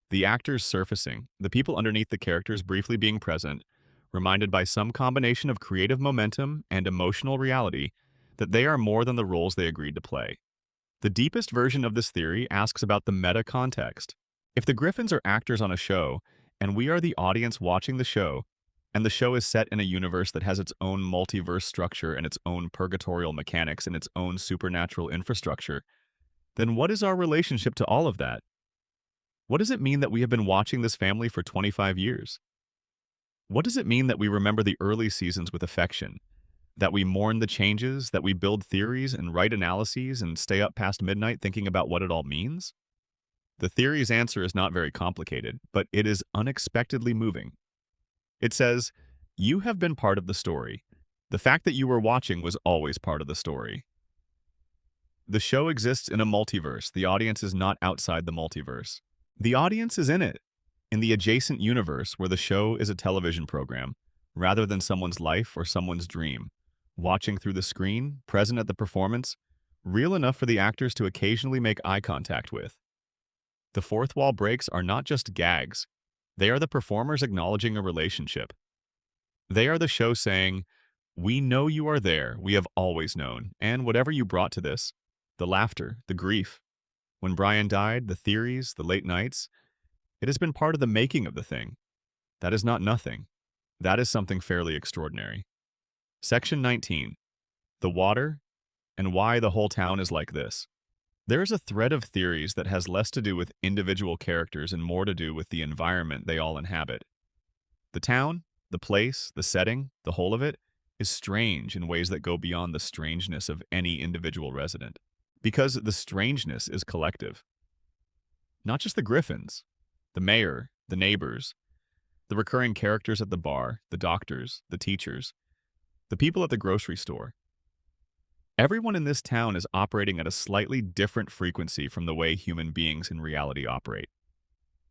The actors surfacing, the people underneath the characters briefly being present, reminded by some combination of creative momentum and emotional reality that they are more than the roles they agreed to play. The deepest version of this theory asks about the meta context. If the Griffins are actors on a show, and we are the audience watching the show, and the show is set in a universe that has its own multiverse structure and its own purgatorial mechanics and its own supernatural infrastructure, then what is our relationship to all of that? What does it mean that we have been watching this family for 25 years? What does it mean that we remember the early seasons with affection? That we mourn the changes, that we build theories and write analyses and stay up past midnight thinking about what it all means? The theory's answer is not very complicated, but it is unexpectedly moving. It says, you have been part of the story. The fact that you were watching was always part of the story. The show exists in a multiverse. The audience is not outside the multiverse. The audience is in it, in the adjacent universe where the show is a television program, rather than someone's life or someone's dream. Watching through the screen, present at the performance, real enough for the actors to occasionally make eye contact with. The fourth wall breaks are not just gags. They are the performers acknowledging a relationship. They are the show saying, "We know you are there, we have always known, and whatever you brought to this, the laughter, the grief, when Brian died, the theories, the late nights, it has been part of the making of the thing. That is not nothing. That is something fairly extraordinary." Section 19. The water and why the whole town is like this. There is a thread of theories that has less to do with individual characters and more to do with the environment they all inhabit. The town, the place, the setting, the whole of it, is strange in ways that go beyond the strangeness of any individual resident. Because the strangeness is collective. Not just the Griffins, the mayor, the neighbors, the recurring characters at the bar, the doctors, the teachers, the people at the grocery store. Everyone in this town is operating at a slightly different frequency from the way human beings in reality operate.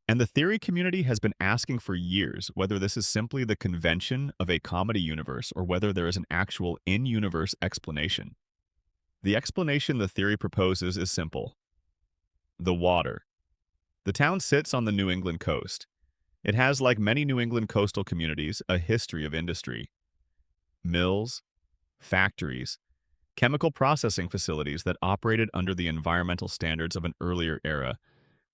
And the theory community has been asking for years whether this is simply the convention of a comedy universe or whether there is an actual in-universe explanation. The explanation the theory proposes is simple. The water. The town sits on the New England coast. It has, like many New England coastal communities, a history of industry. Mills, factories, chemical processing facilities that operated under the environmental standards of an earlier era,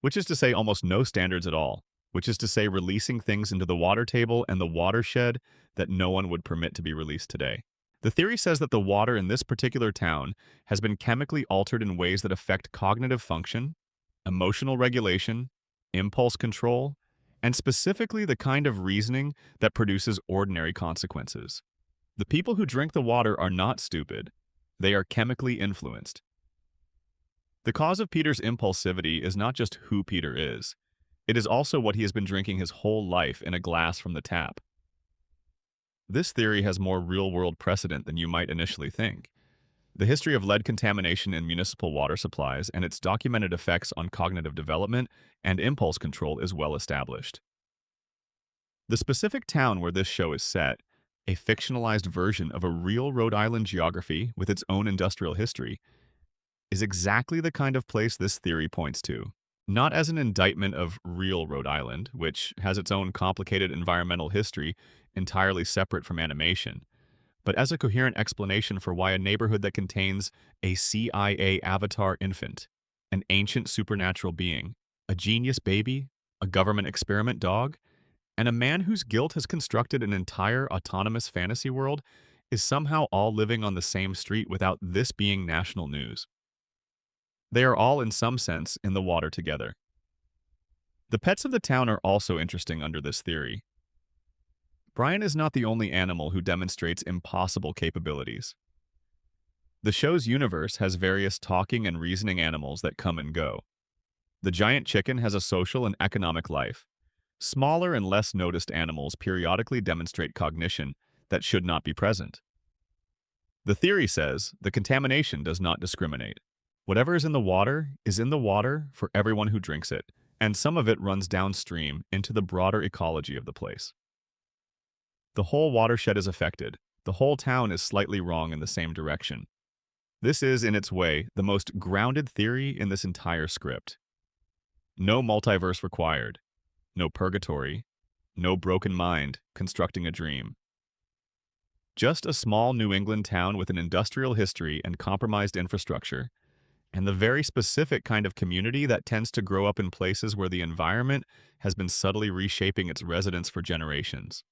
which is to say almost no standards at all, which is to say releasing things into the water table and the watershed that no one would permit to be released today. The theory says that the water in this particular town has been chemically altered in ways that affect cognitive function, emotional regulation, impulse control, and specifically the kind of reasoning that produces ordinary consequences. The people who drink the water are not stupid. They are chemically influenced. The cause of Peter's impulsivity is not just who Peter is. It is also what he has been drinking his whole life in a glass from the tap. This theory has more real-world precedent than you might initially think. The history of lead contamination in municipal water supplies and its documented effects on cognitive development and impulse control is well established. The specific town where this show is set, a fictionalized version of a real Rhode Island geography with its own industrial history, is exactly the kind of place this theory points to. Not as an indictment of real Rhode Island, which has its own complicated environmental history entirely separate from animation, but as a coherent explanation for why a neighborhood that contains a CIA avatar infant, an ancient supernatural being, a genius baby, a government experiment dog, and a man whose guilt has constructed an entire autonomous fantasy world is somehow all living on the same street without this being national news. They are all, in some sense, in the water together. The pets of the town are also interesting under this theory. Brian is not the only animal who demonstrates impossible capabilities. The show's universe has various talking and reasoning animals that come and go. The giant chicken has a social and economic life. Smaller and less noticed animals periodically demonstrate cognition that should not be present. The theory says the contamination does not discriminate. Whatever is in the water for everyone who drinks it, and some of it runs downstream into the broader ecology of the place. The whole watershed is affected. The whole town is slightly wrong in the same direction. This is, in its way, the most grounded theory in this entire script. No multiverse required. No purgatory. No broken mind constructing a dream. Just a small New England town with an industrial history and compromised infrastructure, and the very specific kind of community that tends to grow up in places where the environment has been subtly reshaping its residents for generations.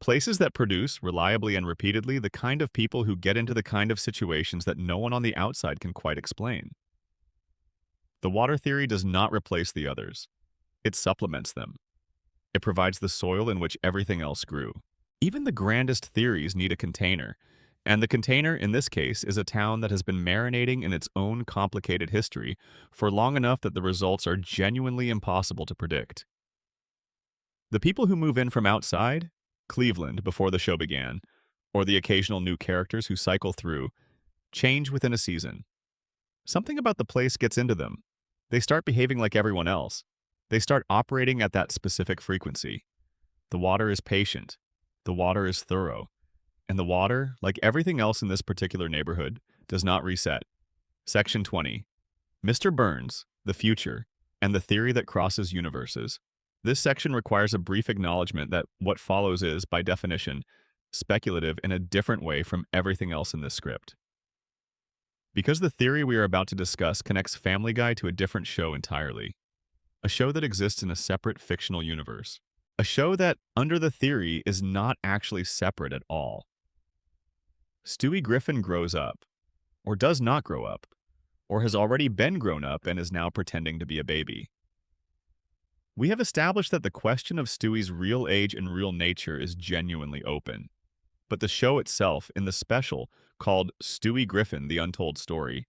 Places that produce, reliably and repeatedly, the kind of people who get into the kind of situations that no one on the outside can quite explain. The water theory does not replace the others. It supplements them. It provides the soil in which everything else grew. Even the grandest theories need a container, and the container in this case is a town that has been marinating in its own complicated history for long enough that the results are genuinely impossible to predict. The people who move in from outside, Cleveland before the show began, or the occasional new characters who cycle through, change within a season. Something about the place gets into them. They start behaving like everyone else. They start operating at that specific frequency. The water is patient. The water is thorough. And the water, like everything else in this particular neighborhood, does not reset. Section 20. Mr. Burns, the future, and the theory that crosses universes. This section requires a brief acknowledgement that what follows is, by definition, speculative in a different way from everything else in this script. Because the theory we are about to discuss connects Family Guy to a different show entirely. A show that exists in a separate fictional universe. A show that, under the theory, is not actually separate at all. Stewie Griffin grows up, or does not grow up, or has already been grown up and is now pretending to be a baby. We have established that the question of Stewie's real age and real nature is genuinely open. But the show itself, in the special called Stewie Griffin: The Untold Story,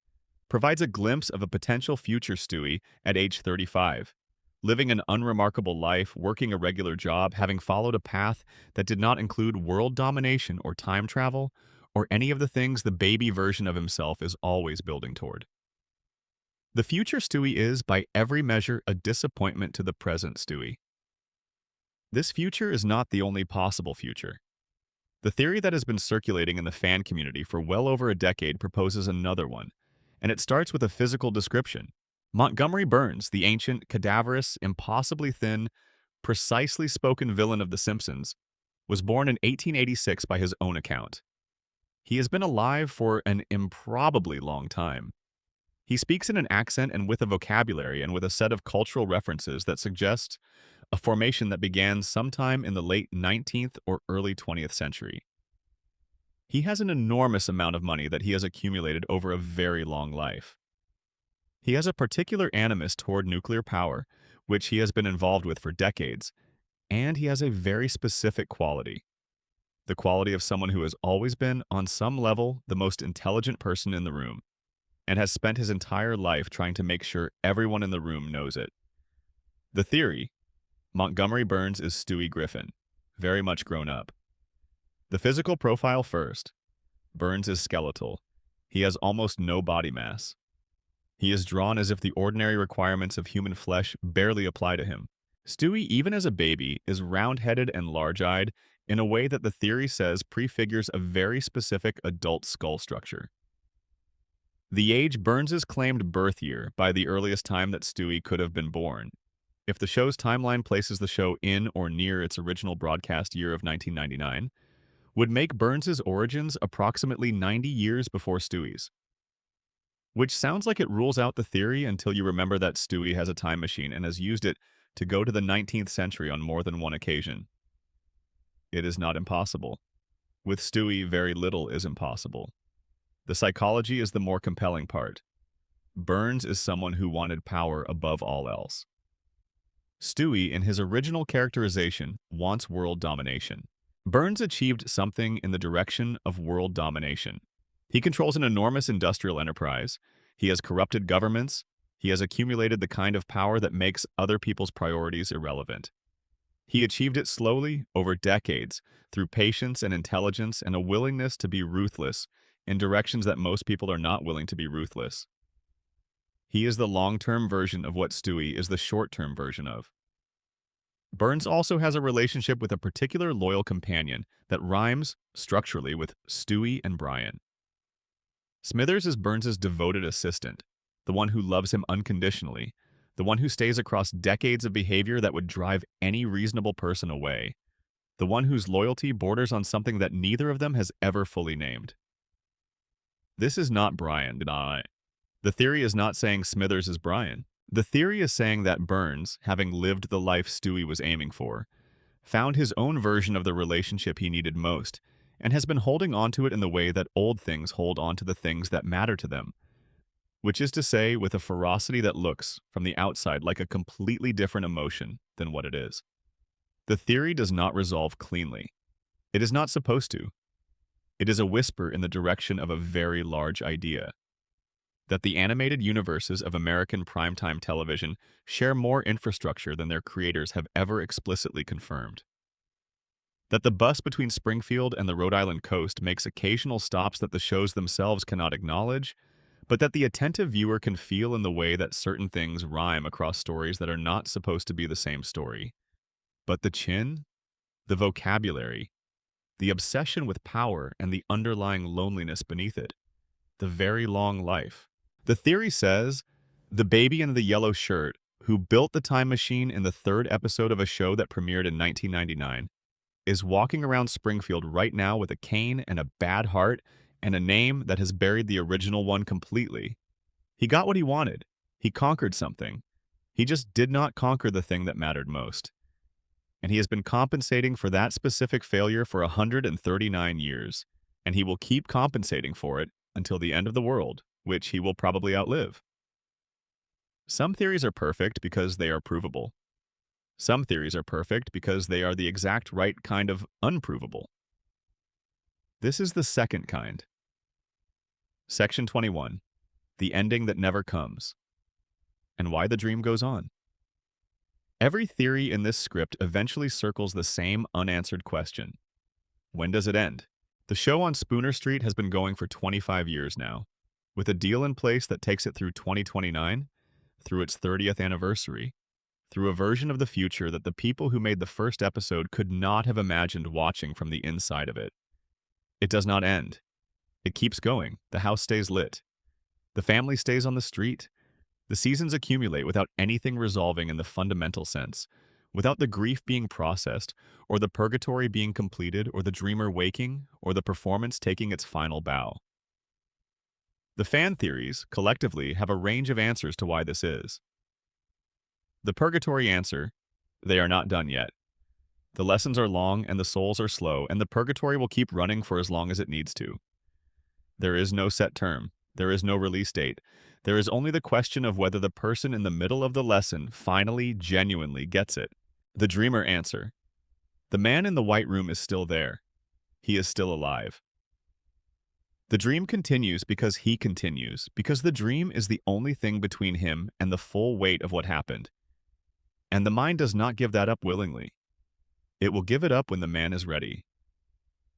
provides a glimpse of a potential future Stewie at age 35, living an unremarkable life, working a regular job, having followed a path that did not include world domination or time travel, or any of the things the baby version of himself is always building toward. The future Stewie is, by every measure, a disappointment to the present Stewie. This future is not the only possible future. The theory that has been circulating in the fan community for well over a decade proposes another one, and it starts with a physical description. Montgomery Burns, the ancient, cadaverous, impossibly thin, precisely spoken villain of The Simpsons, was born in 1886 by his own account. He has been alive for an improbably long time. He speaks in an accent and with a vocabulary and with a set of cultural references that suggest a formation that began sometime in the late 19th or early 20th century. He has an enormous amount of money that he has accumulated over a very long life. He has a particular animus toward nuclear power, which he has been involved with for decades, and he has a very specific quality. The quality of someone who has always been, on some level, the most intelligent person in the room, and has spent his entire life trying to make sure everyone in the room knows it. The theory: Montgomery Burns is Stewie Griffin, very much grown up. The physical profile first. Burns is skeletal. He has almost no body mass. He is drawn as if the ordinary requirements of human flesh barely apply to him. Stewie, even as a baby, is round-headed and large-eyed in a way that the theory says prefigures a very specific adult skull structure. The age Burns' claimed birth year, by the earliest time that Stewie could have been born, if the show's timeline places the show in or near its original broadcast year of 1999, would make Burns' origins approximately 90 years before Stewie's. Which sounds like it rules out the theory until you remember that Stewie has a time machine and has used it to go to the 19th century on more than one occasion. It is not impossible. With Stewie, very little is impossible. The psychology is the more compelling part. Burns is someone who wanted power above all else. Stewie, in his original characterization, wants world domination. Burns achieved something in the direction of world domination. He controls an enormous industrial enterprise. He has corrupted governments. He has accumulated the kind of power that makes other people's priorities irrelevant. He achieved it slowly, over decades, through patience and intelligence and a willingness to be ruthless in directions that most people are not willing to be ruthless. He is the long-term version of what Stewie is the short-term version of. Burns also has a relationship with a particular loyal companion that rhymes, structurally, with Stewie and Brian. Smithers is Burns' devoted assistant, the one who loves him unconditionally, the one who stays across decades of behavior that would drive any reasonable person away, the one whose loyalty borders on something that neither of them has ever fully named. This is not Brian. The theory is not saying Smithers is Brian. The theory is saying that Burns, having lived the life Stewie was aiming for, found his own version of the relationship he needed most, and has been holding on to it in the way that old things hold on to the things that matter to them, which is to say, with a ferocity that looks, from the outside, like a completely different emotion than what it is. The theory does not resolve cleanly. It is not supposed to. It is a whisper in the direction of a very large idea: that the animated universes of American primetime television share more infrastructure than their creators have ever explicitly confirmed. That the bus between Springfield and the Rhode Island coast makes occasional stops that the shows themselves cannot acknowledge, but that the attentive viewer can feel in the way that certain things rhyme across stories that are not supposed to be the same story. But the chin, the vocabulary, the obsession with power, and the underlying loneliness beneath it, the very long life. The theory says the baby in the yellow shirt, who built the time machine in the third episode of a show that premiered in 1999, is walking around Springfield right now with a cane and a bad heart and a name that has buried the original one completely. He got what he wanted. He conquered something. He just did not conquer the thing that mattered most. And he has been compensating for that specific failure for 139 years, and he will keep compensating for it until the end of the world, which he will probably outlive. Some theories are perfect because they are provable. Some theories are perfect because they are the exact right kind of unprovable. This is the second kind. Section 21. The ending that never comes. And why the dream goes on. Every theory in this script eventually circles the same unanswered question. When does it end? The show on Spooner Street has been going for 25 years now, with a deal in place that takes it through 2029, through its 30th anniversary, through a version of the future that the people who made the first episode could not have imagined watching from the inside of it. It does not end. It keeps going. The house stays lit. The family stays on the street. The seasons accumulate without anything resolving in the fundamental sense, without the grief being processed, or the purgatory being completed, or the dreamer waking, or the performance taking its final bow. The fan theories, collectively, have a range of answers to why this is. The purgatory answer: they are not done yet. The lessons are long and the souls are slow, and the purgatory will keep running for as long as it needs to. There is no set term. There is no release date. There is only the question of whether the person in the middle of the lesson finally, genuinely gets it. The dreamer answer: the man in the white room is still there. He is still alive. The dream continues because he continues, because the dream is the only thing between him and the full weight of what happened. And the mind does not give that up willingly. It will give it up when the man is ready.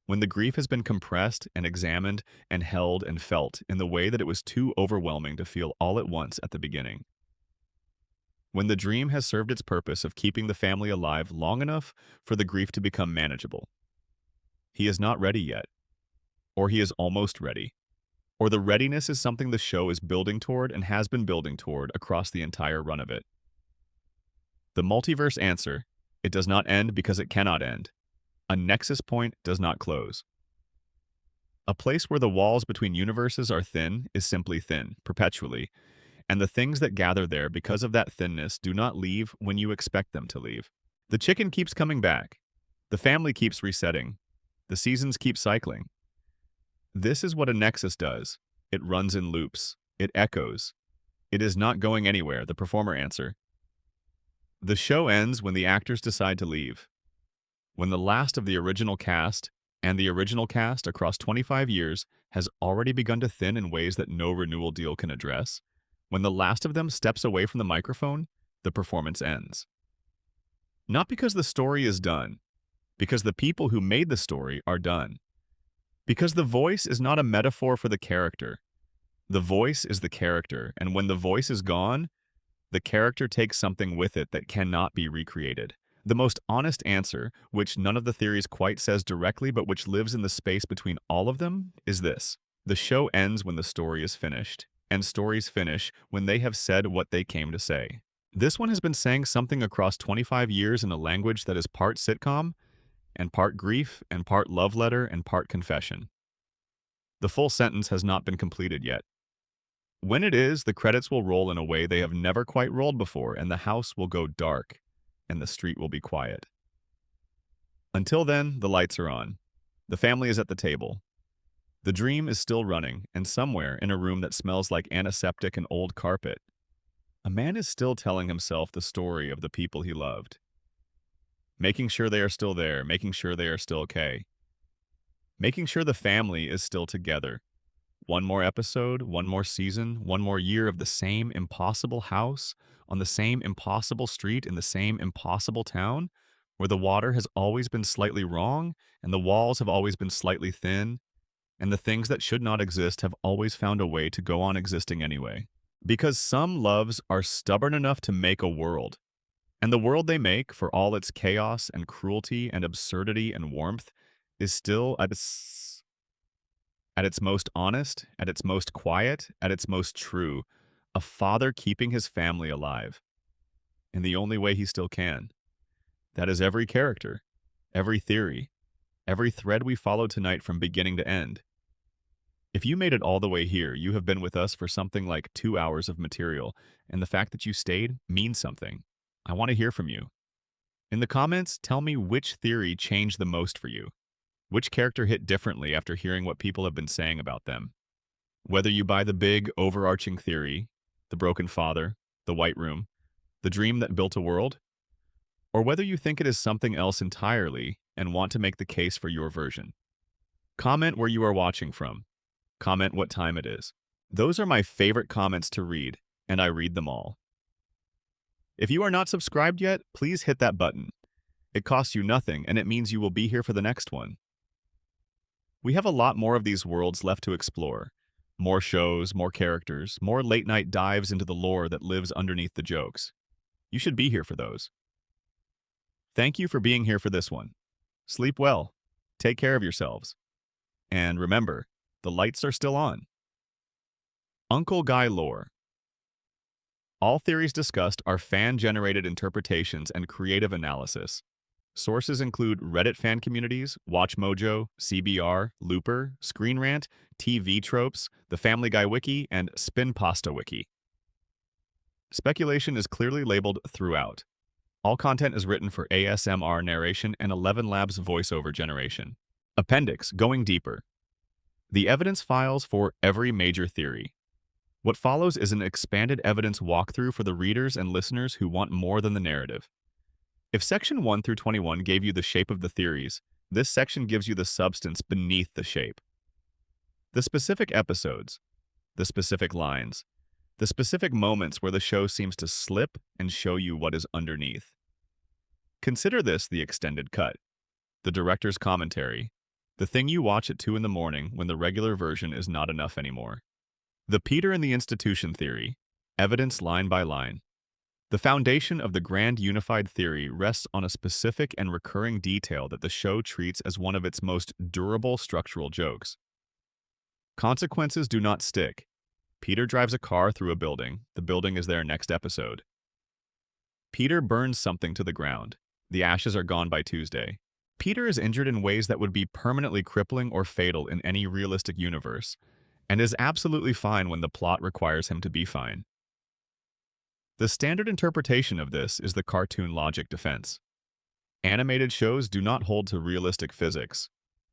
When the grief has been compressed and examined and held and felt in the way that it was too overwhelming to feel all at once at the beginning. When the dream has served its purpose of keeping the family alive long enough for the grief to become manageable. He is not ready yet. Or he is almost ready. Or the readiness is something the show is building toward and has been building toward across the entire run of it. The multiverse answer: it does not end because it cannot end. A nexus point does not close. A place where the walls between universes are thin is simply thin, perpetually, and the things that gather there because of that thinness do not leave when you expect them to leave. The chicken keeps coming back. The family keeps resetting. The seasons keep cycling. This is what a nexus does. It runs in loops. It echoes. It is not going anywhere, the performer answer. The show ends when the actors decide to leave. When the last of the original cast, and the original cast across 25 years, has already begun to thin in ways that no renewal deal can address, when the last of them steps away from the microphone, the performance ends. Not because the story is done, because the people who made the story are done. Because the voice is not a metaphor for the character. The voice is the character, and when the voice is gone, the character takes something with it that cannot be recreated. The most honest answer, which none of the theories quite says directly but which lives in the space between all of them, is this. The show ends when the story is finished, and stories finish when they have said what they came to say. This one has been saying something across 25 years in a language that is part sitcom, and part grief, and part love letter, and part confession. The full sentence has not been completed yet. When it is, the credits will roll in a way they have never quite rolled before, and the house will go dark, and the street will be quiet. Until then, the lights are on. The family is at the table. The dream is still running, and somewhere in a room that smells like antiseptic and old carpet, a man is still telling himself the story of the people he loved. Making sure they are still there, making sure they are still okay. Making sure the family is still together. One more episode, one more season, one more year of the same impossible house, on the same impossible street in the same impossible town, where the water has always been slightly wrong and the walls have always been slightly thin, and the things that should not exist have always found a way to go on existing anyway. Because some loves are stubborn enough to make a world, and the world they make, for all its chaos and cruelty and absurdity and warmth, is still at its most honest, at its most quiet, at its most true, a father keeping his family alive, in the only way he still can. That is every character, every theory, every thread we followed tonight from beginning to end. If you made it all the way here, you have been with us for something like 2 hours of material, and the fact that you stayed means something. I want to hear from you. In the comments, tell me which theory changed the most for you. Which character hit differently after hearing what people have been saying about them? Whether you buy the big, overarching theory, the broken father, the white room, the dream that built a world, or whether you think it is something else entirely and want to make the case for your version. Comment where you are watching from. Comment what time it is. Those are my favorite comments to read, and I read them all. If you are not subscribed yet, please hit that button. It costs you nothing, and it means you will be here for the next one. We have a lot more of these worlds left to explore. More shows, more characters, more late-night dives into the lore that lives underneath the jokes. You should be here for those. Thank you for being here for this one. Sleep well. Take care of yourselves. And remember, the lights are still on. Uncle Guy lore. All theories discussed are fan-generated interpretations and creative analysis. Sources include Reddit fan communities, WatchMojo, CBR, Looper, Screen Rant, TV Tropes, the Family Guy Wiki, and Spin Pasta Wiki. Speculation is clearly labeled throughout. All content is written for ASMR narration and 11 Labs voiceover generation. Appendix, going deeper. The evidence files for every major theory. What follows is an expanded evidence walkthrough for the readers and listeners who want more than the narrative. If section 1 through 21 gave you the shape of the theories, this section gives you the substance beneath the shape. The specific episodes, the specific lines, the specific moments where the show seems to slip and show you what is underneath. Consider this the extended cut, the director's commentary, the thing you watch at 2 in the morning when the regular version is not enough anymore. The Peter and the Institution theory, evidence line by line. The foundation of the grand unified theory rests on a specific and recurring detail that the show treats as one of its most durable structural jokes. Consequences do not stick. Peter drives a car through a building. The building is there next episode. Peter burns something to the ground. The ashes are gone by Tuesday. Peter is injured in ways that would be permanently crippling or fatal in any realistic universe, and is absolutely fine when the plot requires him to be fine. The standard interpretation of this is the cartoon logic defense. Animated shows do not hold to realistic physics.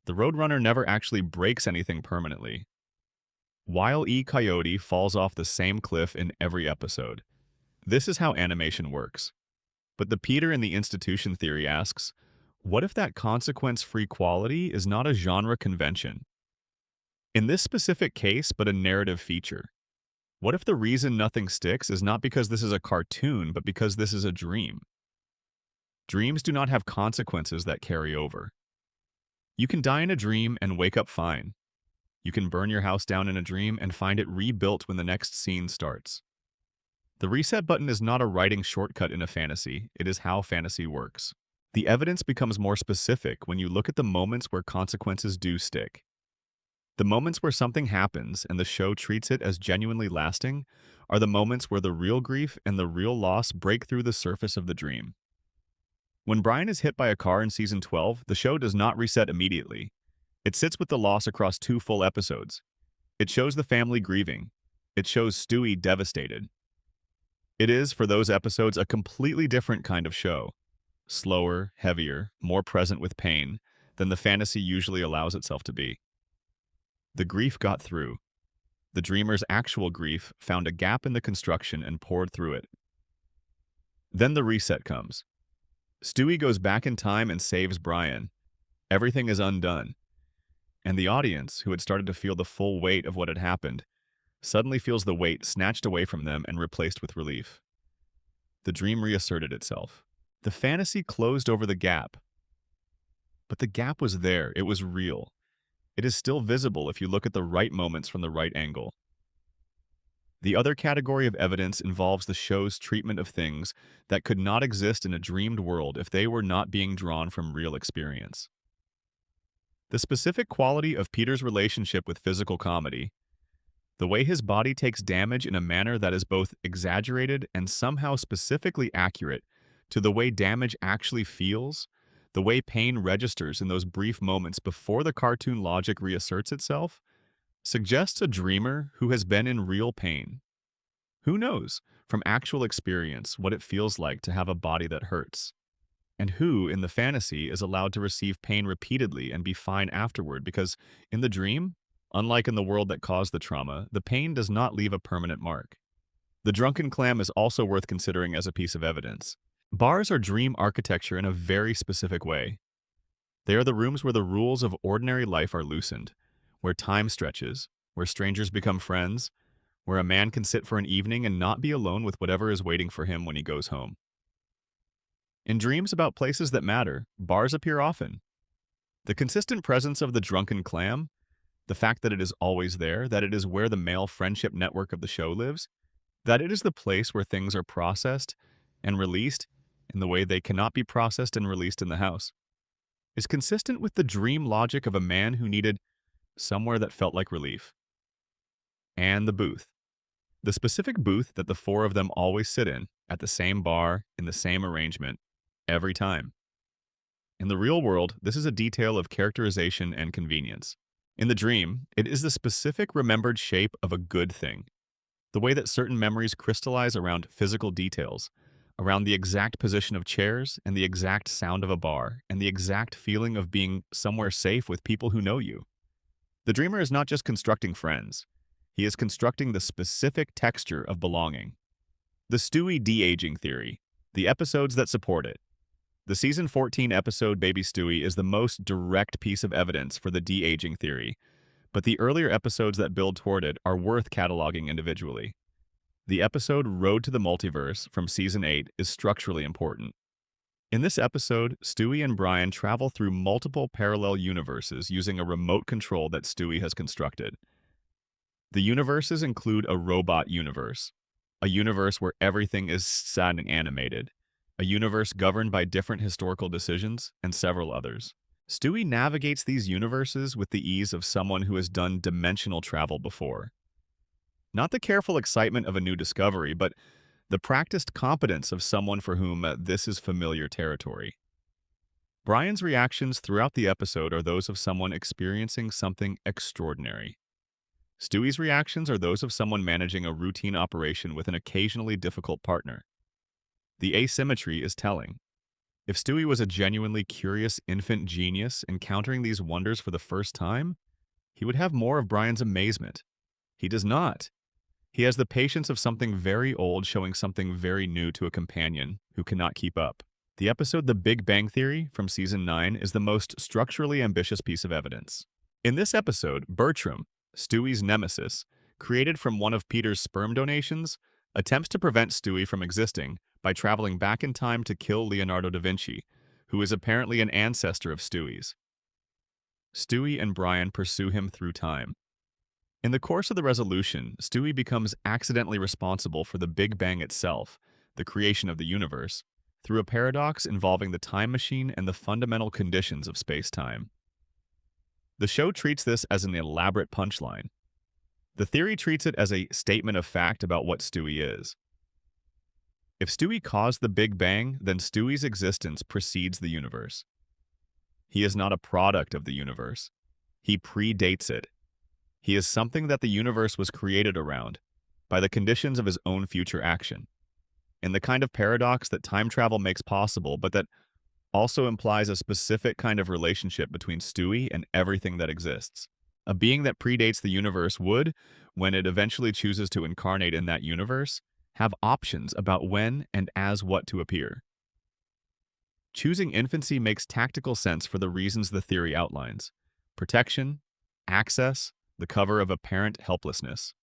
The Roadrunner never actually breaks anything permanently. Wile E. Coyote falls off the same cliff in every episode. This is how animation works. But the Peter and the Institution theory asks, what if that consequence-free quality is not a genre convention? In this specific case, but a narrative feature. What if the reason nothing sticks is not because this is a cartoon, but because this is a dream? Dreams do not have consequences that carry over. You can die in a dream and wake up fine. You can burn your house down in a dream and find it rebuilt when the next scene starts. The reset button is not a writing shortcut in a fantasy, it is how fantasy works. The evidence becomes more specific when you look at the moments where consequences do stick. The moments where something happens and the show treats it as genuinely lasting are the moments where the real grief and the real loss break through the surface of the dream. When Brian is hit by a car in season 12, the show does not reset immediately. It sits with the loss across 2 full episodes. It shows the family grieving. It shows Stewie devastated. It is, for those episodes, a completely different kind of show. Slower, heavier, more present with pain than the fantasy usually allows itself to be. The grief got through. The dreamer's actual grief found a gap in the construction and poured through it. Then the reset comes. Stewie goes back in time and saves Brian. Everything is undone. And the audience, who had started to feel the full weight of what had happened, suddenly feels the weight snatched away from them and replaced with relief. The dream reasserted itself. The fantasy closed over the gap, but the gap was there. It was real. It is still visible if you look at the right moments from the right angle. The other category of evidence involves the show's treatment of things that could not exist in a dreamed world if they were not being drawn from real experience. The specific quality of Peter's relationship with physical comedy, the way his body takes damage in a manner that is both exaggerated and somehow specifically accurate to the way damage actually feels, the way pain registers in those brief moments before the cartoon logic reasserts itself, suggests a dreamer who has been in real pain. Who knows, from actual experience, what it feels like to have a body that hurts? And who, in the fantasy, is allowed to receive pain repeatedly and be fine afterward because, in the dream, unlike in the world that caused the trauma, the pain does not leave a permanent mark. The drunken clam is also worth considering as a piece of evidence. Bars are dream architecture in a very specific way. They are the rooms where the rules of ordinary life are loosened, where time stretches, where strangers become friends, where a man can sit for an evening and not be alone with whatever is waiting for him when he goes home. In dreams about places that matter, bars appear often. The consistent presence of the drunken clam, the fact that it is always there, that it is where the male friendship network of the show lives, that it is the place where things are processed and released in the way they cannot be processed and released in the house, is consistent with the dream logic of a man who needed somewhere that felt like relief. And the booth. The specific booth that the four of them always sit in, at the same bar, in the same arrangement, every time. In the real world, this is a detail of characterization and convenience. In the dream, it is the specific remembered shape of a good thing. The way that certain memories crystallize around physical details, around the exact position of chairs and the exact sound of a bar, and the exact feeling of being somewhere safe with people who know you. The dreamer is not just constructing friends. He is constructing the specific texture of belonging. The Stewie de-aging theory, the episodes that support it. The season 14 episode Baby Stewie is the most direct piece of evidence for the de-aging theory, but the earlier episodes that build toward it are worth cataloging individually. The episode Road to the Multiverse from season 8 is structurally important. In this episode, Stewie and Brian travel through multiple parallel universes using a remote control that Stewie has constructed. The universes include a robot universe, a universe where everything is sad and animated, a universe governed by different historical decisions, and several others. Stewie navigates these universes with the ease of someone who has done dimensional travel before. Not the careful excitement of a new discovery, but the practiced competence of someone for whom this is familiar territory. Brian's reactions throughout the episode are those of someone experiencing something extraordinary. Stewie's reactions are those of someone managing a routine operation with an occasionally difficult partner. The asymmetry is telling. If Stewie was a genuinely curious infant genius encountering these wonders for the first time, he would have more of Brian's amazement. He does not. He has the patience of something very old showing something very new to a companion who cannot keep up. The episode The Big Bang Theory from season 9 is the most structurally ambitious piece of evidence. In this episode, Bertram, Stewie's nemesis, created from one of Peter's sperm donations, attempts to prevent Stewie from existing by traveling back in time to kill Leonardo da Vinci, who is apparently an ancestor of Stewie's. Stewie and Brian pursue him through time. In the course of the resolution, Stewie becomes accidentally responsible for the Big Bang itself, the creation of the universe, through a paradox involving the time machine and the fundamental conditions of space-time. The show treats this as an elaborate punchline. The theory treats it as a statement of fact about what Stewie is. If Stewie caused the Big Bang, then Stewie's existence precedes the universe. He is not a product of the universe. He predates it. He is something that the universe was created around, by the conditions of his own future action, in the kind of paradox that time travel makes possible, but that also implies a specific kind of relationship between Stewie and everything that exists. A being that predates the universe would, when it eventually chooses to incarnate in that universe, have options about when and as what to appear. Choosing infancy makes tactical sense for the reasons the theory outlines: protection, access, the cover of apparent helplessness.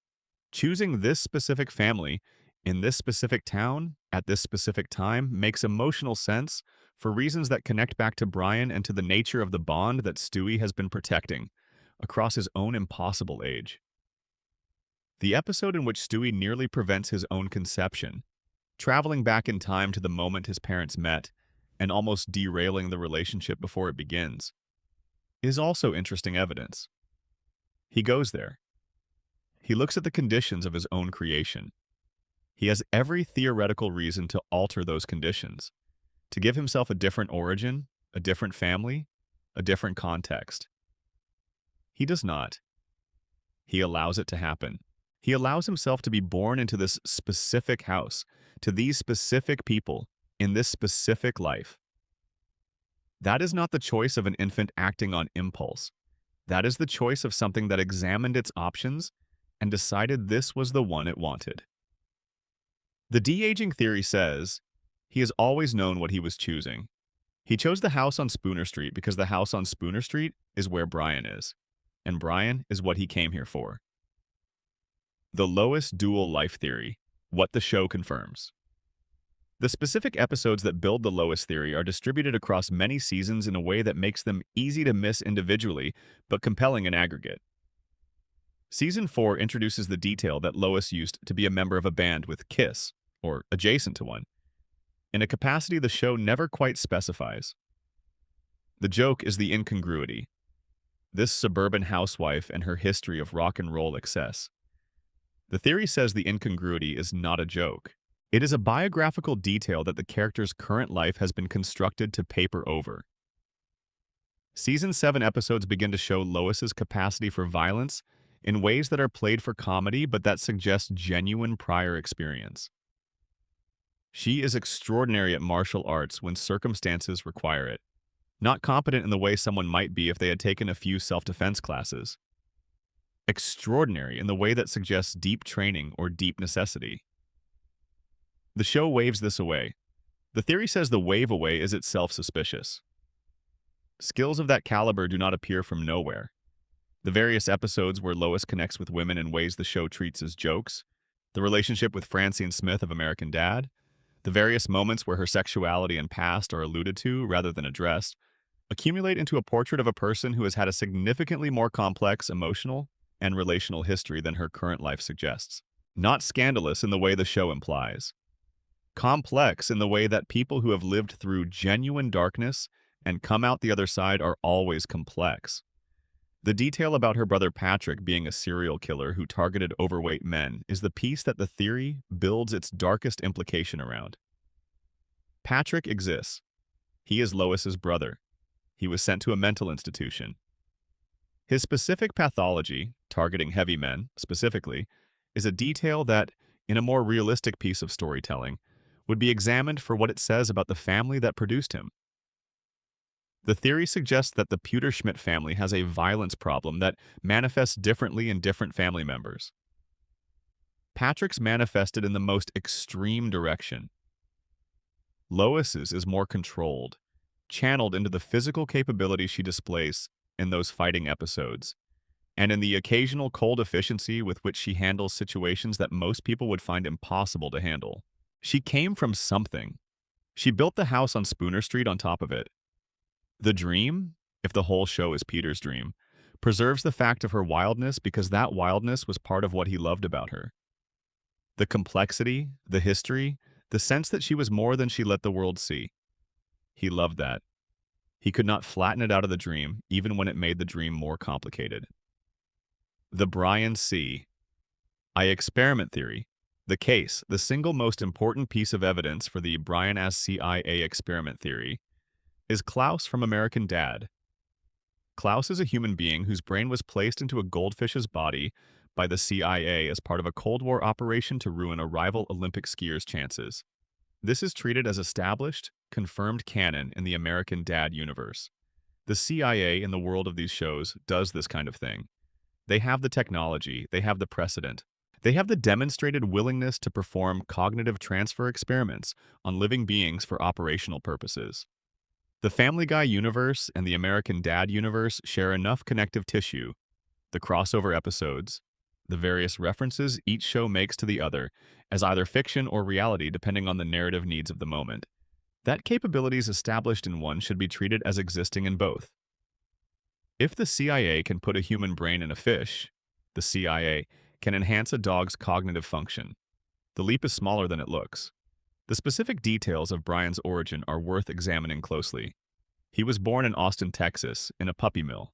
Choosing this specific family in this specific town, at this specific time makes emotional sense for reasons that connect back to Brian and to the nature of the bond that Stewie has been protecting across his own impossible age. The episode in which Stewie nearly prevents his own conception, traveling back in time to the moment his parents met and almost derailing the relationship before it begins, is also interesting evidence. He goes there. He looks at the conditions of his own creation. He has every theoretical reason to alter those conditions, to give himself a different origin, a different family, a different context. He does not. He allows it to happen. He allows himself to be born into this specific house, to these specific people, in this specific life. That is not the choice of an infant acting on impulse. That is the choice of something that examined its options and decided this was the one it wanted. The de-aging theory says he has always known what he was choosing. He chose the house on Spooner Street because the house on Spooner Street is where Brian is, and Brian is what he came here for. The Lois dual life theory, what the show confirms. The specific episodes that build the Lois theory are distributed across many seasons in a way that makes them easy to miss individually, but compelling in aggregate. Season 4 introduces the detail that Lois used to be a member of a band with Kiss, or adjacent to one, in a capacity the show never quite specifies. The joke is the incongruity. This suburban housewife and her history of rock and roll excess. The theory says the incongruity is not a joke. It is a biographical detail that the character's current life has been constructed to paper over. Season 7 episodes begin to show Lois's capacity for violence in ways that are played for comedy but that suggest genuine prior experience. She is extraordinary at martial arts when circumstances require it, not competent in the way someone might be if they had taken a few self-defense classes. Extraordinary in the way that suggests deep training or deep necessity. The show waves this away. The theory says the wave away is itself suspicious. Skills of that caliber do not appear from nowhere. The various episodes where Lois connects with women in ways the show treats as jokes, the relationship with Francine Smith of American Dad, the various moments where her sexuality and past are alluded to rather than addressed, accumulate into a portrait of a person who has had a significantly more complex emotional and relational history than her current life suggests. Not scandalous in the way the show implies. Complex in the way that people who have lived through genuine darkness and come out the other side are always complex. The detail about her brother Patrick being a serial killer who targeted overweight men is the piece that the theory builds its darkest implication around. Patrick exists. He is Lois's brother. He was sent to a mental institution. His specific pathology, targeting heavy men specifically, is a detail that, in a more realistic piece of storytelling, would be examined for what it says about the family that produced him. The theory suggests that the Pewter-Schmidt family has a violence problem that manifests differently in different family members. Patrick's manifested in the most extreme direction. Lois's is more controlled, channeled into the physical capability she displays in those fighting episodes, and in the occasional cold efficiency with which she handles situations that most people would find impossible to handle. She came from something. She built the house on Spooner Street on top of it. The dream, if the whole show is Peter's dream, preserves the fact of her wildness because that wildness was part of what he loved about her. The complexity, the history, the sense that she was more than she let the world see. He loved that. He could not flatten it out of the dream, even when it made the dream more complicated. The Brian C. I experiment theory. The case, the single most important piece of evidence for the Brian as CIA experiment theory, is Klaus from American Dad. Klaus is a human being whose brain was placed into a goldfish's body by the CIA as part of a Cold War operation to ruin a rival Olympic skier's chances. This is treated as established, confirmed canon in the American Dad universe. The CIA in the world of these shows does this kind of thing. They have the technology, they have the precedent. They have the demonstrated willingness to perform cognitive transfer experiments on living beings for operational purposes. The Family Guy universe and the American Dad universe share enough connective tissue, the crossover episodes, the various references each show makes to the other, as either fiction or reality depending on the narrative needs of the moment. That capabilities established in one should be treated as existing in both. If the CIA can put a human brain in a fish, the CIA can enhance a dog's cognitive function. The leap is smaller than it looks. The specific details of Brian's origin are worth examining closely. He was born in Austin, Texas, in a puppy mill.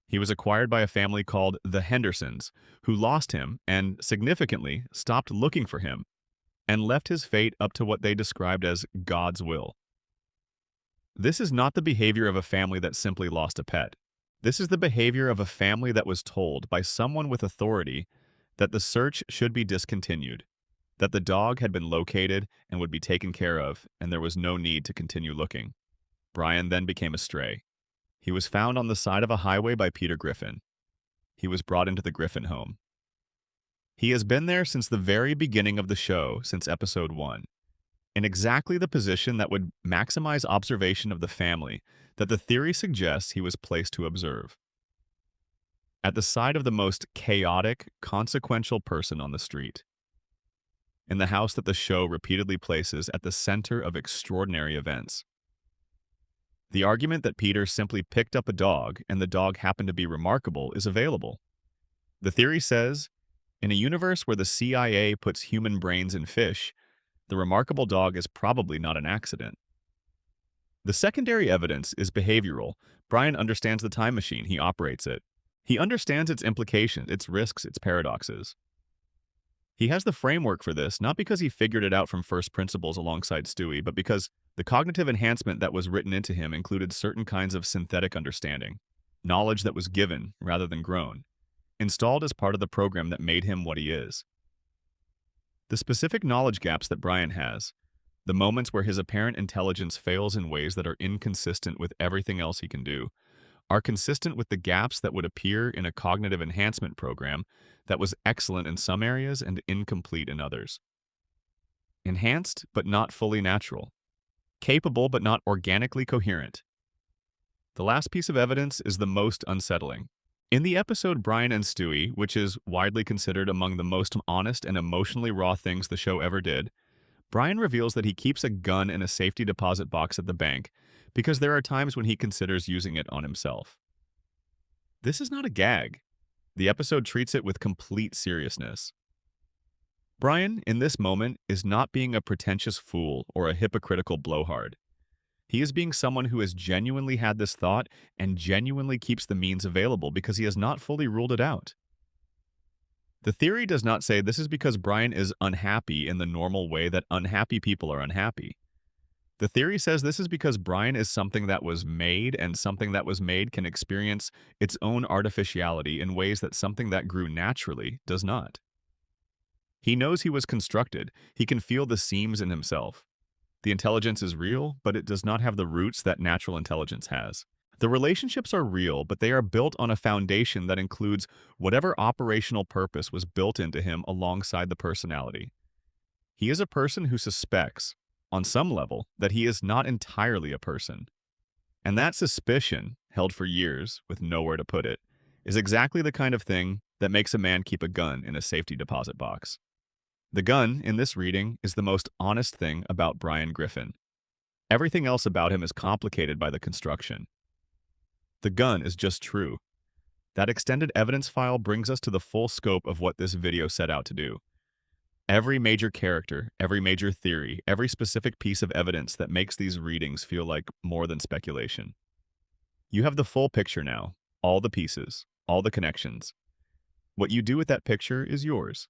He was acquired by a family called the Hendersons, who lost him and, significantly, stopped looking for him, and left his fate up to what they described as God's will. This is not the behavior of a family that simply lost a pet. This is the behavior of a family that was told by someone with authority that the search should be discontinued, that the dog had been located and would be taken care of, and there was no need to continue looking. Brian then became a stray. He was found on the side of a highway by Peter Griffin. He was brought into the Griffin home. He has been there since the very beginning of the show, since episode 1, in exactly the position that would maximize observation of the family that the theory suggests he was placed to observe. At the side of the most chaotic, consequential person on the street. In the house that the show repeatedly places at the center of extraordinary events. The argument that Peter simply picked up a dog and the dog happened to be remarkable is available. The theory says, in a universe where the CIA puts human brains in fish, the remarkable dog is probably not an accident. The secondary evidence is behavioral. Brian understands the time machine, he operates it. He understands its implications, its risks, its paradoxes. He has the framework for this, not because he figured it out from first principles alongside Stewie, but because the cognitive enhancement that was written into him included certain kinds of synthetic understanding, knowledge that was given rather than grown, installed as part of the program that made him what he is. The specific knowledge gaps that Brian has, the moments where his apparent intelligence fails in ways that are inconsistent with everything else he can do, are consistent with the gaps that would appear in a cognitive enhancement program that was excellent in some areas and incomplete in others. Enhanced, but not fully natural. Capable, but not organically coherent. The last piece of evidence is the most unsettling. In the episode Brian and Stewie, which is widely considered among the most honest and emotionally raw things the show ever did, Brian reveals that he keeps a gun in a safety deposit box at the bank because there are times when he considers using it on himself. This is not a gag. The episode treats it with complete seriousness. Brian, in this moment, is not being a pretentious fool or a hypocritical blowhard. He is being someone who has genuinely had this thought and genuinely keeps the means available because he has not fully ruled it out. The theory does not say this is because Brian is unhappy in the normal way that unhappy people are unhappy. The theory says this is because Brian is something that was made, and something that was made can experience its own artificiality in ways that something that grew naturally does not. He knows he was constructed. He can feel the seams in himself. The intelligence is real, but it does not have the roots that natural intelligence has. The relationships are real, but they are built on a foundation that includes whatever operational purpose was built into him alongside the personality. He is a person who suspects, on some level, that he is not entirely a person. And that suspicion, held for years with nowhere to put it, is exactly the kind of thing that makes a man keep a gun in a safety deposit box. The gun, in this reading, is the most honest thing about Brian Griffin. Everything else about him is complicated by the construction. The gun is just true. That extended evidence file brings us to the full scope of what this video set out to do. Every major character, every major theory, every specific piece of evidence that makes these readings feel like more than speculation. You have the full picture now, all the pieces, all the connections. What you do with that picture is yours.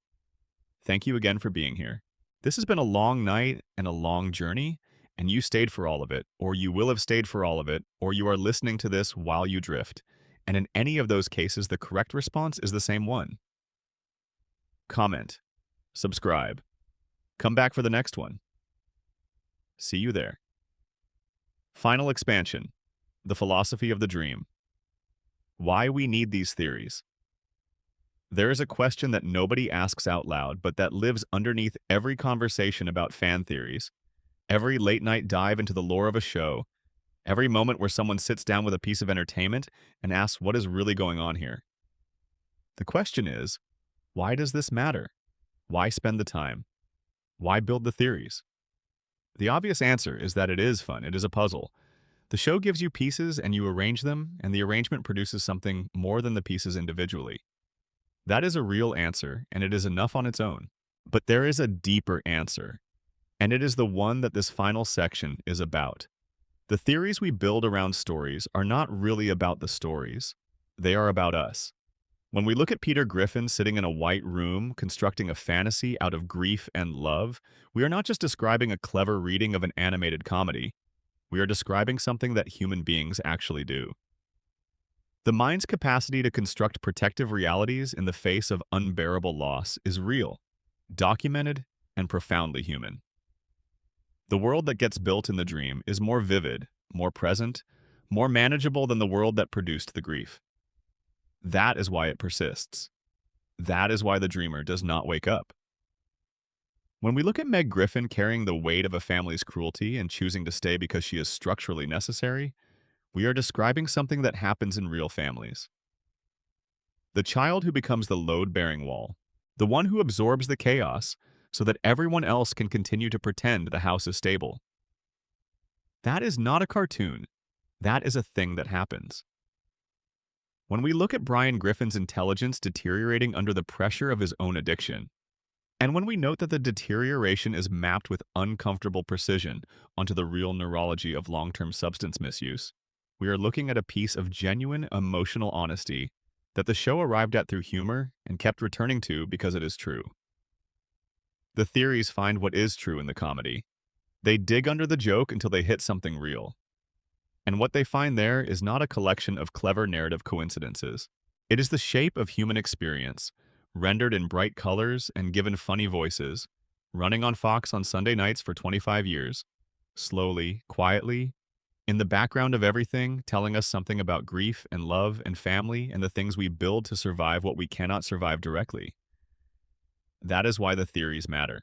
Thank you again for being here. This has been a long night and a long journey, and you stayed for all of it, or you will have stayed for all of it, or you are listening to this while you drift. And in any of those cases, the correct response is the same one. Comment. Subscribe. Come back for the next one. See you there. Final expansion. The philosophy of the dream. Why we need these theories. There is a question that nobody asks out loud, but that lives underneath every conversation about fan theories, every late-night dive into the lore of a show, every moment where someone sits down with a piece of entertainment and asks what is really going on here. The question is, Why does this matter? Why spend the time? Why build the theories? The obvious answer is that it is fun. It is a puzzle. The show gives you pieces and you arrange them, and the arrangement produces something more than the pieces individually. That is a real answer, and it is enough on its own. But there is a deeper answer, and it is the one that this final section is about. The theories we build around stories are not really about the stories. They are about us. When we look at Peter Griffin sitting in a white room constructing a fantasy out of grief and love, we are not just describing a clever reading of an animated comedy. We are describing something that human beings actually do. The mind's capacity to construct protective realities in the face of unbearable loss is real, documented, and profoundly human. The world that gets built in the dream is more vivid, more present, more manageable than the world that produced the grief. That is why it persists. That is why the dreamer does not wake up. When we look at Meg Griffin carrying the weight of a family's cruelty and choosing to stay because she is structurally necessary, we are describing something that happens in real families. The child who becomes the load-bearing wall, the one who absorbs the chaos so that everyone else can continue to pretend the house is stable. That is not a cartoon. That is a thing that happens. When we look at Brian Griffin's intelligence deteriorating under the pressure of his own addiction, and when we note that the deterioration is mapped with uncomfortable precision onto the real neurology of long-term substance misuse, we are looking at a piece of genuine emotional honesty that the show arrived at through humor and kept returning to because it is true. The theories find what is true in the comedy. They dig under the joke until they hit something real. And what they find there is not a collection of clever narrative coincidences. It is the shape of human experience, rendered in bright colors and given funny voices, running on Fox on Sunday nights for 25 years, slowly, quietly, in the background of everything, telling us something about grief and love and family and the things we build to survive what we cannot survive directly. That is why the theories matter.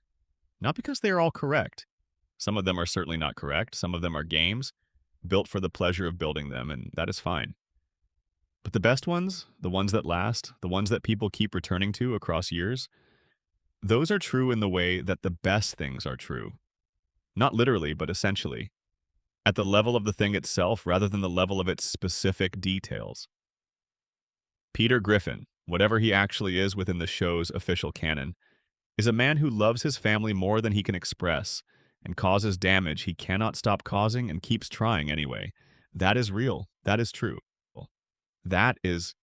Not because they are all correct. Some of them are certainly not correct. Some of them are games, built for the pleasure of building them, and that is fine. But the best ones, the ones that last, the ones that people keep returning to across years, those are true in the way that the best things are true. Not literally, but essentially. At the level of the thing itself rather than the level of its specific details. Peter Griffin, whatever he actually is within the show's official canon, is a man who loves his family more than he can express and causes damage he cannot stop causing and keeps trying anyway. That is real. That is true. That is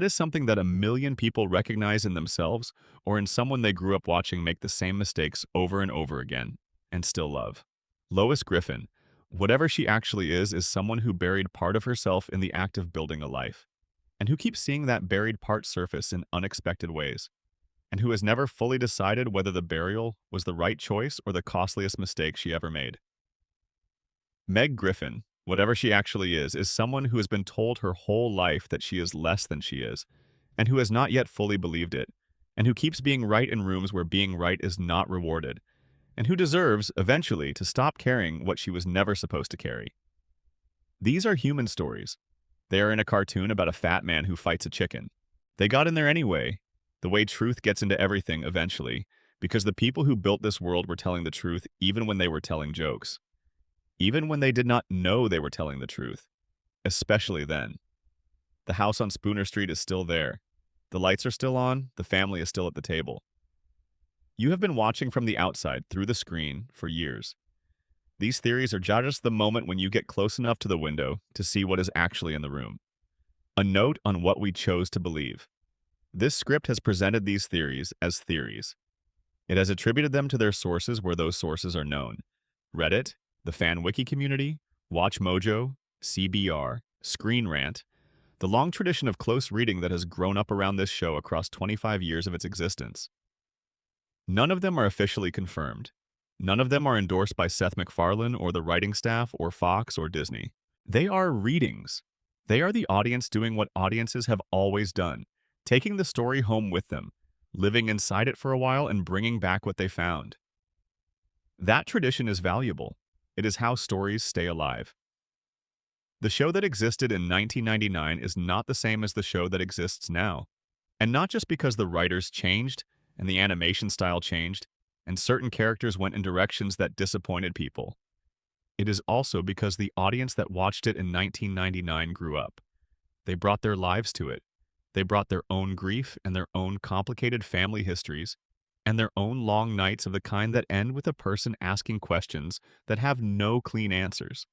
something that a million people recognize in themselves or in someone they grew up watching make the same mistakes over and over again and still love. Lois Griffin, whatever she actually is someone who buried part of herself in the act of building a life, and who keeps seeing that buried part surface in unexpected ways, and who has never fully decided whether the burial was the right choice or the costliest mistake she ever made. Meg Griffin, whatever she actually is someone who has been told her whole life that she is less than she is, and who has not yet fully believed it, and who keeps being right in rooms where being right is not rewarded, and who deserves, eventually, to stop carrying what she was never supposed to carry. These are human stories. They are in a cartoon about a fat man who fights a chicken. They got in there anyway, the way truth gets into everything eventually, because the people who built this world were telling the truth even when they were telling jokes. Even when they did not know they were telling the truth. Especially then. The house on Spooner Street is still there. The lights are still on, the family is still at the table. You have been watching from the outside, through the screen, for years. These theories are just the moment when you get close enough to the window to see what is actually in the room. A note on what we chose to believe. This script has presented these theories as theories. It has attributed them to their sources where those sources are known. Reddit, the fan wiki community, WatchMojo, CBR, Screen Rant, the long tradition of close reading that has grown up around this show across 25 years of its existence. None of them are officially confirmed. None of them are endorsed by Seth MacFarlane or the writing staff or Fox or Disney. They are readings. They are the audience doing what audiences have always done, taking the story home with them, living inside it for a while and bringing back what they found. That tradition is valuable. It is how stories stay alive. The show that existed in 1999 is not the same as the show that exists now. And not just because the writers changed and the animation style changed, and certain characters went in directions that disappointed people. It is also because the audience that watched it in 1999 grew up. They brought their lives to it. They brought their own grief and their own complicated family histories and their own long nights of the kind that end with a person asking questions that have no clean answers.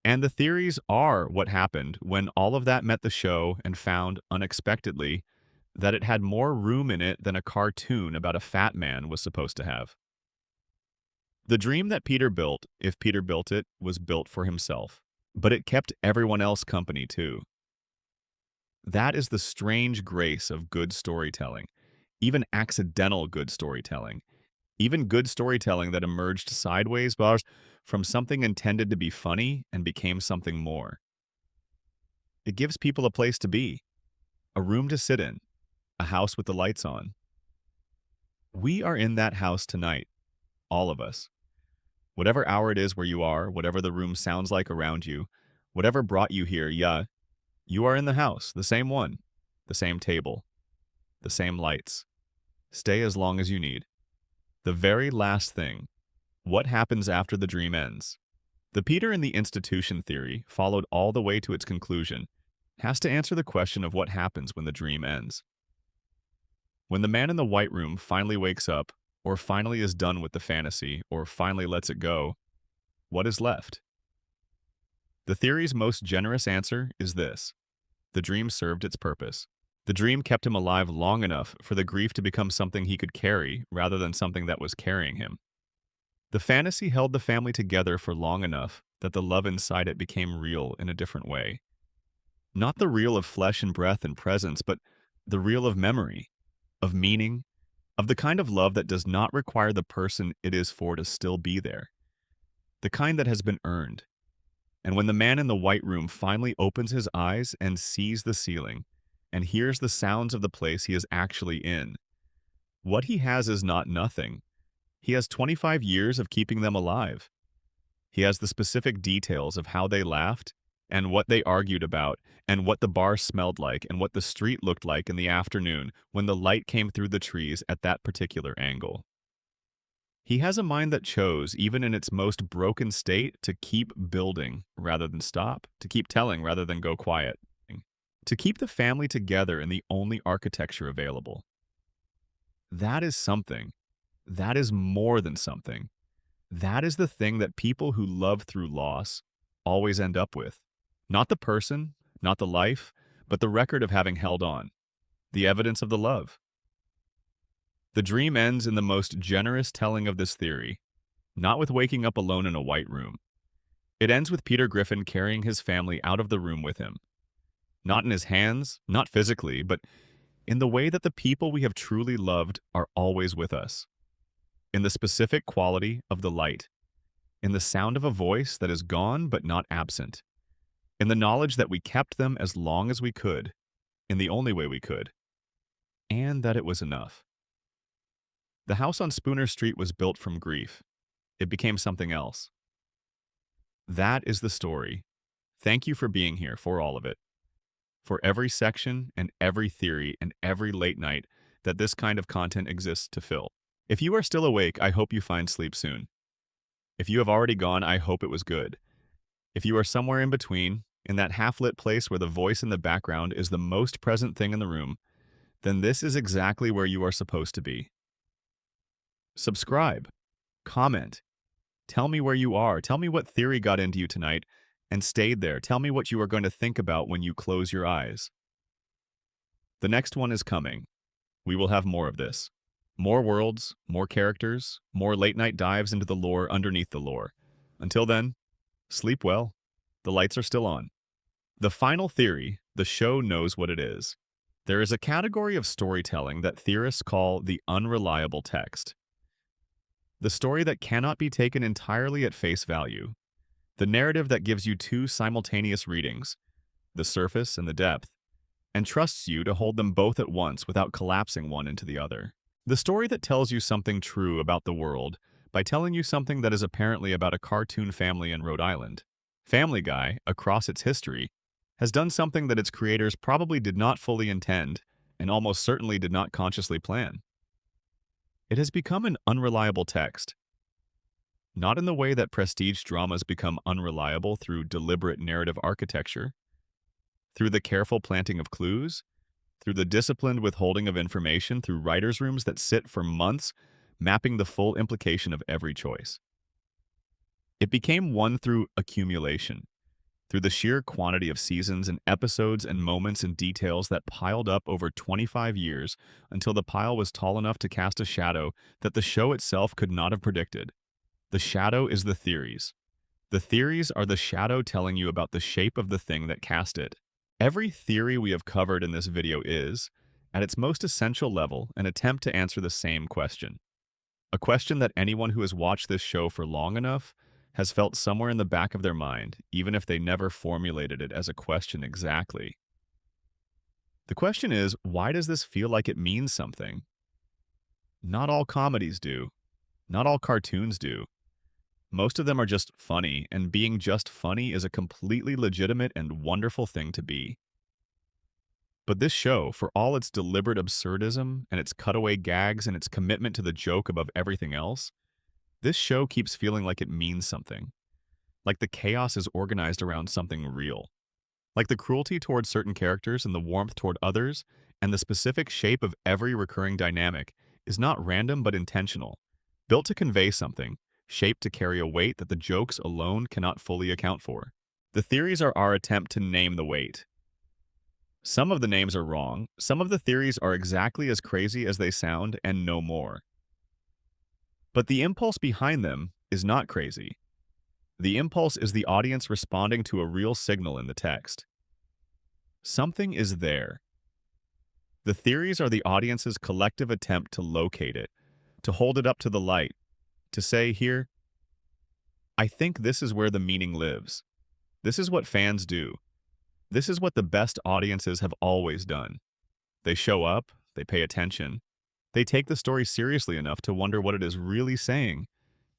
And the theories are what happened when all of that met the show and found, unexpectedly, that it had more room in it than a cartoon about a fat man was supposed to have. The dream that Peter built, if Peter built it, was built for himself, but it kept everyone else company too. That is the strange grace of good storytelling, even accidental good storytelling, even good storytelling that emerged sideways bars from something intended to be funny and became something more. It gives people a place to be, a room to sit in, a house with the lights on. We are in that house tonight, all of us. Whatever hour it is where you are, whatever the room sounds like around you, whatever brought you here, yeah, you are in the house, the same one, the same table, the same lights. Stay as long as you need. The very last thing, what happens after the dream ends? The Peter and the institution theory, followed all the way to its conclusion, has to answer the question of what happens when the dream ends. When the man in the white room finally wakes up, or finally is done with the fantasy, or finally lets it go, what is left? The theory's most generous answer is this: the dream served its purpose. The dream kept him alive long enough for the grief to become something he could carry rather than something that was carrying him. The fantasy held the family together for long enough that the love inside it became real in a different way. Not the real of flesh and breath and presence, but the real of memory, of meaning, of the kind of love that does not require the person it is for to still be there. The kind that has been earned. And when the man in the white room finally opens his eyes and sees the ceiling, and hears the sounds of the place he is actually in, what he has is not nothing. He has 25 years of keeping them alive. He has the specific details of how they laughed, and what they argued about, and what the bar smelled like, and what the street looked like in the afternoon when the light came through the trees at that particular angle. He has a mind that chose, even in its most broken state, to keep building rather than stop, to keep telling rather than go quiet, to keep the family together in the only architecture available. That is something. That is more than something. That is the thing that people who love through loss always end up with. Not the person, not the life, but the record of having held on, the evidence of the love. The dream ends in the most generous telling of this theory, not with waking up alone in a white room. It ends with Peter Griffin carrying his family out of the room with him. Not in his hands, not physically, but in the way that the people we have truly loved are always with us. In the specific quality of the light. In the sound of a voice that is gone but not absent. In the knowledge that we kept them as long as we could, in the only way we could, and that it was enough. The house on Spooner Street was built from grief. It became something else. That is the story. Thank you for being here for all of it. For every section and every theory and every late night that this kind of content exists to fill. If you are still awake, I hope you find sleep soon. If you have already gone, I hope it was good. If you are somewhere in between, in that half-lit place where the voice in the background is the most present thing in the room, then this is exactly where you are supposed to be. Subscribe, comment, tell me where you are, tell me what theory got into you tonight and stayed there. Tell me what you are going to think about when you close your eyes. The next one is coming. We will have more of this. More worlds, more characters, more late-night dives into the lore underneath the lore. Until then, sleep well. The lights are still on. The final theory, the show knows what it is. There is a category of storytelling that theorists call the unreliable text. The story that cannot be taken entirely at face value. The narrative that gives you two simultaneous readings, the surface and the depth, and trusts you to hold them both at once without collapsing one into the other. The story that tells you something true about the world by telling you something that is apparently about a cartoon family in Rhode Island. Family Guy, across its history, has done something that its creators probably did not fully intend, and almost certainly did not consciously plan. It has become an unreliable text, not in the way that prestige dramas become unreliable through deliberate narrative architecture, through the careful planting of clues, through the disciplined withholding of information, through writers' rooms that sit for months mapping the full implication of every choice. It became one through accumulation, through the sheer quantity of seasons and episodes and moments and details that piled up over 25 years until the pile was tall enough to cast a shadow that the show itself could not have predicted. The shadow is the theories. The theories are the shadow telling you about the shape of the thing that cast it. Every theory we have covered in this video is, at its most essential level, an attempt to answer the same question. A question that anyone who has watched this show for long enough has felt somewhere in the back of their mind, even if they never formulated it as a question exactly. The question is, why does this feel like it means something? Not all comedies do. Not all cartoons do. Most of them are just funny, and being just funny is a completely legitimate and wonderful thing to be. But this show, for all its deliberate absurdism and its cutaway gags and its commitment to the joke above everything else, this show keeps feeling like it means something. Like the chaos is organized around something real. Like the cruelty towards certain characters and the warmth toward others, and the specific shape of every recurring dynamic is not random but intentional, built to convey something, shaped to carry a weight that the jokes alone cannot fully account for. The theories are our attempt to name the weight. Some of the names are wrong, some of the theories are exactly as crazy as they sound and no more. But the impulse behind them is not crazy. The impulse is the audience responding to a real signal in the text. Something is there. The theories are the audience's collective attempt to locate it, to hold it up to the light, to say here, I think this is where the meaning lives. This is what fans do. This is what the best audiences have always done. They show up, they pay attention, they take the story seriously enough to wonder what it is really saying,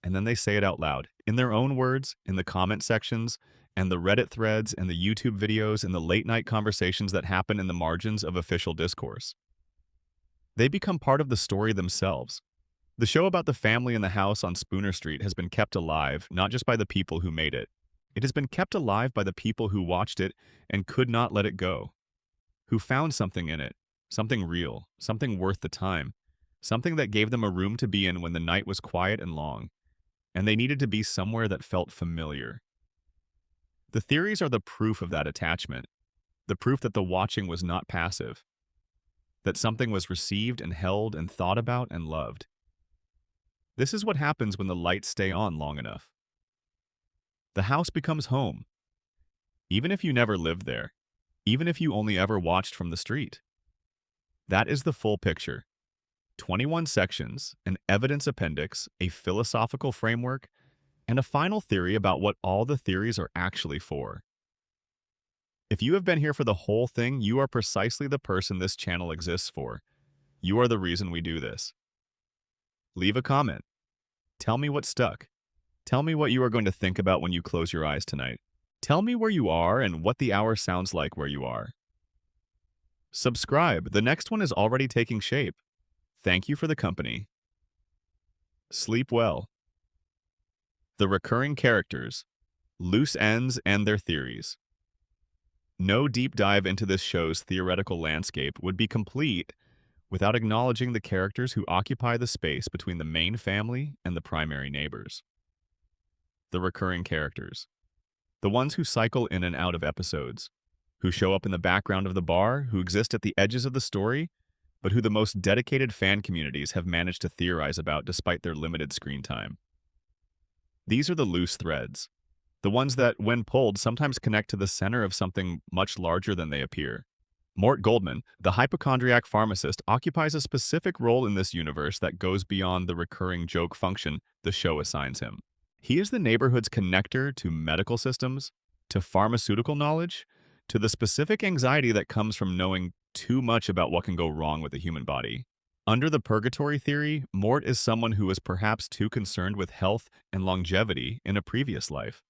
and then they say it out loud, in their own words, in the comment sections, and the Reddit threads, and the YouTube videos, and the late-night conversations that happen in the margins of official discourse. They become part of the story themselves. The show about the family in the house on Spooner Street has been kept alive not just by the people who made it. It has been kept alive by the people who watched it and could not let it go, who found something in it, something real, something worth the time, something that gave them a room to be in when the night was quiet and long, and they needed to be somewhere that felt familiar. The theories are the proof of that attachment, the proof that the watching was not passive, that something was received and held and thought about and loved. This is what happens when the lights stay on long enough. The house becomes home, even if you never lived there, even if you only ever watched from the street. That is the full picture. 21 sections, an evidence appendix, a philosophical framework, and a final theory about what all the theories are actually for. If you have been here for the whole thing, you are precisely the person this channel exists for. You are the reason we do this. Leave a comment. Tell me what stuck. Tell me what you are going to think about when you close your eyes tonight. Tell me where you are and what the hour sounds like where you are. Subscribe. The next one is already taking shape. Thank you for the company. Sleep well. The recurring characters, loose ends and their theories. No deep dive into this show's theoretical landscape would be complete without acknowledging the characters who occupy the space between the main family and the primary neighbors. The recurring characters. The ones who cycle in and out of episodes, who show up in the background of the bar, who exist at the edges of the story, but who the most dedicated fan communities have managed to theorize about despite their limited screen time. These are the loose threads, the ones that, when pulled, sometimes connect to the center of something much larger than they appear. Mort Goldman, the hypochondriac pharmacist, occupies a specific role in this universe that goes beyond the recurring joke function the show assigns him. He is the neighborhood's connector to medical systems, to pharmaceutical knowledge, to the specific anxiety that comes from knowing too much about what can go wrong with the human body. Under the purgatory theory, Mort is someone who was perhaps too concerned with health and longevity in a previous life.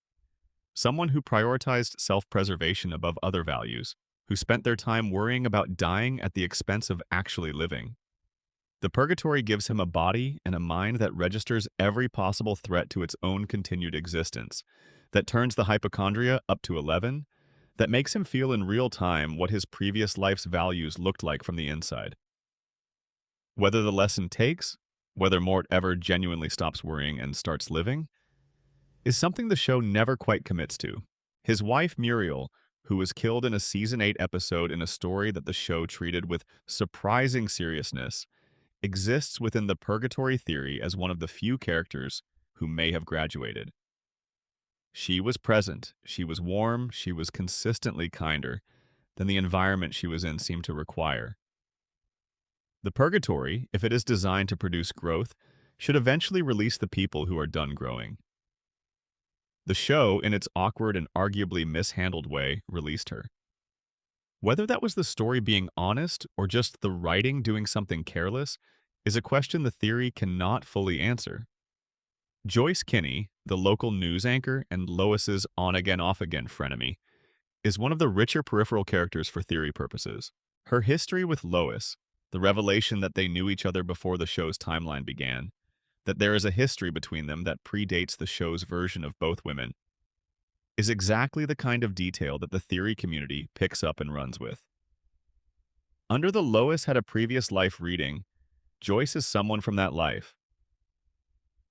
Someone who prioritized self-preservation above other values, who spent their time worrying about dying at the expense of actually living. The purgatory gives him a body and a mind that registers every possible threat to its own continued existence, that turns the hypochondria up to 11, that makes him feel in real time what his previous life's values looked like from the inside. Whether the lesson takes, whether Mort ever genuinely stops worrying and starts living, is something the show never quite commits to. His wife, Muriel, who was killed in a Season 8 episode in a story that the show treated with surprising seriousness, exists within the purgatory theory as one of the few characters who may have graduated. She was present, she was warm, she was consistently kinder than the environment she was in seemed to require. The purgatory, if it is designed to produce growth, should eventually release the people who are done growing. The show, in its awkward and arguably mishandled way, released her. Whether that was the story being honest or just the writing doing something careless is a question the theory cannot fully answer. Joyce Kinney, the local news anchor and Lois's on-again, off-again frenemy, is one of the richer peripheral characters for theory purposes. Her history with Lois, the revelation that they knew each other before the show's timeline began, that there is a history between them that predates the show's version of both women, is exactly the kind of detail that the theory community picks up and runs with. Under the Lois had a previous life reading, Joyce is someone from that life.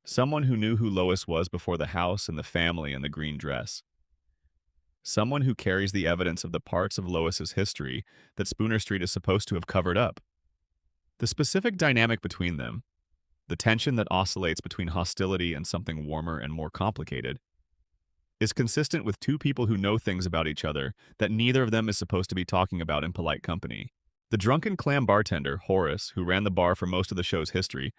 Someone who knew who Lois was before the house and the family and the green dress. Someone who carries the evidence of the parts of Lois's history that Spooner Street is supposed to have covered up. The specific dynamic between them, the tension that oscillates between hostility and something warmer and more complicated, is consistent with two people who know things about each other that neither of them is supposed to be talking about in polite company. The drunken clam bartender, Horace, who ran the bar for most of the show's history,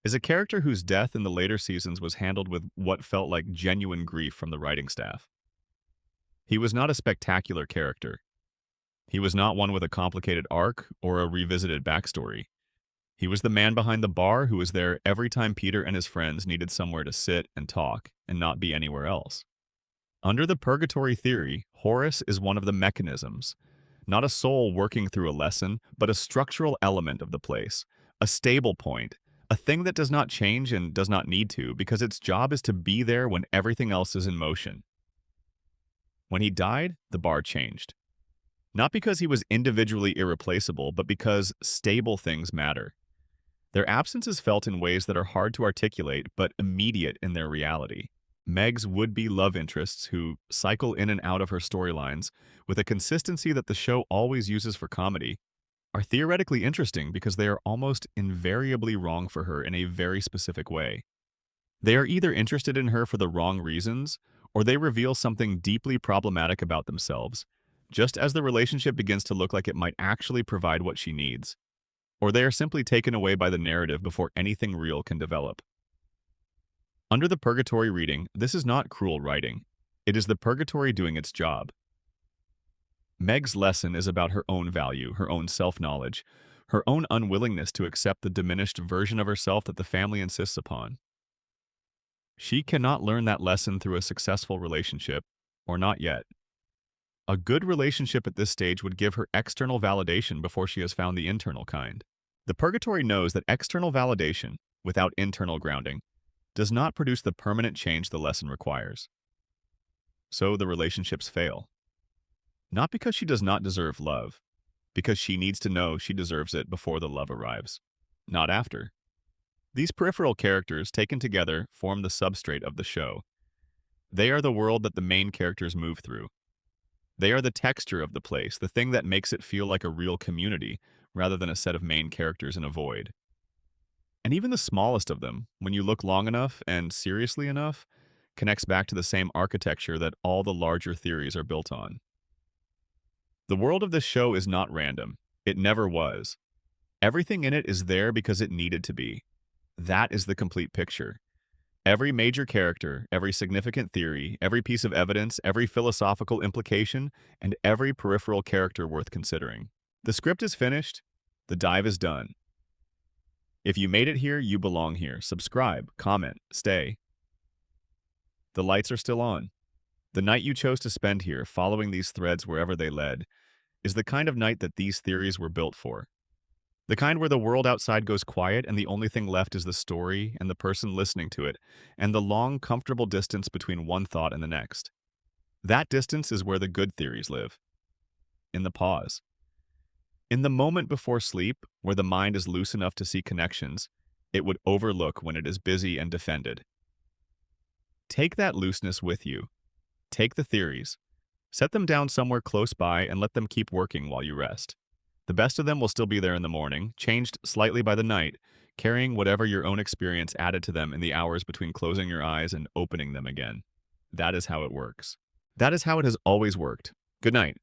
is a character whose death in the later seasons was handled with what felt like genuine grief from the writing staff. He was not a spectacular character. He was not one with a complicated arc or a revisited backstory. He was the man behind the bar who was there every time Peter and his friends needed somewhere to sit and talk and not be anywhere else. Under the purgatory theory, Horace is one of the mechanisms, not a soul working through a lesson, but a structural element of the place, a stable point, a thing that does not change and does not need to because its job is to be there when everything else is in motion. When he died, the bar changed. Not because he was individually irreplaceable, but because stable things matter. Their absence is felt in ways that are hard to articulate but immediate in their reality. Meg's would-be love interests who cycle in and out of her storylines with a consistency that the show always uses for comedy are theoretically interesting because they are almost invariably wrong for her in a very specific way. They are either interested in her for the wrong reasons, or they reveal something deeply problematic about themselves, just as the relationship begins to look like it might actually provide what she needs, or they are simply taken away by the narrative before anything real can develop. Under the purgatory reading, this is not cruel writing. It is the purgatory doing its job. Meg's lesson is about her own value, her own self-knowledge, her own unwillingness to accept the diminished version of herself that the family insists upon. She cannot learn that lesson through a successful relationship, or not yet. A good relationship at this stage would give her external validation before she has found the internal kind. The purgatory knows that external validation, without internal grounding, does not produce the permanent change the lesson requires. So the relationships fail. Not because she does not deserve love, because she needs to know she deserves it before the love arrives, not after. These peripheral characters, taken together, form the substrate of the show. They are the world that the main characters move through. They are the texture of the place, the thing that makes it feel like a real community, rather than a set of main characters in a void. And even the smallest of them, when you look long enough and seriously enough, connects back to the same architecture that all the larger theories are built on. The world of this show is not random. It never was. Everything in it is there because it needed to be. That is the complete picture. Every major character, every significant theory, every piece of evidence, every philosophical implication, and every peripheral character worth considering. The script is finished. The dive is done. If you made it here, you belong here. Subscribe, comment, stay. The lights are still on. The night you chose to spend here, following these threads wherever they led, is the kind of night that these theories were built for. The kind where the world outside goes quiet and the only thing left is the story and the person listening to it, and the long, comfortable distance between one thought and the next. That distance is where the good theories live, in the pause. In the moment before sleep, where the mind is loose enough to see connections, it would overlook when it is busy and defended. Take that looseness with you. Take the theories. Set them down somewhere close by and let them keep working while you rest. The best of them will still be there in the morning, changed slightly by the night, carrying whatever your own experience added to them in the hours between closing your eyes and opening them again. That is how it works. That is how it has always worked. Good night.